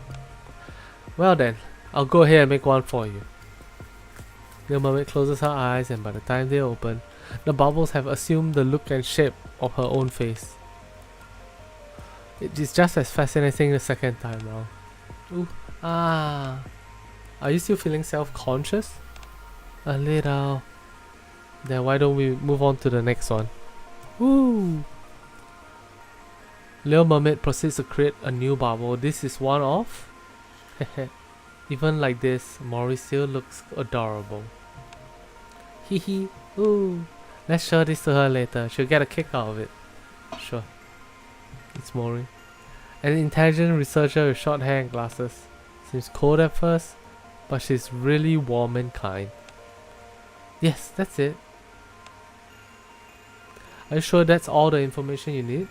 A: Well then, I'll go ahead and make one for you. The mermaid closes her eyes, and by the time they open, the bubbles have assumed the look and shape of her own face. It is just as fascinating the second time round. Ooh, ah. Are you still feeling self-conscious? A little. Then why don't we move on to the next one? Woo! Little Mermaid proceeds to create a new bubble. This is one off. Even like this, Mori still looks adorable. Hehe. Ooh. Let's show this to her later. She'll get a kick out of it. Sure. It's Mori. An intelligent researcher with short hair and glasses. Seems cold at first, but she's really warm and kind. Yes, that's it. Are you sure that's all the information you need?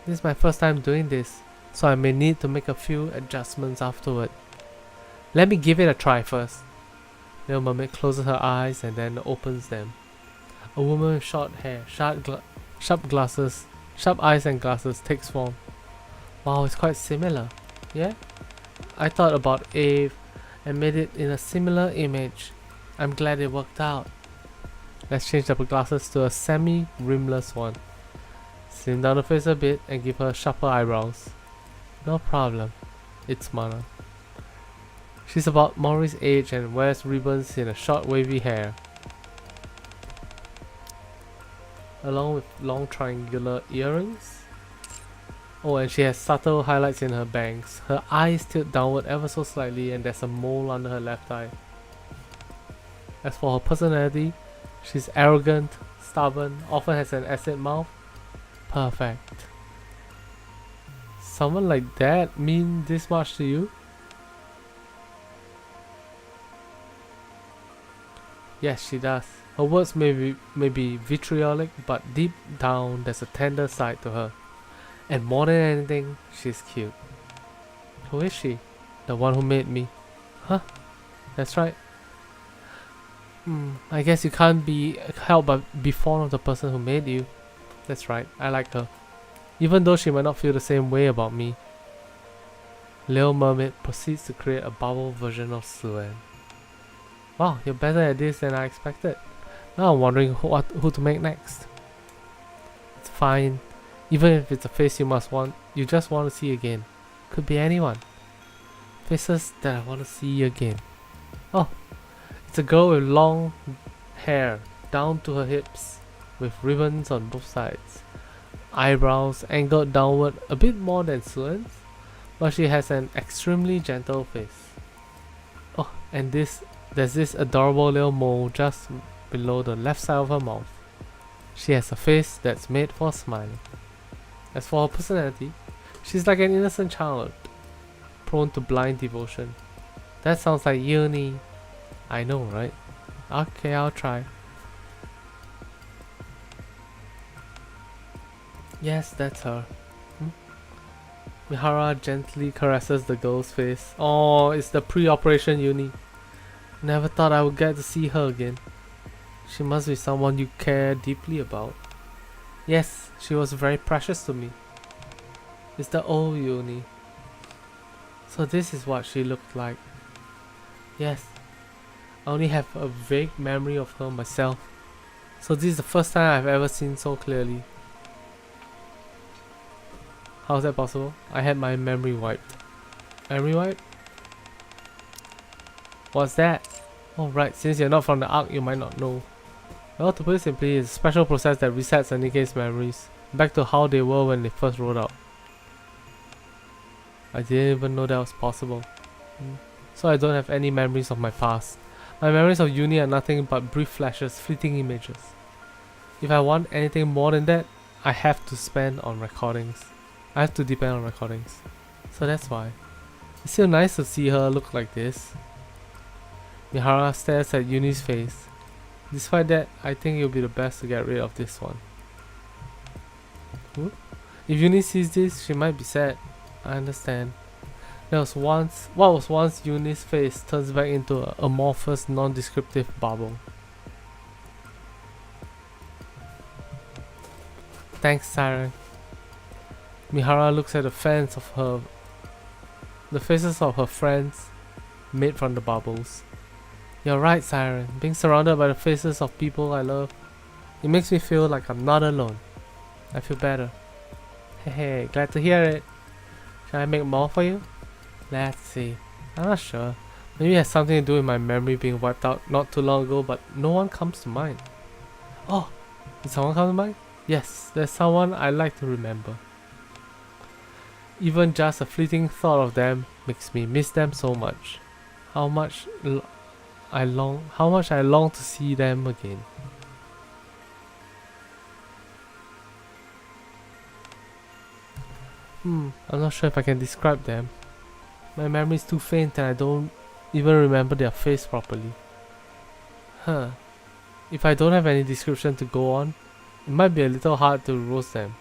A: This is my first time doing this, so I may need to make a few adjustments afterward. Let me give it a try first. Little Mermaid closes her eyes and then opens them. A woman with short hair, sharp eyes and glasses takes form. Wow, it's quite similar. Yeah? I thought about Ave and made it in a similar image. I'm glad it worked out. Let's change the glasses to a semi-rimless one. Slim down the face a bit and give her sharper eyebrows. No problem. It's Mana. She's about Mori's age and wears ribbons in her short wavy hair, along with long triangular earrings. Oh, and she has subtle highlights in her bangs. Her eyes tilt downward ever so slightly and there's a mole under her left eye. As for her personality, she's arrogant, stubborn, often has an acid mouth. Perfect. Someone like that mean this much to you? Yes, she does. Her words may be vitriolic, but deep down there's a tender side to her. And more than anything, she's cute. Who is she? The one who made me. Huh? That's right. I guess you can't be helped but be fond of the person who made you. That's right, I like her. Even though she might not feel the same way about me. Little Mermaid proceeds to create a bubble version of Siren. Wow, you're better at this than I expected. Now I'm wondering who to make next. It's fine. Even if it's a face you just want to see again. Could be anyone. Faces that I want to see again. Oh, it's a girl with long hair down to her hips, with ribbons on both sides. Eyebrows angled downward a bit more than Siren's, but she has an extremely gentle face. Oh, and there's this adorable little mole just below the left side of her mouth. She has a face that's made for smiling. As for her personality, she's like an innocent child, prone to blind devotion. That sounds like uni. I know, right? Okay, I'll try. Yes, that's her. Mihara gently caresses the girl's face. Oh, it's the pre-operation uni. Never thought I would get to see her again. She must be someone you care deeply about. Yes, she was very precious to me. It's the old uni. So this is what she looked like. Yes, I only have a vague memory of her myself. So this is the first time I've ever seen so clearly. How is that possible? I had my memory wiped. Memory wiped? What's that? Oh right, since you're not from the Ark, you might not know. Well, to put it simply, it's a special process that resets Nikke's memories back to how they were when they first rolled out. I didn't even know that was possible. So I don't have any memories of my past. My memories of uni are nothing but brief flashes, fleeting images. If I want anything more than that, I have to depend on recordings. So that's why. It's still nice to see her look like this. Mihara stares at Uni's face. Despite that, I think it would be the best to get rid of this one. If Uni sees this, she might be sad. I understand. What was once Uni's face turns back into an amorphous, non-descriptive bubble. Thanks, Siren. Mihara looks at the faces of her friends made from the bubbles. You're right, Siren. Being surrounded by the faces of people I love, it makes me feel like I'm not alone. I feel better. Hey, glad to hear it. Shall I make more for you? Let's see. I'm not sure. Maybe it has something to do with my memory being wiped out not too long ago, but no one comes to mind. Oh, did someone come to mind? Yes, there's someone I like to remember. Even just a fleeting thought of them makes me miss them so much. How much I long to see them again. I'm not sure if I can describe them. My memory is too faint and I don't even remember their face properly. If I don't have any description to go on, it might be a little hard to roast them.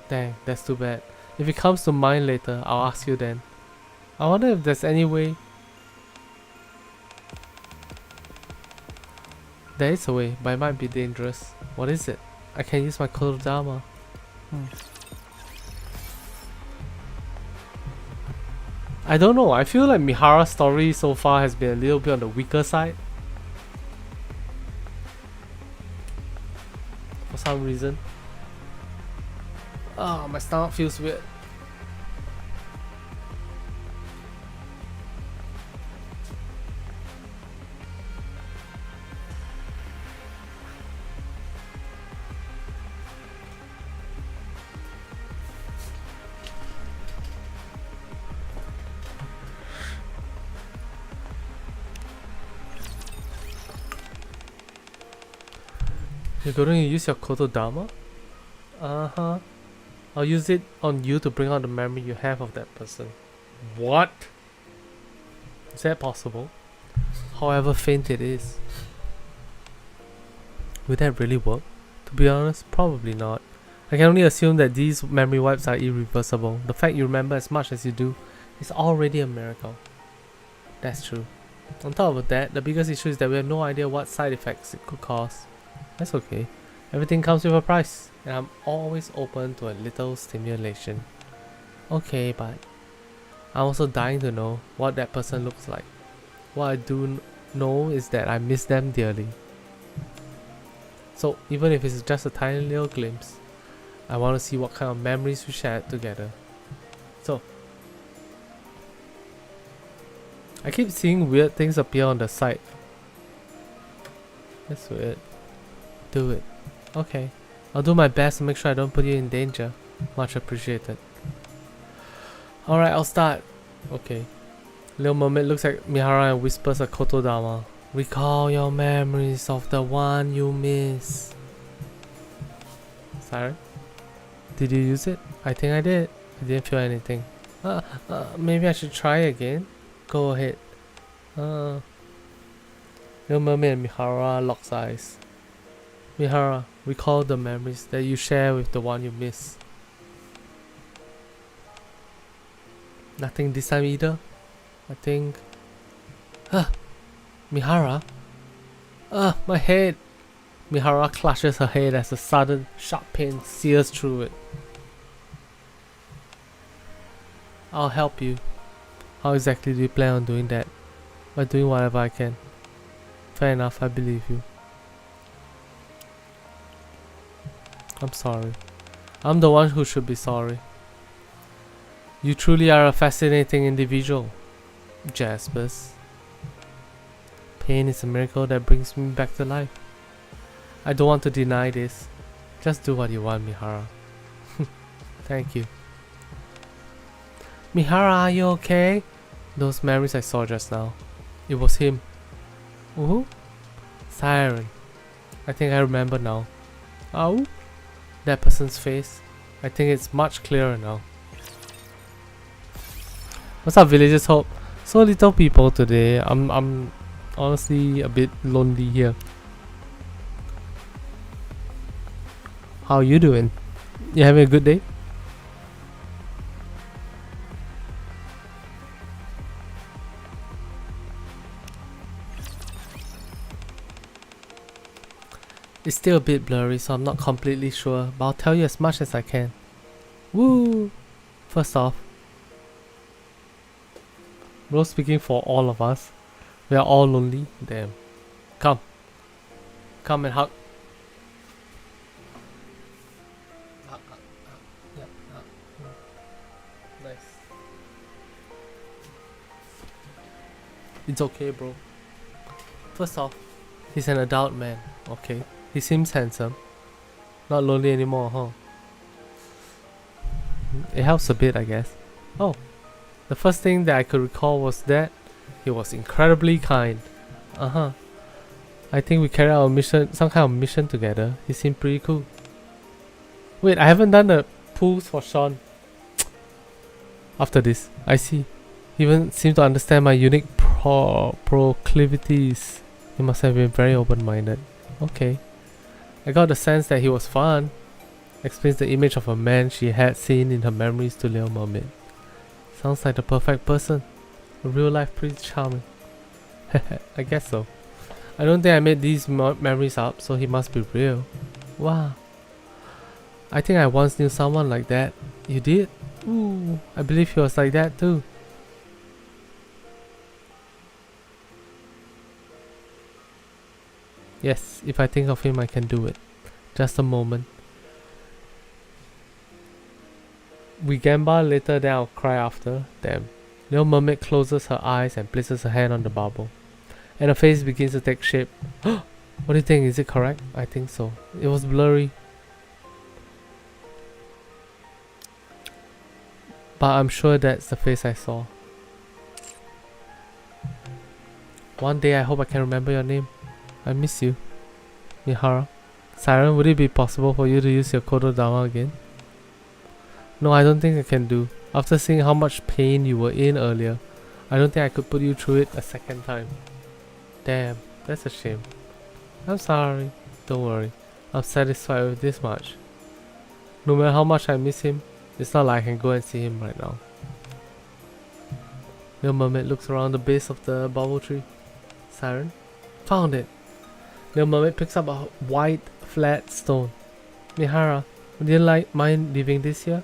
A: Dang, that's too bad. If it comes to mind later, I'll ask you then. I wonder if there's any way. There is a way, but it might be dangerous. What is it? I can use my Kodama. I don't know, I feel like Mihara's story so far has been a little bit on the weaker side. For some reason. Oh, my stomach feels weird. You're going to use your Kotodama? Uh-huh. I'll use it on you to bring out the memory you have of that person. What? Is that possible? However faint it is. Would that really work? To be honest, probably not. I can only assume that these memory wipes are irreversible. The fact you remember as much as you do is already a miracle. That's true. On top of that, the biggest issue is that we have no idea what side effects it could cause. That's okay. Everything comes with a price, and I'm always open to a little stimulation. Okay, but I'm also dying to know what that person looks like. What I do know is that I miss them dearly. So even if it's just a tiny little glimpse, I want to see what kind of memories we shared together. So, I keep seeing weird things appear on the site. That's weird. Do it. Okay. I'll do my best to make sure I don't put you in danger. Much appreciated. Alright, I'll start. Okay. Little Mermaid looks at Mihara and whispers a Kotodama. Recall your memories of the one you miss. Siren? Did you use it? I think I did. I didn't feel anything. Maybe I should try again? Go ahead. Little Mermaid and Mihara locks eyes. Mihara, recall the memories that you share with the one you miss. Nothing this time either? I think... Mihara? My head! Mihara clutches her head as a sudden, sharp pain sears through it. I'll help you. How exactly do you plan on doing that? By doing whatever I can. Fair enough, I believe you. I'm sorry. I'm the one who should be sorry. You truly are a fascinating individual, Jaspers. Pain is a miracle that brings me back to life. I don't want to deny this. Just do what you want, Mihara. Thank you. Mihara, are you okay? Those memories I saw just now. It was him. Ooh? Siren. I think I remember now. Oh? That person's face. I think it's much clearer now. What's up, Villagers Hope? So little people today. I'm honestly a bit lonely here. How you doing? You having a good day? It's still a bit blurry, so I'm not completely sure, but I'll tell you as much as I can. Woo! First off, Bro speaking for all of us. We are all lonely. Damn. Come. Come and hug. Yeah. Nice. It's okay, bro. First off, he's an adult man. Okay. He seems handsome. Not lonely anymore, huh? It helps a bit, I guess. Oh. The first thing that I could recall was that he was incredibly kind. I think we carried out a mission, some kind of mission together. He seemed pretty cool. Wait, I haven't done the pulls for Sean. After this, I see. He even seemed to understand my unique proclivities. He must have been very open-minded. Okay. I got the sense that he was fun. Explains the image of a man she had seen in her memories to Little Mermaid. Sounds like the perfect person. A real life Prince Charming. I guess so. I don't think I made these memories up, so he must be real. Wow. I think I once knew someone like that. You did? Ooh, I believe he was like that too. Yes, if I think of him, I can do it. Just a moment. We gamble later, then I'll cry after. Damn. Little Mermaid closes her eyes and places her hand on the bubble. And her face begins to take shape. What do you think? Is it correct? I think so. It was blurry. But I'm sure that's the face I saw. One day I hope I can remember your name. I miss you. Mihara. Siren, would it be possible for you to use your Kododama again? No, I don't think I can do. After seeing how much pain you were in earlier, I don't think I could put you through it a second time. Damn, that's a shame. I'm sorry. Don't worry. I'm satisfied with this much. No matter how much I miss him, it's not like I can go and see him right now. Little Mermaid looks around the base of the bubble tree. Siren? Found it! Little Mermaid picks up a white, flat stone. Mihara, would you mind leaving this here?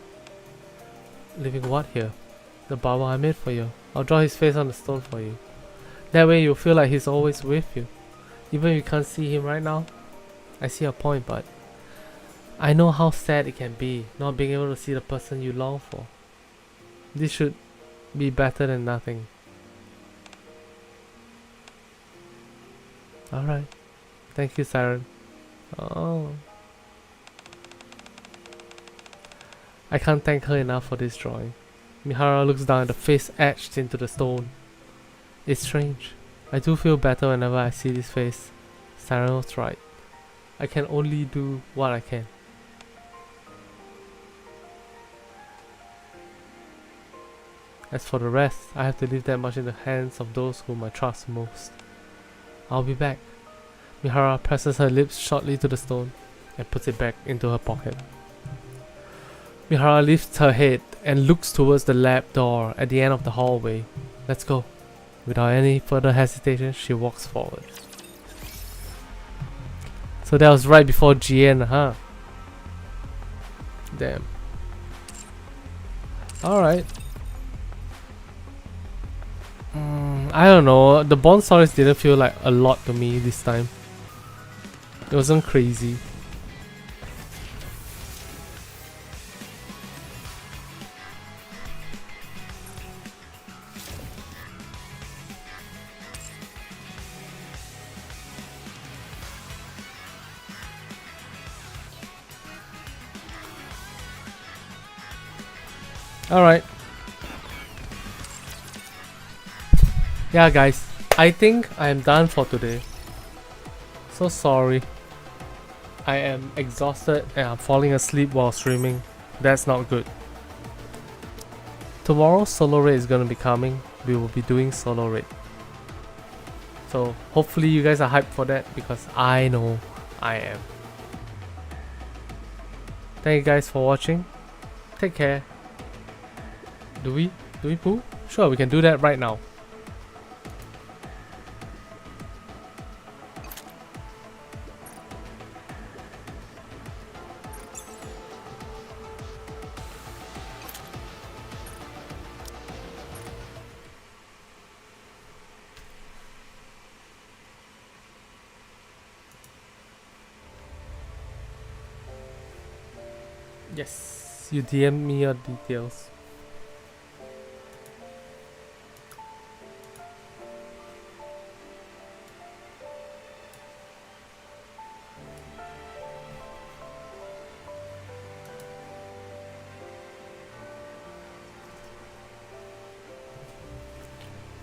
A: Leaving what here? The bubble I made for you. I'll draw his face on the stone for you. That way you'll feel like he's always with you. Even if you can't see him right now. I see your point, but I know how sad it can be, not being able to see the person you long for. This should be better than nothing. Alright. Thank you, Siren. Oh. I can't thank her enough for this drawing. Mihara looks down at the face etched into the stone. It's strange. I do feel better whenever I see this face. Siren was right. I can only do what I can. As for the rest, I have to leave that much in the hands of those whom I trust most. I'll be back. Mihara presses her lips shortly to the stone and puts it back into her pocket. Mihara lifts her head and looks towards the lab door at the end of the hallway. Let's go. Without any further hesitation, she walks forward. So that was right before GN, huh? Damn. Alright. I don't know. The Bond stories didn't feel like a lot to me this time. It wasn't crazy. Alright. Yeah guys, I think I am done for today. So sorry. I am exhausted and I'm falling asleep while streaming. That's not good. Tomorrow solo raid is gonna be coming. We will be doing solo raid. So hopefully you guys are hyped for that because I know I am. Thank you guys for watching. Take care. Do we poo? Sure, we can do that right now. Yes, you DM me your details.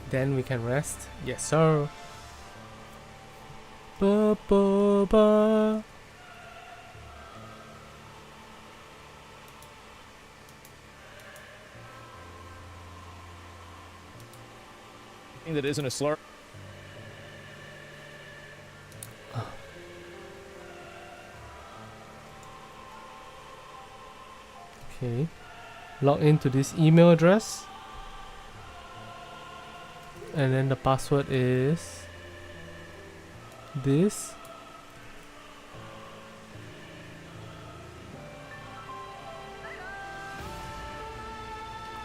A: Then we can rest. Yes, sir. Ba ba ba.
H: That isn't a slur.
A: Okay. Log into this email address. And then the password is this.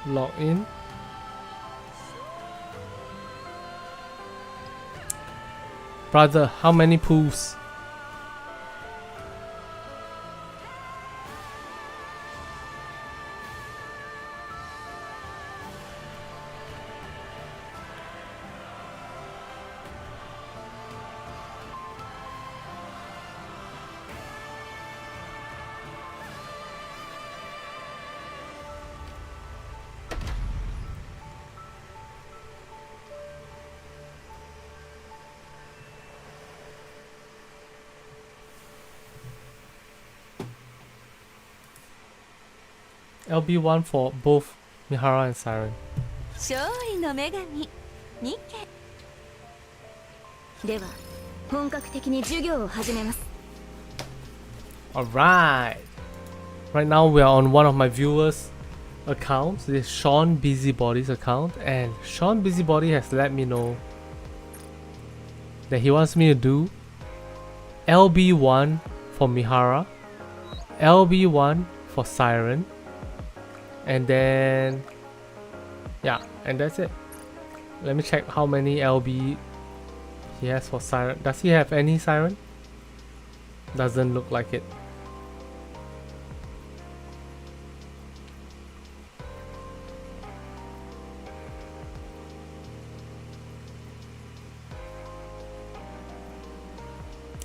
A: Log in. Brother, how many pools? LB1 for both Mihara and Siren.
E: 勝利の女神ニッケ。では本格的に授業を始めます。
A: Alright. Right now we are on one of my viewers' accounts. This is Sean Busybody's account, and Sean Busybody has let me know that he wants me to do LB1 for Mihara, LB1 for Siren, and then yeah, and that's it. Let me check how many LB he has for Siren. Does he have any Siren? Doesn't look like it.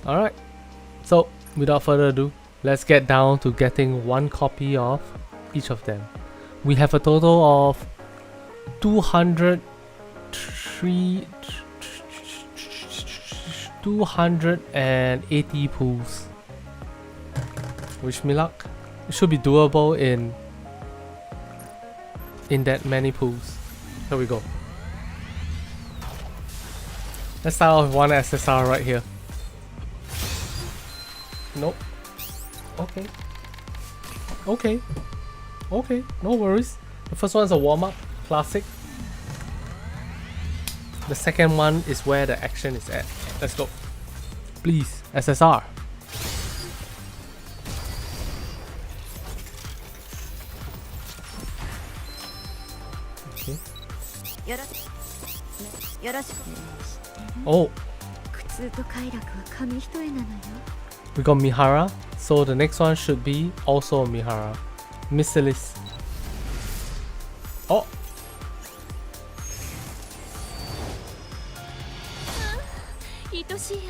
A: Alright, so without further ado, let's get down to getting one copy of each of them. We have a total of 280 pools. Wish me luck. It should be doable in that many pools. Here we go. Let's start off with one SSR right here. Nope. Okay. Okay. Okay, no worries. The first one is a warm-up, classic. The second one is where the action is at. Let's go. Please, SSR. Okay. Oh. We got Mihara, so the next one should be also Mihara. Missilis. Oh!
E: 愛しい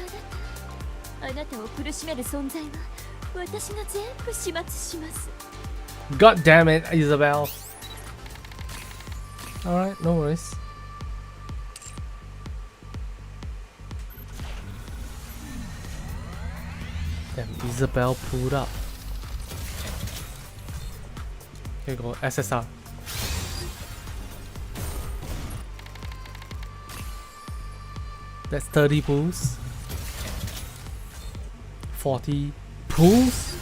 E: あなたを苦しめる存在は私が全部始末します。
A: God damn it, Isabel. Alright, no worries. Damn, Isabel pulled up. Here we go, SSR. That's 30 pulls. 40 pulls.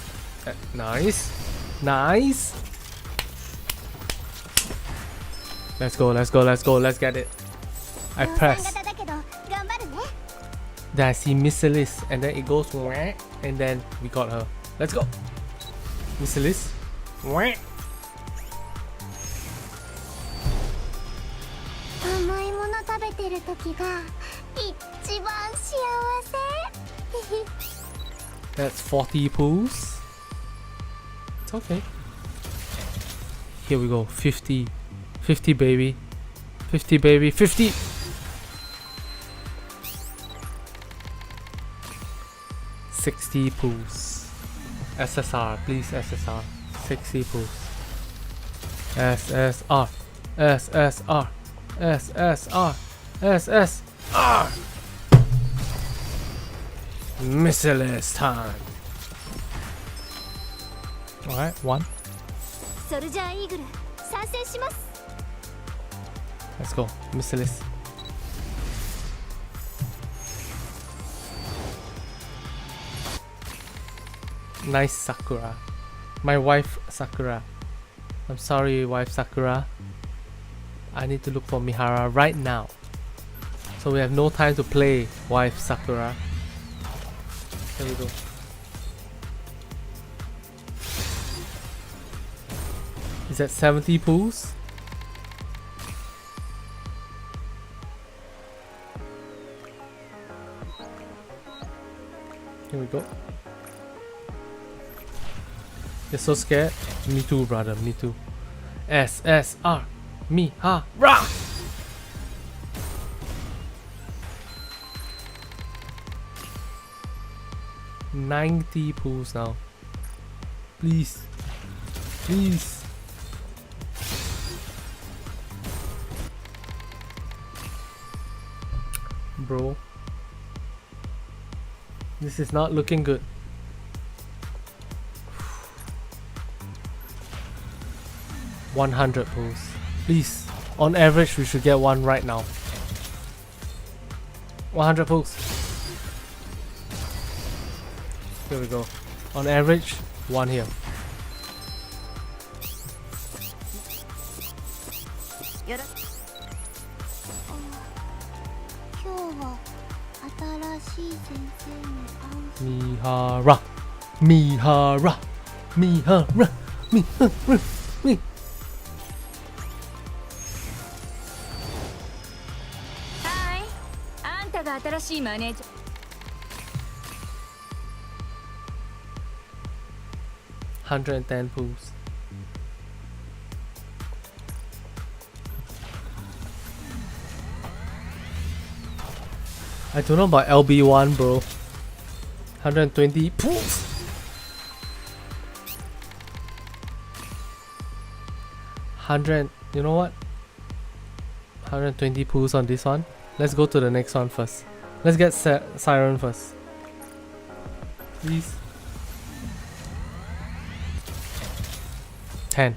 A: Nice. Nice. Let's go, let's go, let's go, let's get it. I press. Then I see Missilis, and then it goes whack, and then we got her. Let's go. Missilis. Whack.
C: 甘いもの食べてる時が一番幸せ。
A: That's 40 pools. It's okay. Here we go. 50. 50 baby. 50 baby. 50! $60 pools. SSR, please SSR. 60 pools. SSR. SSR. SSR. SSR. Merciless time. Alright, 1.
C: ソルジャーイーグル参戦します。
A: Let's go. Merciless. Nice Sakura. My wife Sakura. I'm sorry, wife Sakura. I need to look for Mihara right now. So we have no time to play, wife Sakura. Here we go. Is that 70 pools? Here we go. You're so scared? Me too, brother, me too. SSR Mihara! $90 pools now. Please. Please. Bro. This is not looking good. $100 pools. Please. On average, we should get one right now. 100 pools. Here we go. On average, one here. Mihara. Mihara. Mihara. Mihara. Me.
C: Hi. あんたが新しいマネージャー。
A: 110 pools. I don't know about LB1, bro. 120 pools. You know what? 120 pools on this one. Let's go to the next one first. Let's get Siren first. Please. 10.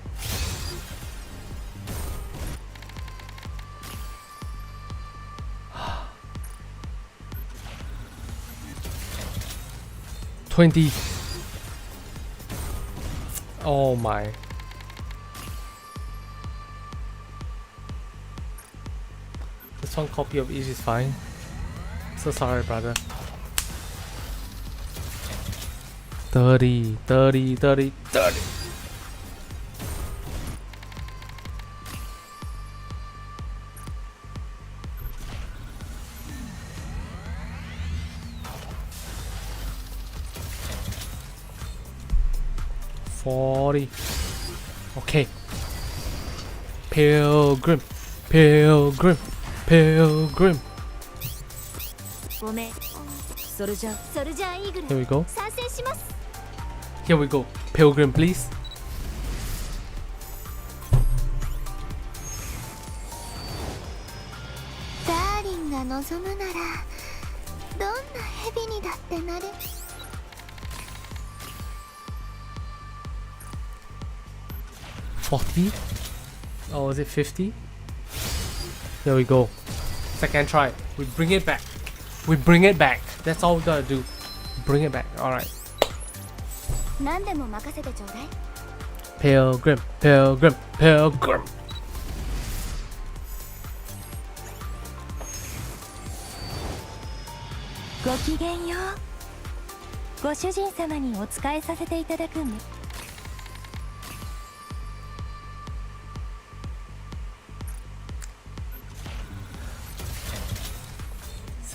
A: $20. Oh my. This one copy of each is fine. So sorry, brother. 30, 30, 30, 30. Okay. Pilgrim. Pilgrim. Pilgrim. Here we go. Here we go. Pilgrim, please.
C: Darling が望むならどんな蛇にだってなれ。
A: 40? Oh, is it 50? There we go. Second try. We bring it back. We bring it back. That's all we gotta do. Bring it back. Alright. Pilgrim, pilgrim, pilgrim.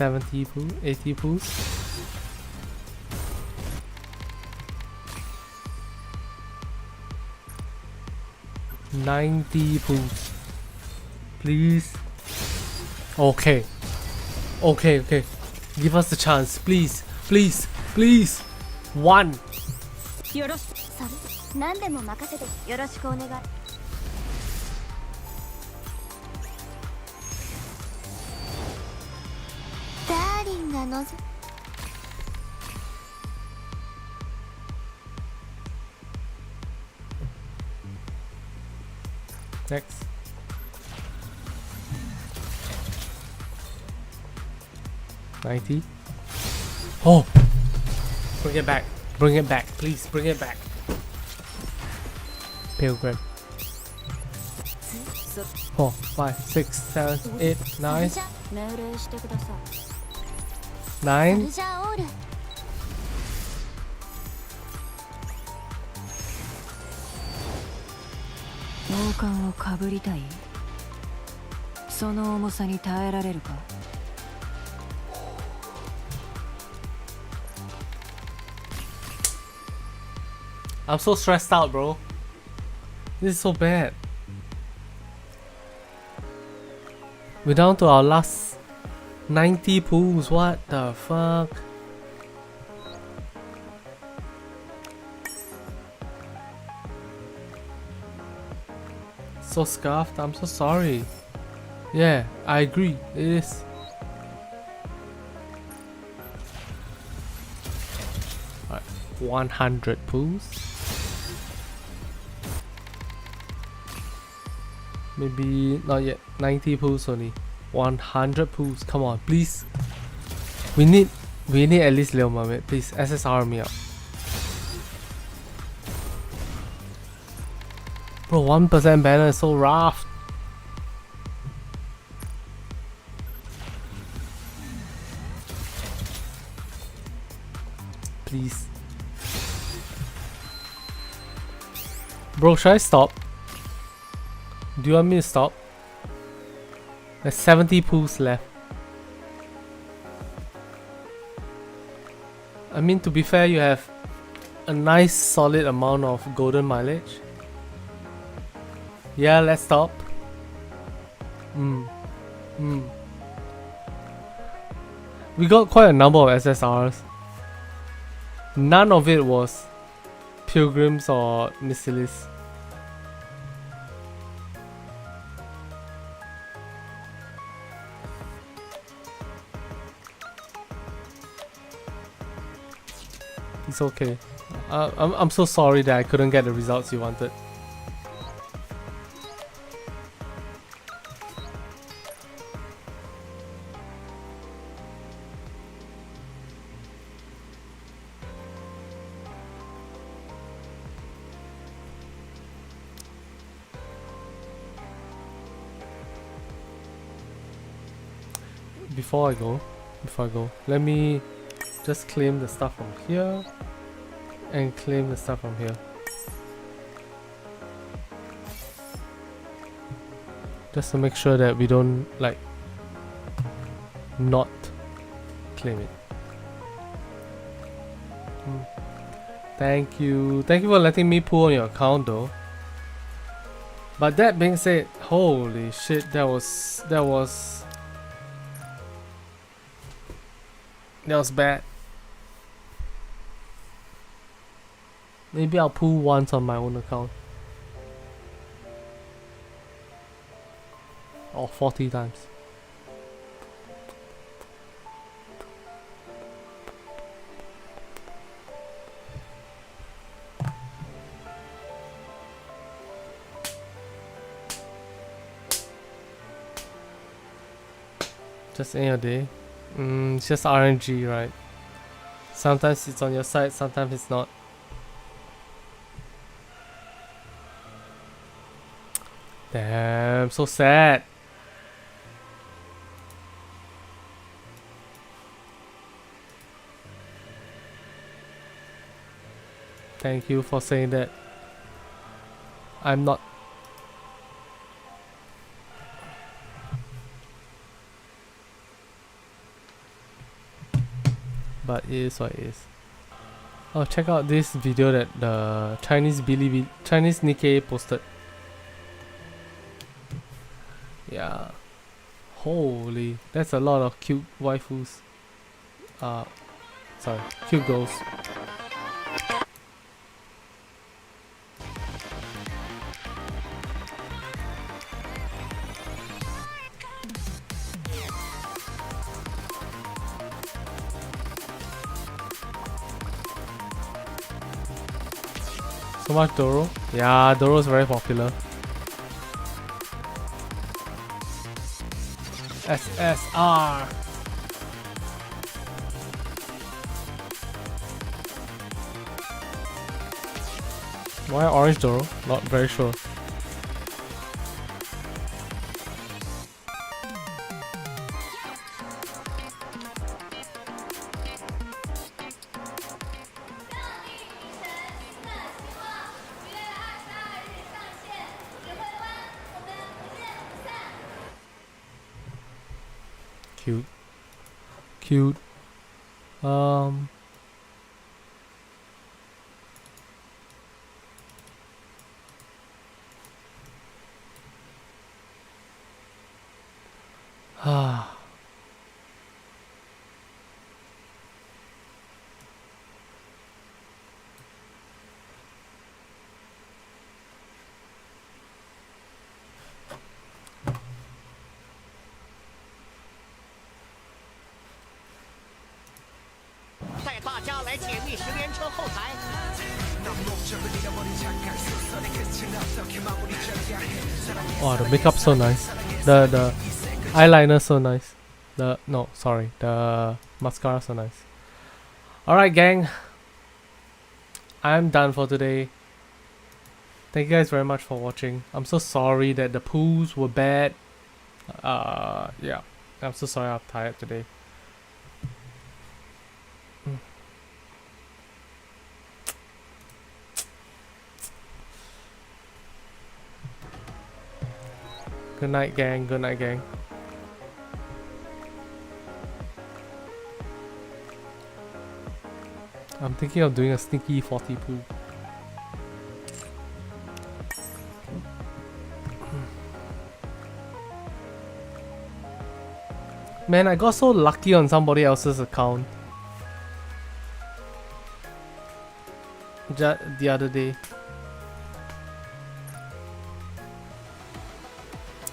A: $70 pools, $80 pools. 90 pools. Please. Okay. Okay. Give us the chance. Please. One.
C: よろしそれ何でも任せてよろしくお願いダーリンがのぞ
A: Next. $90. Oh! Bring it back. Please, bring it back. Pilgrim. 4, 5, 6, 7, 8, 9.
C: 命令してください
A: 9.
C: じゃあオール
I: 王冠をかぶりたいその重さに耐えられるか
A: I'm so stressed out, bro. This is so bad. We're down to our last 90 pools. What the fuck? So scuffed. I'm so sorry. Yeah, I agree. It is. Alright, 100 pools. Maybe not yet. 90 pools only. 100 pools. Come on, please. We need at least Little Mermaid. Please, SSR me up. Bro, 1% banner is so rough. Please. Bro, should I stop? Do you want me to stop? There's 70 pools left. I mean, to be fair, you have a nice solid amount of golden mileage. Yeah, let's stop. We got quite a number of SSRs. None of it was pilgrims or missiles. It's okay. I'm so sorry that I couldn't get the results you wanted. Before I go, let me just claim the stuff from here and claim the stuff from here. Just to make sure that we don't like not claim it. Thank you for letting me pull on your account though. But that being said, holy shit, that was bad. Maybe I'll pull once on my own account. Or 40 times. Just end your day. It's just RNG, right? Sometimes it's on your side, sometimes it's not. Damn, so sad. Thank you for saying that. I'm not. But it is what it is. Oh, check out this video that the Chinese Nikke posted. Yeah. Holy, that's a lot of cute waifus. Sorry, cute girls. So much Doro. Yeah, Doro's very popular. SSR. Why orange Doro? Not very sure. Cute. Cute. Ah. Oh, the makeup so nice. The eyeliner so nice. The mascara so nice. Alright, gang. I'm done for today. Thank you guys very much for watching. I'm so sorry that the pools were bad. Yeah. I'm so sorry I'm tired today. Good night, gang. Good night, gang. I'm thinking of doing a sneaky 40 pool. Man, I got so lucky on somebody else's account the other day.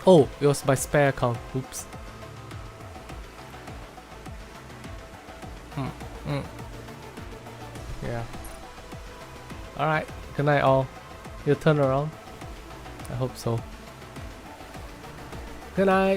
A: Oh, it was my spare account. Oops. Yeah. Alright. Good night, all. You'll turn around? I hope so. Good night.